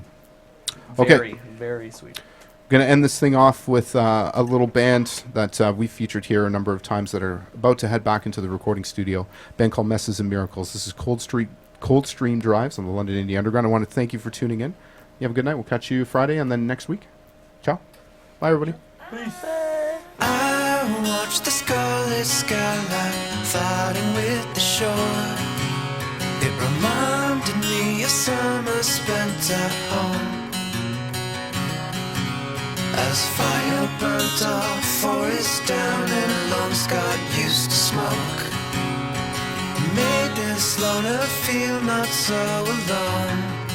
Very, okay. very sweet. Going to end this thing off with a little band that we've featured here a number of times that are about to head back into the recording studio. A band called Messes and Miracles. This is Coldstream Drives on the London Indie Underground. I want to thank you for tuning in. You have a good night. We'll catch you Friday and then next week. Ciao. Bye, everybody. Peace. I watched the scarlet skyline floating with the shore. It reminded me of summer spent at home, as fire burnt our forest down and Lone Scott used to smoke. Made this loner feel not so alone.